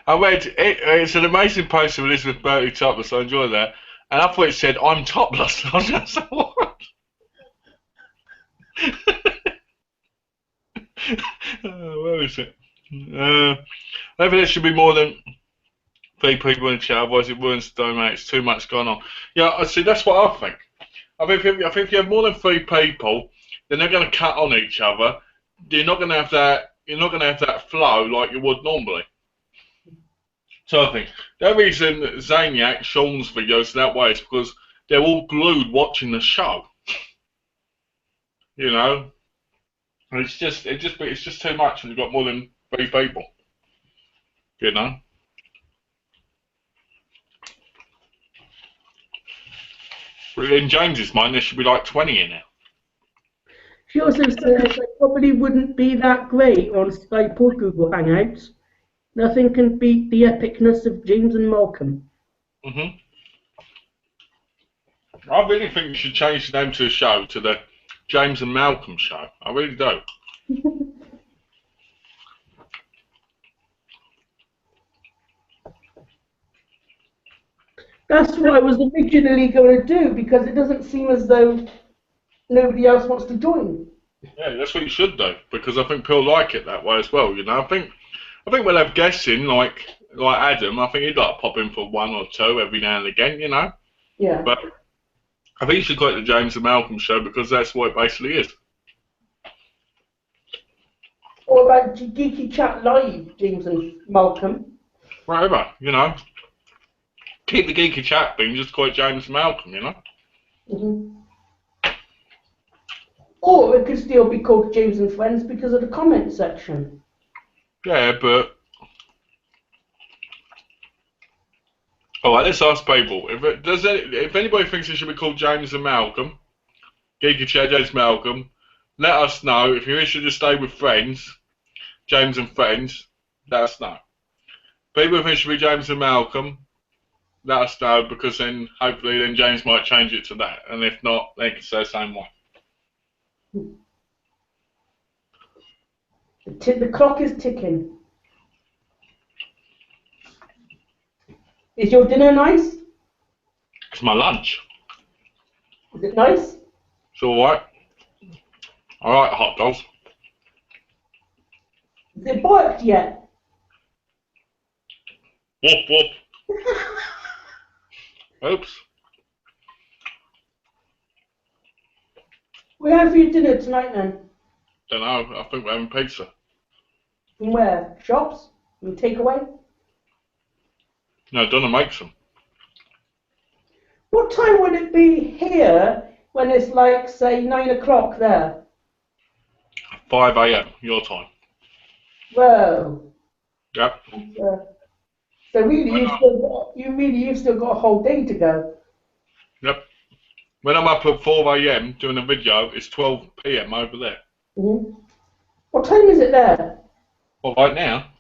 I read, it's an amazing post of Elizabeth Bertie topless, I enjoy that, and I thought it said, I'm topless. I was just like, what? Where is it? I think there should be more than 3 people in the chat, otherwise it ruins the domain. It's too much going on. Yeah, I see. That's what I think. I think if you have more than 3 people, then they're going to cut on each other. You're not going to have that. You're not going to have that flow like you would normally. So I think the reason Zaniac, Sean's videos that way is because they're all glued watching the show. You know. And it's just too much when you've got more than 3 people. You know? In James's mind, there should be like 20 in it. She also says I probably wouldn't be that great on Skype or Google Hangouts. Nothing can beat the epicness of James and Malcolm. I really think you should change the name to the show to the James and Malcolm Show. I really do. That's what I was originally going to do, because it doesn't seem as though nobody else wants to join. Yeah, that's what you should do, because I think people like it that way as well. You know, I think we'll have guests in like Adam. I think he'd like pop in for 1 or 2 every now and again. You know. Yeah. But I think you should call it the James and Malcolm Show, because that's what it basically is. Or about Geeky-Chat Live, James and Malcolm. Whatever, you know. Keep the Geeky-Chat thing, just call it James and Malcolm, you know. Or it could still be called James and Friends because of the comment section. Yeah, but... Alright, let's ask people. If anybody thinks it should be called James and Malcolm, Geeky-Chat, James and Malcolm, let us know. If you should just stay with Friends, James and Friends, let us know. People think it should be James and Malcolm, let us know, because then hopefully then James might change it to that, and if not, they can say the same way. The clock is ticking. Is your dinner nice? It's my lunch. Is it nice? It's alright. I like hot dogs. Is it barked yet? Whoop whoop. Oops. What are you having for your dinner tonight then? Don't know. I think we're having pizza. From where? Shops? From takeaway? No, Donna makes them. What time would it be here when it's like, say, 9 o'clock there? 5 AM, your time. Whoa. Yep. So really, you've still got a whole day to go. Yep. When I'm up at 4 AM doing a video, it's 12 PM over there. What time is it there? Well, right now,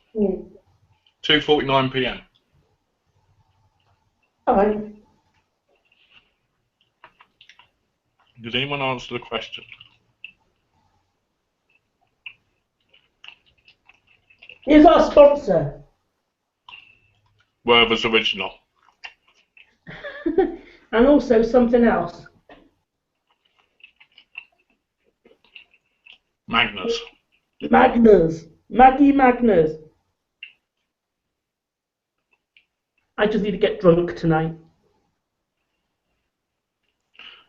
2:49 p.m. Alright. Did anyone answer the question? Here's our sponsor. Werther's Original. And also something else. Magnus. Magnus. Maggie Magnus. I just need to get drunk tonight.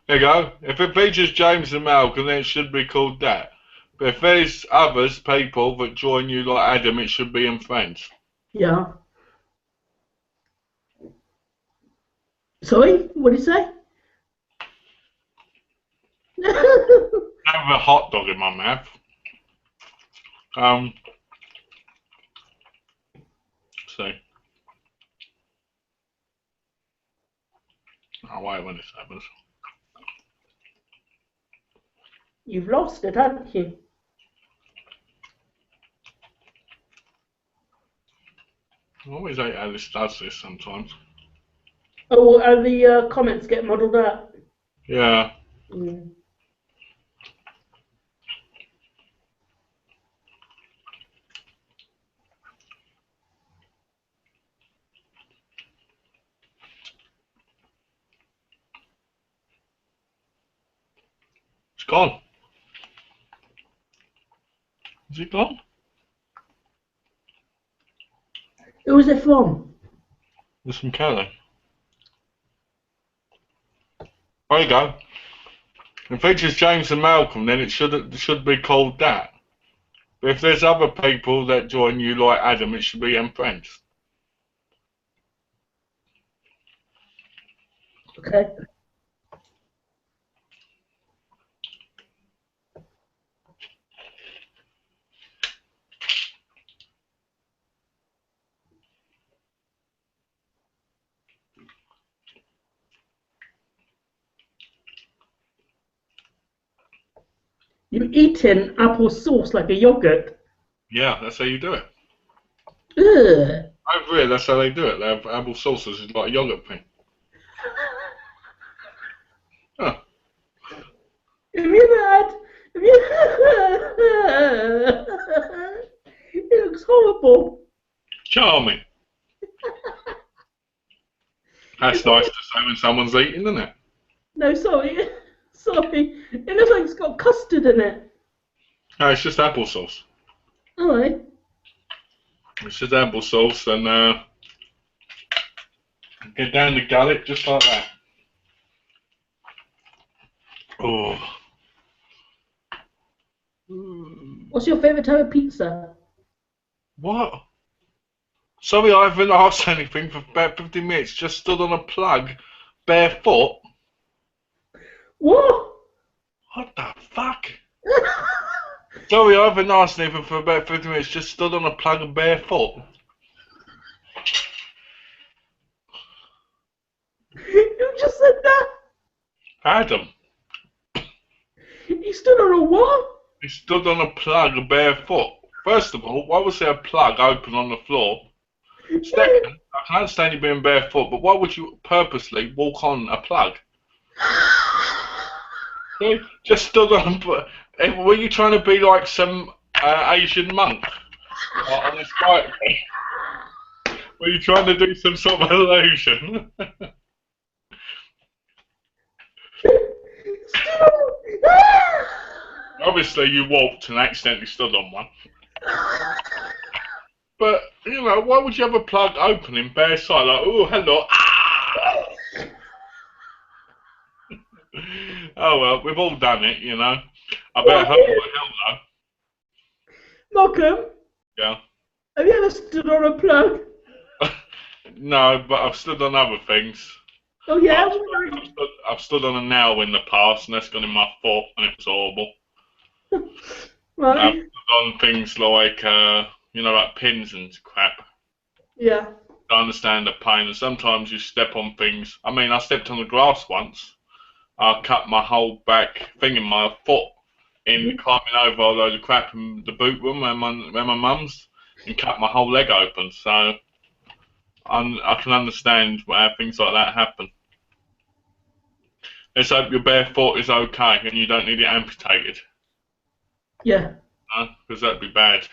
There you go. If it features James and Malcolm, then it should be called that. But if there's others, people that join you like Adam, it should be in Friends. Yeah. Sorry? What did you say? I have a hot dog in my mouth. See. I'll wait when this happens. You've lost it, haven't you? I always hate how this does this sometimes. Oh, and the comments get muddled up. Yeah. Mm. It's gone. Is it gone? Who was it from? It's from Kelly. There you go. If it features James and Malcolm, then it should be called that. But if there's other people that join you like Adam, it should be in Friends. Okay. You've eaten apple sauce like a yogurt. Yeah, that's how you do it. Ugh. Over here, that's how they do it. They have apple sauces, it's like a yogurt thing. Huh. Have you had? Have you? It looks horrible. Charming. That's nice to say when someone's eating, isn't it? No, sorry. Sorry. It looks like it's got custard in it. No, it's just applesauce. Alright. It's just applesauce and get down the gullet just like that. Oh. What's your favourite type of pizza? What? Sorry, I haven't asked anything for about 50 minutes. Just stood on a plug, barefoot. What? What the fuck? Sorry, I haven't asked anything for about 50 minutes. Just stood on a plug barefoot. You just said that. Adam. You stood on a what? He stood on a plug barefoot. First of all, why was there a plug open on the floor? Second, I can understand you being barefoot, but why would you purposely walk on a plug? You just stood on. Were you trying to be like some Asian monk on this bike thing? Were you trying to do some sort of illusion? Obviously, you walked and accidentally stood on one. But, you know, why would you have a plug open in bare sight? Like, oh, hello. Ah! Oh, well, we've all done it, you know. I better hope my hell, though. Malcolm, Yeah. have you ever stood on a plug? No, but I've stood on other things. Oh yeah? I've stood on a nail in the past, and that's gone in my foot, and it was horrible. Right. I've stood on things like, you know, like pins and crap. Yeah. I understand the pain, and sometimes you step on things. I mean, I stepped on the grass once. I cut my whole back thing in my foot in climbing over a load of crap in the boot room where my mum's. and cut my whole leg open. So I can understand why things like that happen. Let's hope your bare foot is okay and you don't need it amputated. Yeah. Because that'd be bad.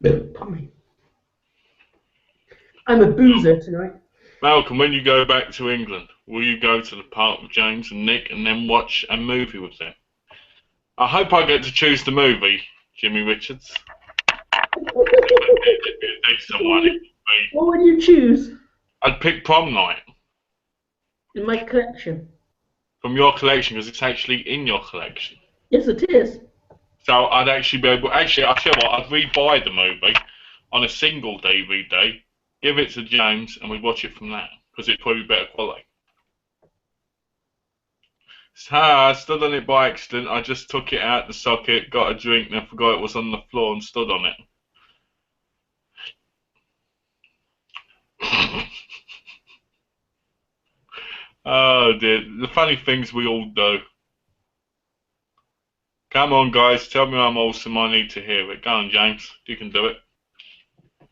Pardon me. I'm a boozer tonight. Malcolm, when you go back to England, will you go to the park with James and Nick and then watch a movie with them? I hope I get to choose the movie, Jimmy Richards. It'd be a decent one. What would you choose? I'd pick Prom Night. In my collection. From your collection, because it's actually in your collection. Yes, it is. So I'd actually be able... Actually, I'll tell you what, I'd rebuy the movie on a single DVD, give it to James, and we'd watch it from that, because it'd probably be better quality. I stood on it by accident. I just took it out the socket, got a drink, and forgot it was on the floor and stood on it. Oh dear, the funny things we all do. Come on, guys, tell me I'm awesome. I need to hear it. Go on, James. You can do it.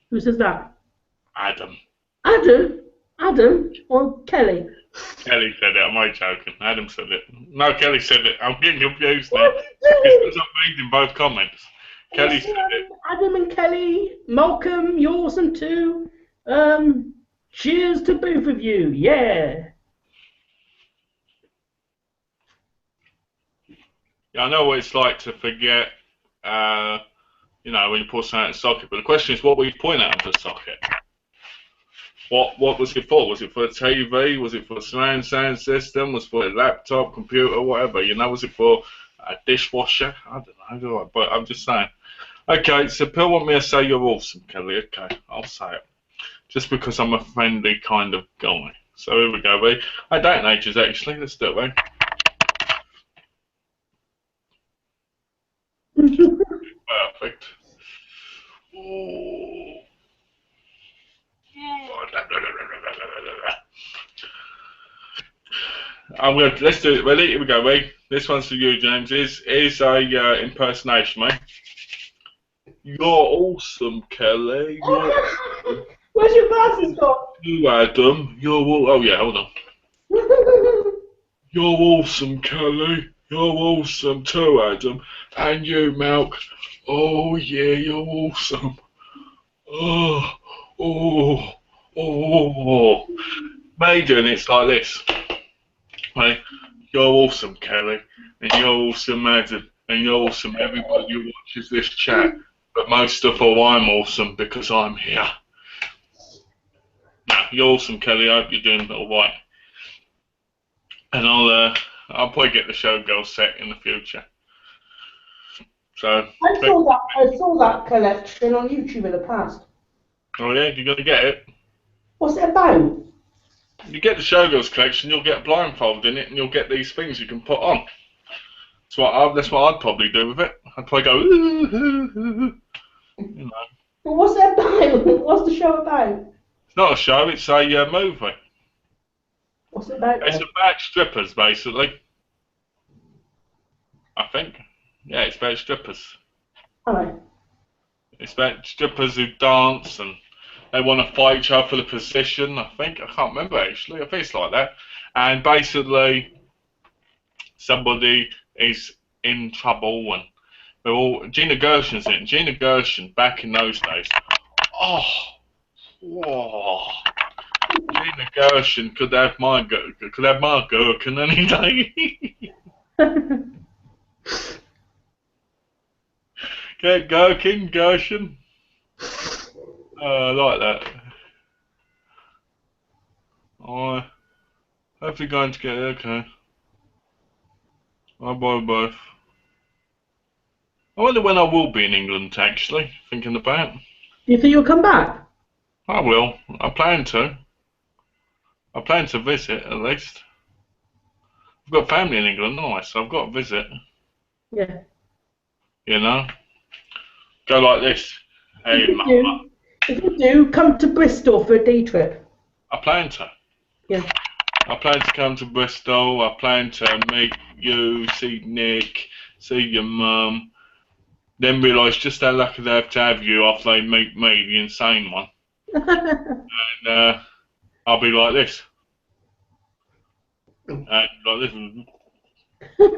Who says that? Adam. Adam? Adam or Kelly? Kelly said it. Am I joking? Adam said it. No, Kelly said it. I'm getting confused now. Because I'm reading both comments. Kelly said it. Adam and Kelly, Malcolm, you're awesome too. Cheers to both of you. Yeah. Yeah, I know what it's like to forget, you know, when you pull something out of the socket. But the question is, what were you pointing out of the socket? What was it for? Was it for a TV? Was it for a surround sound system? Was it for a laptop, computer, whatever? You know, was it for a dishwasher? I don't know, but I'm just saying. Okay, so Phil want me to say you're awesome, Kelly. Okay, I'll say it. Just because I'm a friendly kind of guy. So here we go, Ray. I dating ages, actually. Let's do it, Ray. Perfect. Ooh. Let's do it. Ready? Here we go, Ray. This one's for you, James. Is a impersonation, mate. You're awesome, Kelly. Where's your glasses gone? You, Adam. Oh yeah, hold on. You're awesome, Kelly. You're awesome too, Adam. And you, Malk. Oh yeah, you're awesome. Oh. Maiden, it's like this. Right? You're awesome, Kelly. And you're awesome, Adam. And you're awesome, everybody who watches this chat. But most of all, I'm awesome because I'm here. Now, you're awesome, Kelly. I hope you're doing all right. And I'll probably get the showgirl set in the future. So I saw that collection on YouTube in the past. Oh yeah, you're gonna get it. What's it about? You get the showgirls collection, you'll get a blindfold in it, and you'll get these things you can put on. That's what I'd probably do with it. I'd probably go, you know. What's it about? What's the show about? It's not a show, it's a movie. What's it about? It's about strippers, basically. I think. Yeah, it's about strippers. Alright. It's about strippers who dance and they want to fight each other for the position, I think. I can't remember, actually. I think it's like that. And basically, somebody is in trouble and they're all... Gina Gershon's in. Gina Gershon, back in those days. Whoa. Gina Gershon could have my gherkin any day. Get gherkin, Gershon. I like that. Hopefully going together, okay. I'll buy both. I wonder when I will be in England, actually, thinking about. Do you think you'll come back? I will. I plan to. I plan to visit, at least. I've got family in England, haven't I? So I've got to visit. Yeah. You know? Go like this. Hey, Mama. If you do, come to Bristol for a day trip. I plan to. Yeah. I plan to come to Bristol. I plan to meet you, see Nick, see your mum, Then realise just how lucky they have to have you after they meet me, the insane one. And I'll be like this. Like this. What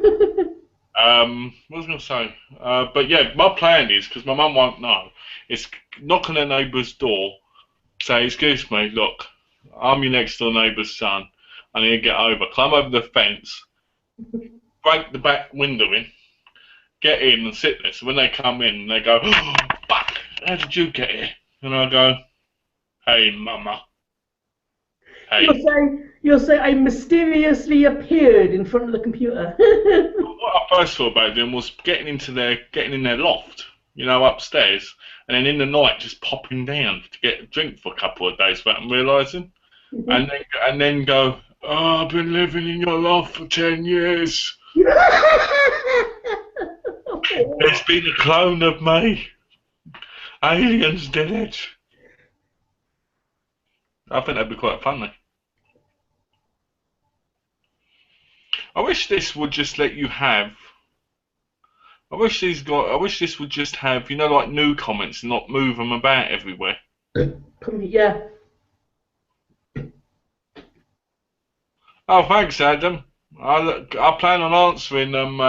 was I going to say? But yeah, my plan is, because my mum won't know, is knock on her neighbour's door, say, excuse me, look, I'm your next door neighbour's son. I need to get over. Climb over the fence, break the back window in, get in and sit there. So when they come in, they go, oh, fuck, how did you get here? And I go, hey, mama. Hey. You'll say I mysteriously appeared in front of the computer. What I first thought about doing was getting in their loft, upstairs, and then in the night just popping down to get a drink for a couple of days without them realising, and then go, oh, I've been living in your loft for 10 years. There's been a clone of me. Aliens did it. I think that'd be quite funny. I wish this would just let you have. I wish this would just have, like new comments and not move them about everywhere. Yeah. Oh, thanks, Adam. I plan on answering them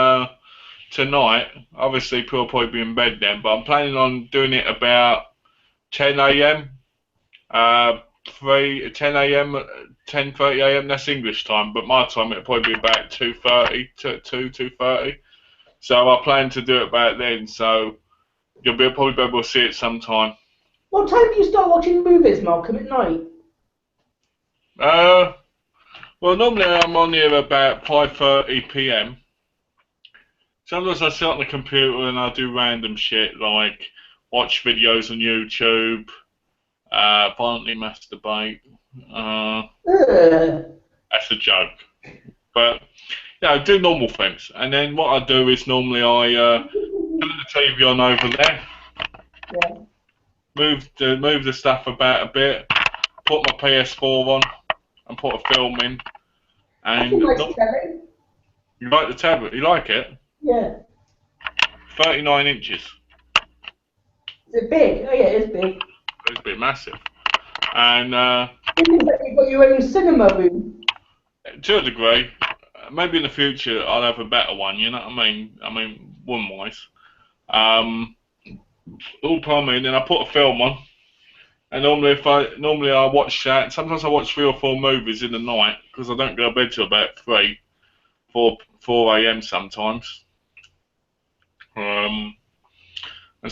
tonight. Obviously, people will probably be in bed then, but I'm planning on doing it about 10 a.m. 10 a.m. 10:30 a.m. That's English time, but my time it'll probably be about 2:30 to 2:30. So I plan to do it about then. So you'll probably be able to see it sometime. What time do you start watching movies, Malcolm? At night? Well, normally I'm on here about 5:30 p.m. Sometimes I sit on the computer and I do random shit like watch videos on YouTube, violently masturbate. That's a joke. But do normal things. And then what I do is normally I turn the TV on over there. Yeah. Move the stuff about a bit. Put my PS4 on and put a film in. And you like the tablet? You like it? Yeah. 39 inches. Is it big? Oh yeah, it is big. It's a bit massive. And you've got your own cinema room. To a degree. Maybe in the future I'll have a better one. You know what I mean? Woman-wise. All time in, then I put a film on. And normally I watch that. Sometimes I watch 3 or 4 movies in the night because I don't go to bed till about 4 a.m. sometimes. And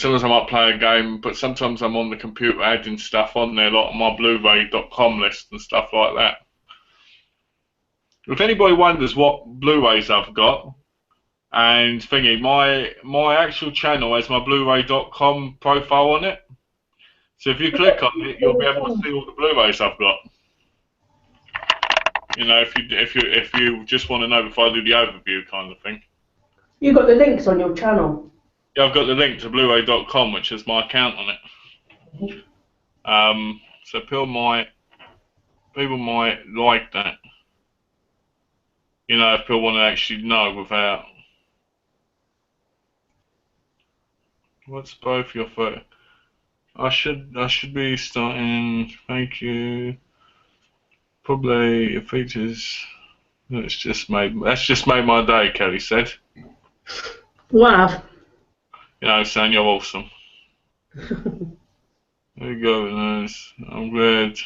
sometimes I might play a game, but sometimes I'm on the computer adding stuff on there, like on my MyDvdReviews list and stuff like that. If anybody wonders what Blu-rays I've got, and thingy, my actual channel has my MyDvdReviews.com profile on it. So if you click on it, you'll be able to see all the Blu-rays I've got. If you just want to know before I do the overview kind of thing. You got the links on your channel. Yeah, I've got the link to MyDvdReviews.com, which has my account on it. So people might like that. If people want to actually know without. What's both your photo? I should be starting. Thank you. Probably your features. That's just made my day. Kelly said. Wow. Saying you're awesome. There you go, nice. I'm glad.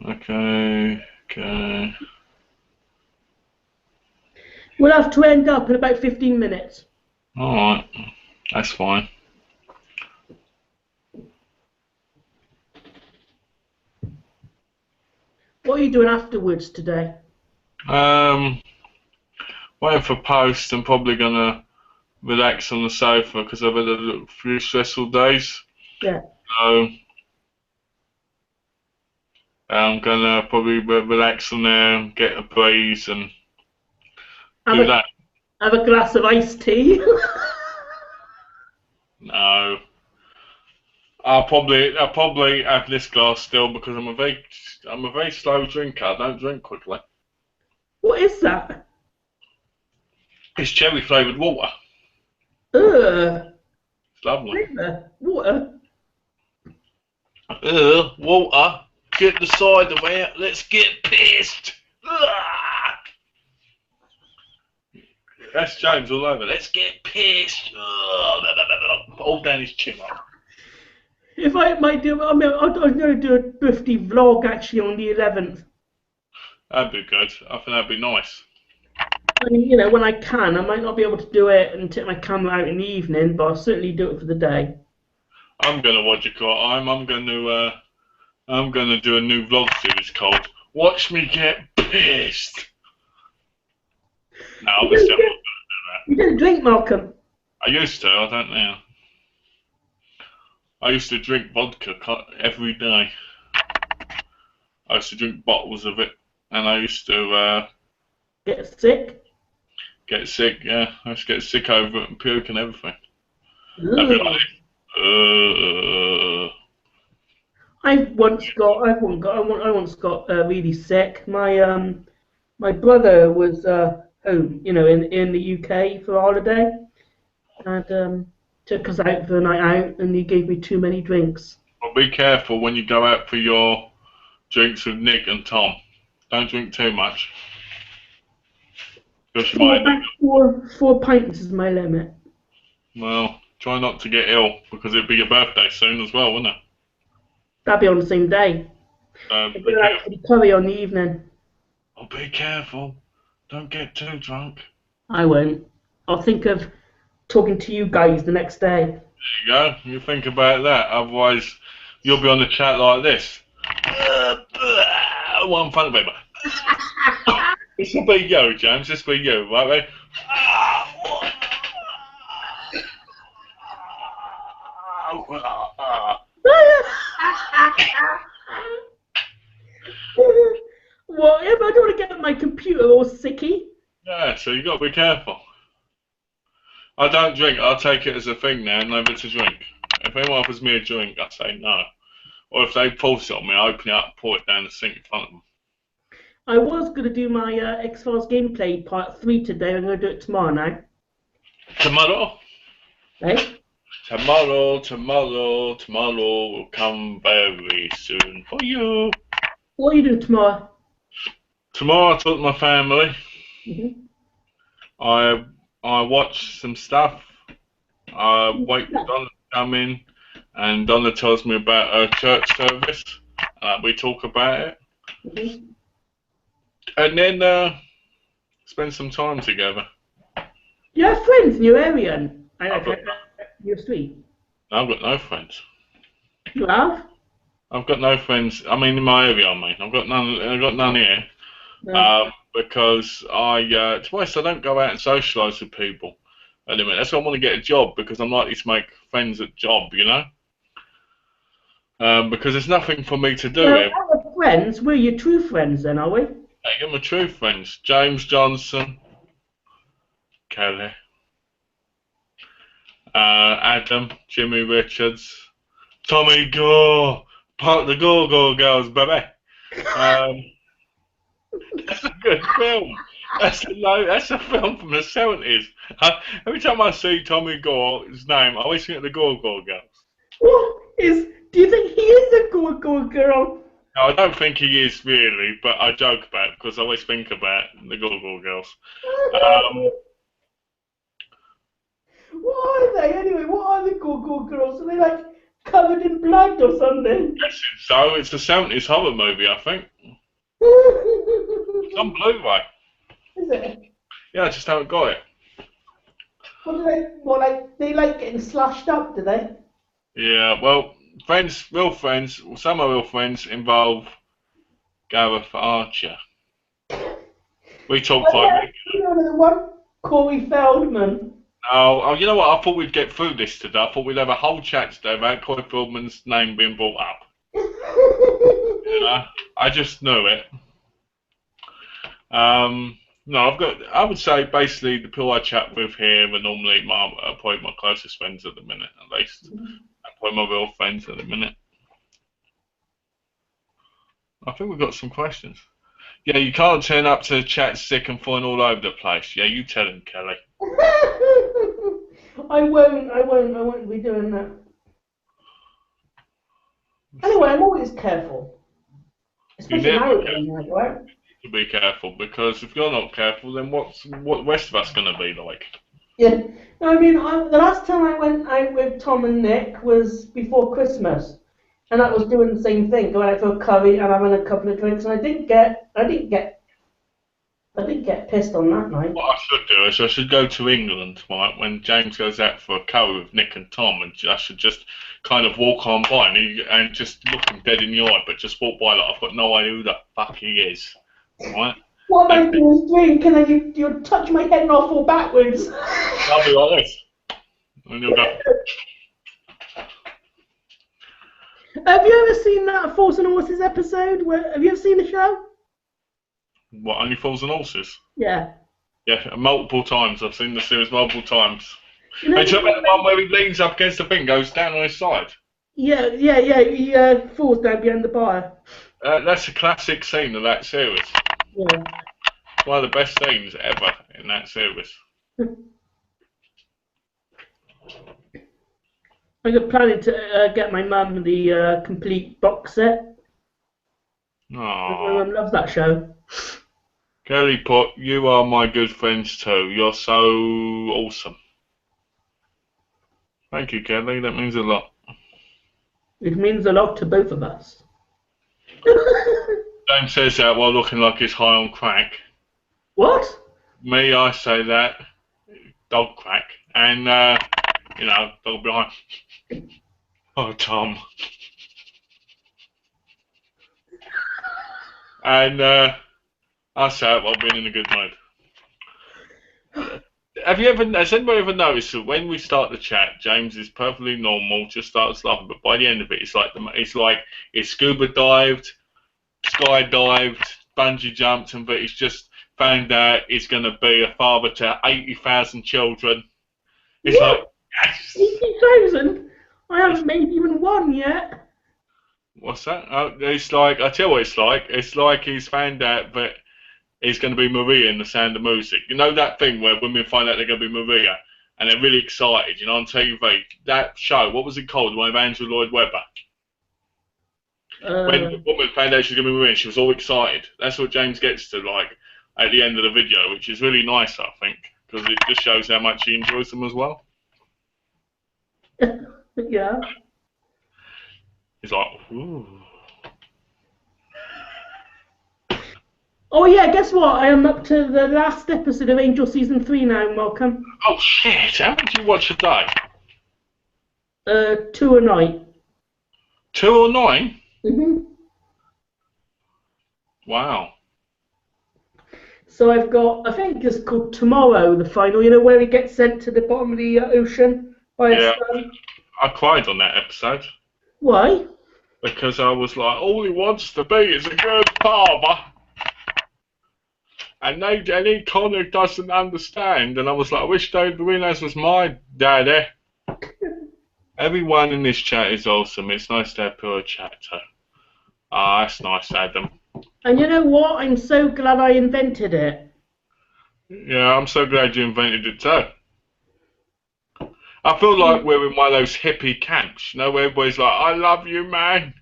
Okay. We'll have to end up in about 15 minutes. Alright. That's fine. What are you doing afterwards today? Waiting for post. I'm probably gonna relax on the sofa because I've had a few stressful days. Yeah. So I'm gonna probably relax on there, get a breeze, and do that. Have a glass of iced tea. No. I'll probably have this glass still because I'm a very slow drinker. I don't drink quickly. What is that? It's cherry flavoured water. Ugh. It's lovely. River. Water. Walter, get the cider out. Let's get pissed. Ugh. That's James all over. Let's get pissed. Ugh. All down his chin. If I might do, I mean, I'm going to do a birthday vlog actually on the 11th. That'd be good. I think that'd be nice. I mean, you know, when I can, I might not be able to do it and take my camera out in the evening, but I'll certainly do it for the day. I'm gonna watch it. I'm gonna do a new vlog series called "Watch Me Get Pissed." No, obviously I'm not gonna do You didn't drink, Malcolm. that. I used to. I don't now. I used to drink vodka every day. I used to drink bottles of it, and I used to Get sick. get sick. Yeah, I used to get sick over it and puke and everything. I'd be Ugh. like, I once got really sick. My brother was home, you know, in the UK for a holiday, and took us out for a night out, and he gave me too many drinks. well, be careful when you go out for your drinks with Nick and Tom. Don't drink too much. Because you might end up, Four pints is my limit. well, try not to get ill because it'll be your birthday soon as well, won't it? That'd be on the same day. So It'd be be like careful. for the curry on the evening. Oh, be careful. Don't get too drunk. I won't. I'll think of talking to you guys the next day. There you go. You think about that. Otherwise, you'll be on the chat like this. One front of paper. This will be you, James. This will be you, right, mate? Well, if I don't want to get my computer all sicky. Yeah, so you got to be careful. I don't drink. I'll take it as a thing now, never to drink. If anyone offers me a drink, I say no. Or if they force it on me, I open it up and pour it down the sink in front of them. I was going to do my X-Files gameplay part 3 today. I'm going to do it tomorrow now. Tomorrow? Eh? Tomorrow will come very soon for you. What are you doing tomorrow? Tomorrow I took my family. Mm-hmm. I watched some stuff. I wait for Donna to come in, and Donna tells me about her church service. We talk about it, Mm-hmm. and then spend some time together. You have friends in your area, your street. I've got no friends. You have? I've got no friends. I mean, in my area, I mean, I've got none. I've got none here. No. Because to be honest, I don't go out and socialise with people at the minute. That's why I want to get a job, because I'm likely to make friends at job, you know. Because there's nothing for me to do here. Our friends, we're your true friends then, are we? I get my true friends: James Johnson, Kelly, Adam, Jimmy Richards, Tommy Gore, Park the Go Girls, baby. That's a good film. That's a film from the 70s. Every time I see Tommy Gore's name, I always think of the Gore Girls. Do you think he is a good girl? No, I don't think he is really, but I joke about it because I always think about the Gore Girls. What are they anyway? What are the Go Girls? Are they like covered in blood or something? So it's a 70s horror movie, I think. It's on Blu-ray. Is it? Yeah, I just haven't got it. They like getting slashed up, do they? Yeah, well, real friends, some of real friends involve Gareth Archer. We talk like Another one, Corey Feldman. Oh, you know what? I thought we'd get through this today. I thought we'd have a whole chat today about Corey Feldman's name being brought up. You know, I just knew it. No, I would say basically the people I chat with here are normally probably my closest friends at the minute, at least. Probably my real friends at the minute. I think we've got some questions. Yeah, you can't turn up to the chat sick and falling all over the place. Yeah, you tell him, Kelly. I won't be doing that. Anyway, I'm always careful. You Especially never nowadays, right? to be careful, because if you're not careful, then what the rest of us going to be like? Yeah. No, I mean, the last time I went out with Tom and Nick was before Christmas, and that was doing the same thing, going out for a curry and having a couple of drinks, and I didn't get pissed on that night. What I should do is I should go to England, right, when James goes out for a curry with Nick and Tom, and I should just kind of walk on by and just look him dead in the eye, but just walk by like I've got no idea who the fuck he is, right? What am I doing is drink, and then you touch my head and I'll fall backwards. I'll be like this, and you'll go. Have you ever seen that Force and Horses episode? Have you ever seen the show? What, Only Fools and Horses? Yeah. Yeah, multiple times. I've seen the series multiple times. You know, And do you remember the one where he leans up against the thing, goes down on his side? yeah. He falls down behind the bar. That's a classic scene of that series. Yeah. One of the best scenes ever in that series. I'm planning to get my mum the complete box set. My Aww. mum loves that show. Kelly Pot, you are my good friends too. You're so awesome. Thank you, Kelly. That means a lot. It means a lot to both of us. James says that while looking like he's high on crack. What? Me, I say that. Dog crack. And, dog behind. Oh, Tom. And, I say it while being in a good mood. Has anybody ever noticed that when we start the chat, James is perfectly normal, just starts laughing, but by the end of it, it's like he's scuba dived, skydived, bungee jumped, but he's just found out he's going to be a father to 80,000 children. It's like, yes! 80,000? I haven't made even one yet. What's that? It's like, I tell you what it's like. It's like he's found out that he's going to be Maria in The Sound of Music. You know that thing where women find out they're going to be Maria and they're really excited, on TV? That show, what was it called? The one with Andrew Lloyd Webber. When the woman found out she's going to be Maria, she was all excited. That's what James gets to, like, at the end of the video, which is really nice, I think, because it just shows how much he enjoys them as well. Yeah. He's like, ooh. Oh yeah, guess what? I am up to the last episode of Angel Season 3 now, Malcolm. Oh shit, how many do you watch a day? 2 a night. 2 or 9? Mhm. Wow. So I've got, I think it's called Tomorrow, the final, where he gets sent to the bottom of the ocean by a sun. I cried on that episode. Why? Because I was like, all he wants to be is a good father. And Connor doesn't understand. And I was like, I wish David Winez was my daddy. Everyone in this chat is awesome. It's nice to have pure chatter. Ah, that's nice, Adam. And you know what? I'm so glad I invented it. Yeah, I'm so glad you invented it too. I feel like we're in one of those hippie camps, where everybody's like, I love you, man.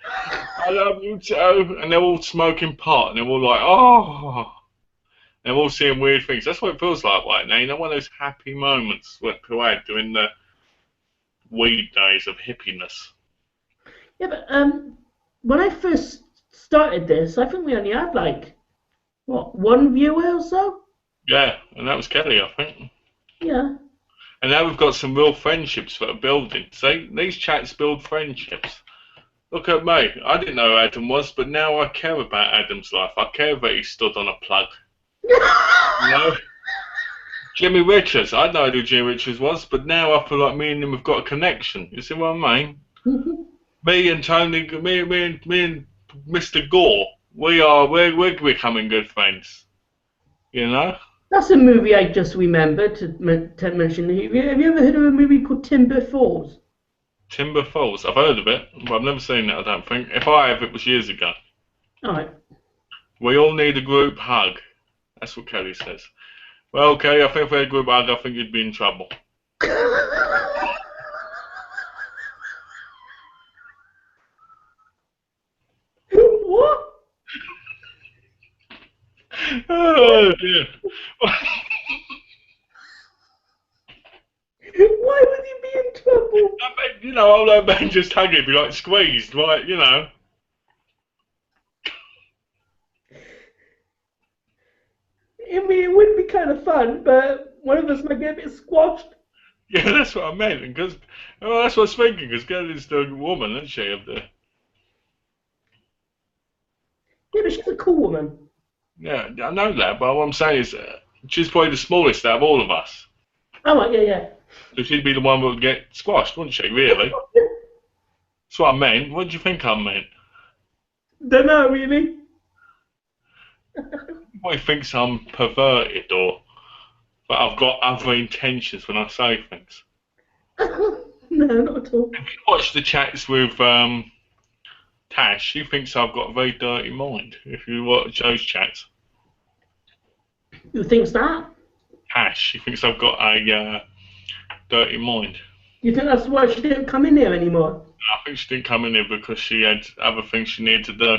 I love you too. And they're all smoking pot, and they're all like, oh. And they're all seeing weird things. That's what it feels like right now. One of those happy moments where people had during the weed days of hippiness. Yeah, but when I first started this, I think we only had one viewer or so? Yeah, and that was Kelly, I think. Yeah. And now we've got some real friendships that are building. See, these chats build friendships. Look at me. I didn't know who Adam was, but now I care about Adam's life. I care that he stood on a plug. Jimmy Richards. I know who Jimmy Richards was, but now I feel like me and him have got a connection. You see what I mean? Me and Tony, me and Mr. Gore, we're becoming good friends. That's a movie I just remembered to mention. Have you ever heard of a movie called Timber Falls? Timber Falls. I've heard of it, but I've never seen it, I don't think. If I have, it was years ago. Alright. We all need a group hug. That's what Kelly says. Well, Kelly, I think if we had a group hug, I think you'd be in trouble. What? Oh dear. Why would he be in trouble? I bet, you know, all that man just hugging be like squeezed, right? You know. I mean, it would be kind of fun, but one of us might get a bit squashed. Yeah, that's what I meant. Because well, that's what I was thinking. Because girl is the woman, isn't she? Of the Yeah, but she's a cool woman. yeah, I know that. But what I'm saying is, she's probably the smallest out of all of us. Oh, right, yeah, yeah. So she'd be the one that would get squashed, wouldn't she? Really? That's what I meant. What do you think I meant? Don't know, really. Everybody thinks I'm perverted or that I've got other intentions when I say things. No, not at all. If you watch the chats with Tash, she thinks I've got a very dirty mind. If you watch those chats, Who thinks that? Tash, she thinks I've got a dirty mind. You think that's why she didn't come in here anymore? I think she didn't come in here because she had other things she needed to do.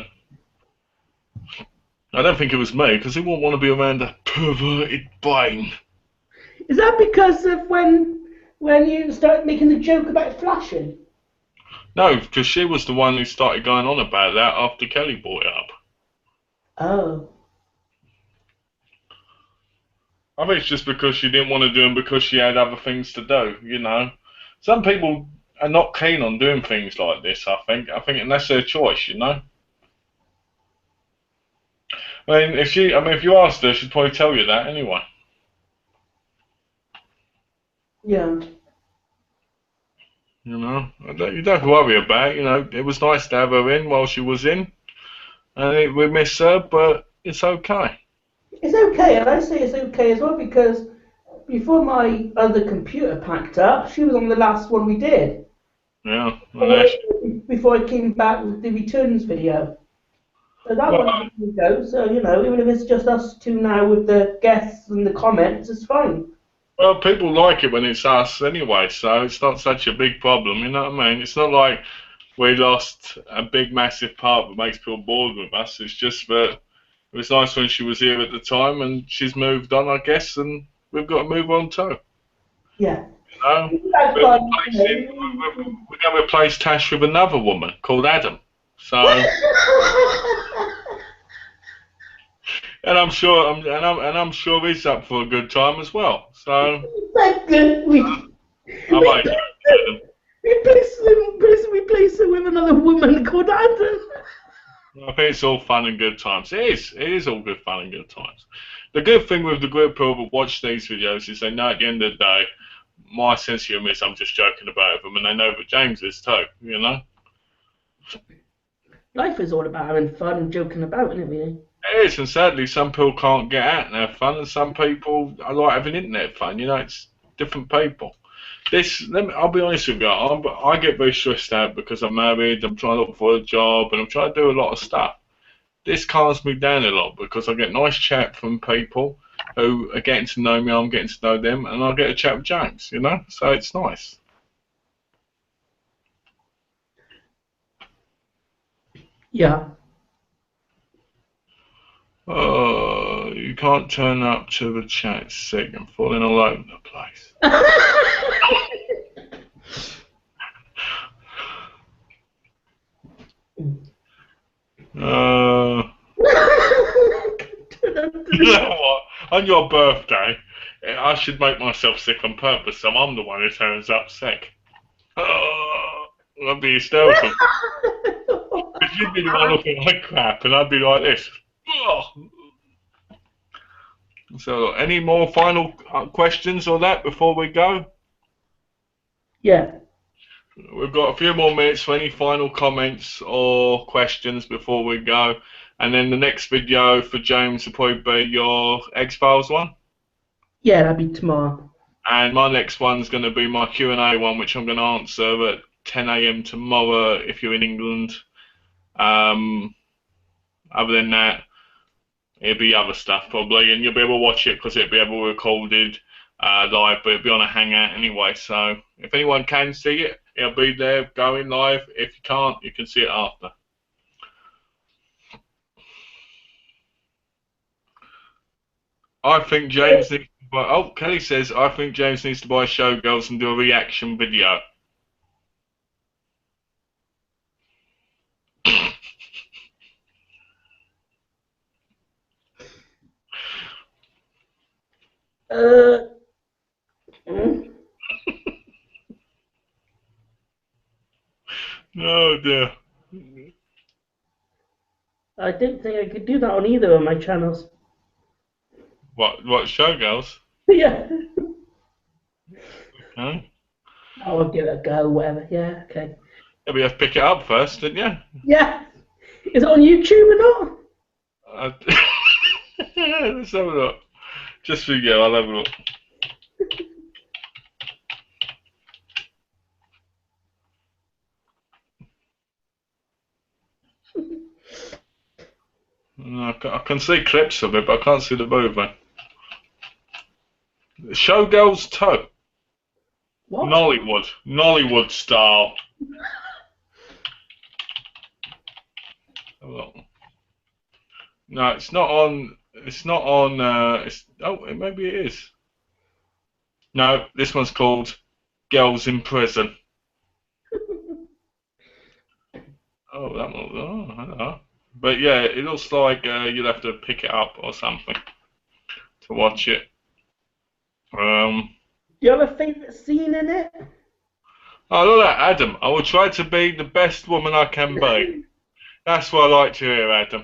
I don't think it was me, because he wouldn't want to be around a perverted brain. Is that because of when you started making the joke about flashing? No, because she was the one who started going on about that after Kelly brought it up. Oh. I think it's just because she didn't want to do them because she had other things to do, you know. Some people are not keen on doing things like this, I think. And that's their choice, you know. If you asked her, she'd probably tell you that anyway. Yeah. You know, you don't have to worry about it, you know. It was nice to have her in while she was in, and we miss her, but it's okay. It's okay, and I say it's okay as well because before my other computer packed up, she was on the last one we did. Yeah, well, Before I came back with the returns video. So that well, one didn't go, so you know, even if it's just us two now with the guests and the comments, it's fine. well, people like it when it's us anyway, so it's not such a big problem, you know what I mean? It's not like we lost a big, massive part that makes people bored with us. It's just that it was nice when she was here at the time, and she's moved on, I guess, and we've got to move on too. Yeah. You know, That's we're fun. going to replace Tash with another woman called Adam. So, and I'm sure he's up for a good time as well. So, That's good. We I might do Adam. replace her with another woman called Adam. I think it's all fun and good times. It is all good fun and good times. The good thing with the group of people that watch these videos is they know at the end of the day, my sense of humour is I'm just joking about them, and they know that James is too, you know? Life is all about having fun and joking about, isn't it, really? It is, and sadly some people can't get out and have fun, and some people I like having internet fun, you know, it's different people. I'll be honest with you, I get very stressed out because I'm married, I'm trying to look for a job, and I'm trying to do a lot of stuff. This calms me down a lot because I get nice chat from people who are getting to know me, I'm getting to know them, and I get a chat with James, you know, so it's nice. Yeah. Oh, you can't turn up to the chat, sick and falling all over the place. You know what? On your birthday, I should make myself sick on purpose, so I'm the one who turns up sick. Oh, I'd be hysterical. Because you'd be the one looking like crap, and I'd be like this. Oh. So, any more final questions or that before we go? Yeah. We've got a few more minutes for any final comments or questions before we go. And then the next video for James will probably be your X-Files one. Yeah, that'll be tomorrow. And my next one's going to be my Q&A one, which I'm going to answer at 10 a.m. tomorrow if you're in England. Other than that, it'll be other stuff probably, and you'll be able to watch it because it'll be able recorded live, but it'll be on a Hangout anyway. So if anyone can see it, it'll be there going live. If you can't, you can see it after. I think James needs to buy. Oh, Kelly says I think James needs to buy Showgirls and do a reaction video. Oh dear. I didn't think I could do that on either of my channels. What Showgirls? Yeah. Okay. I'll give it a go, whatever. Yeah, okay. Yeah, but you have to pick it up first, didn't you? Yeah. Is it on YouTube or not? Let's have a look. Just for you, I'll have a look. I can see clips of it, but I can't see the movie. Showgirls 2. What? Nollywood style. No, it's not on. It's not on. Maybe it is. No, this one's called Girls in Prison. Oh, that one. Oh, I don't know. But yeah, it looks like you'll have to pick it up or something to watch it. Do you have a favourite scene in it? Oh, look at that, Adam. I will try to be the best woman I can be. That's what I like to hear, Adam.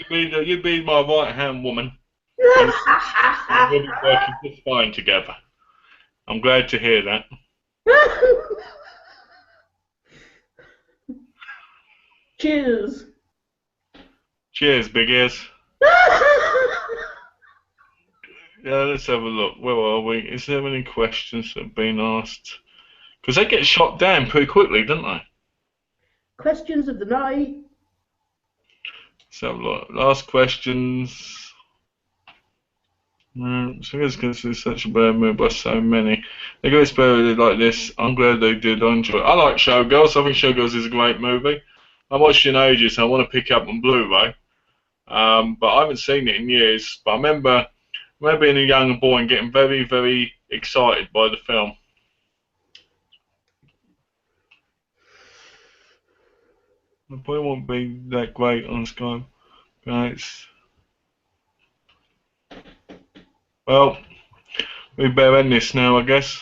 You be my right hand woman. And we'll be working just fine together. I'm glad to hear that. Cheers. Cheers, big ears. Yeah, let's have a look. Where are we? Is there any questions that have been asked? Because they get shot down pretty quickly, don't they? Questions of the night. Let's have a look. Last questions. So it's because it's such a bad move by so many. They go spirited like this. I'm glad they did. I enjoy it. I like Showgirls. I think Showgirls is a great movie. I watched it in ages, so I want to pick it up on Blu-ray. But I haven't seen it in years. But I remember being a young boy and getting very, very excited by the film. The boy won't be that great on Skype. Right. Well, we better end this now, I guess.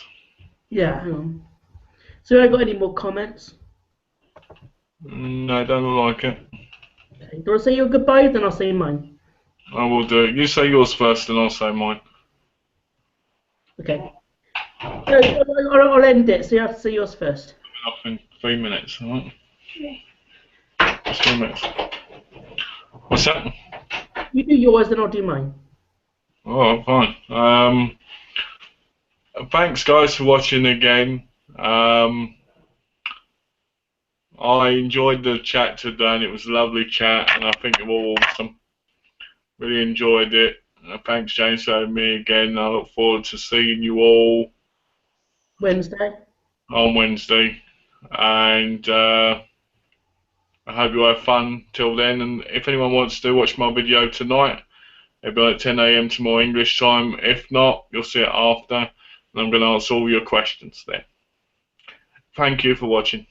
Yeah, hang on. So, I got any more comments? No, I don't like it. Okay. Do you want to say your goodbyes? Then I'll say mine. I will do it. You say yours first, and I'll say mine. Okay. I'll end it, so you have to say yours first. Up in 3 minutes, alright? Yeah. Just 3 minutes. What's that? You do yours, then I'll do mine. Oh, fine. Thanks, guys, for watching again. I enjoyed the chat today, and it was a lovely chat, and I think it was awesome. Really enjoyed it. Thanks, James, for having me again. I look forward to seeing you all Wednesday. On Wednesday, and I hope you have fun till then. And if anyone wants to watch my video tonight, it'll be at 10 AM tomorrow English time. If not, you'll see it after, and I'm going to answer all your questions there. Thank you for watching.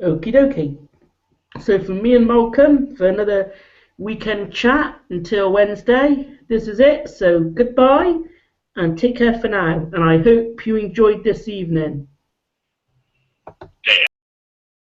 Okie dokie. So from me and Malcolm for another weekend chat until Wednesday, this is it. So goodbye and take care for now. And I hope you enjoyed this evening.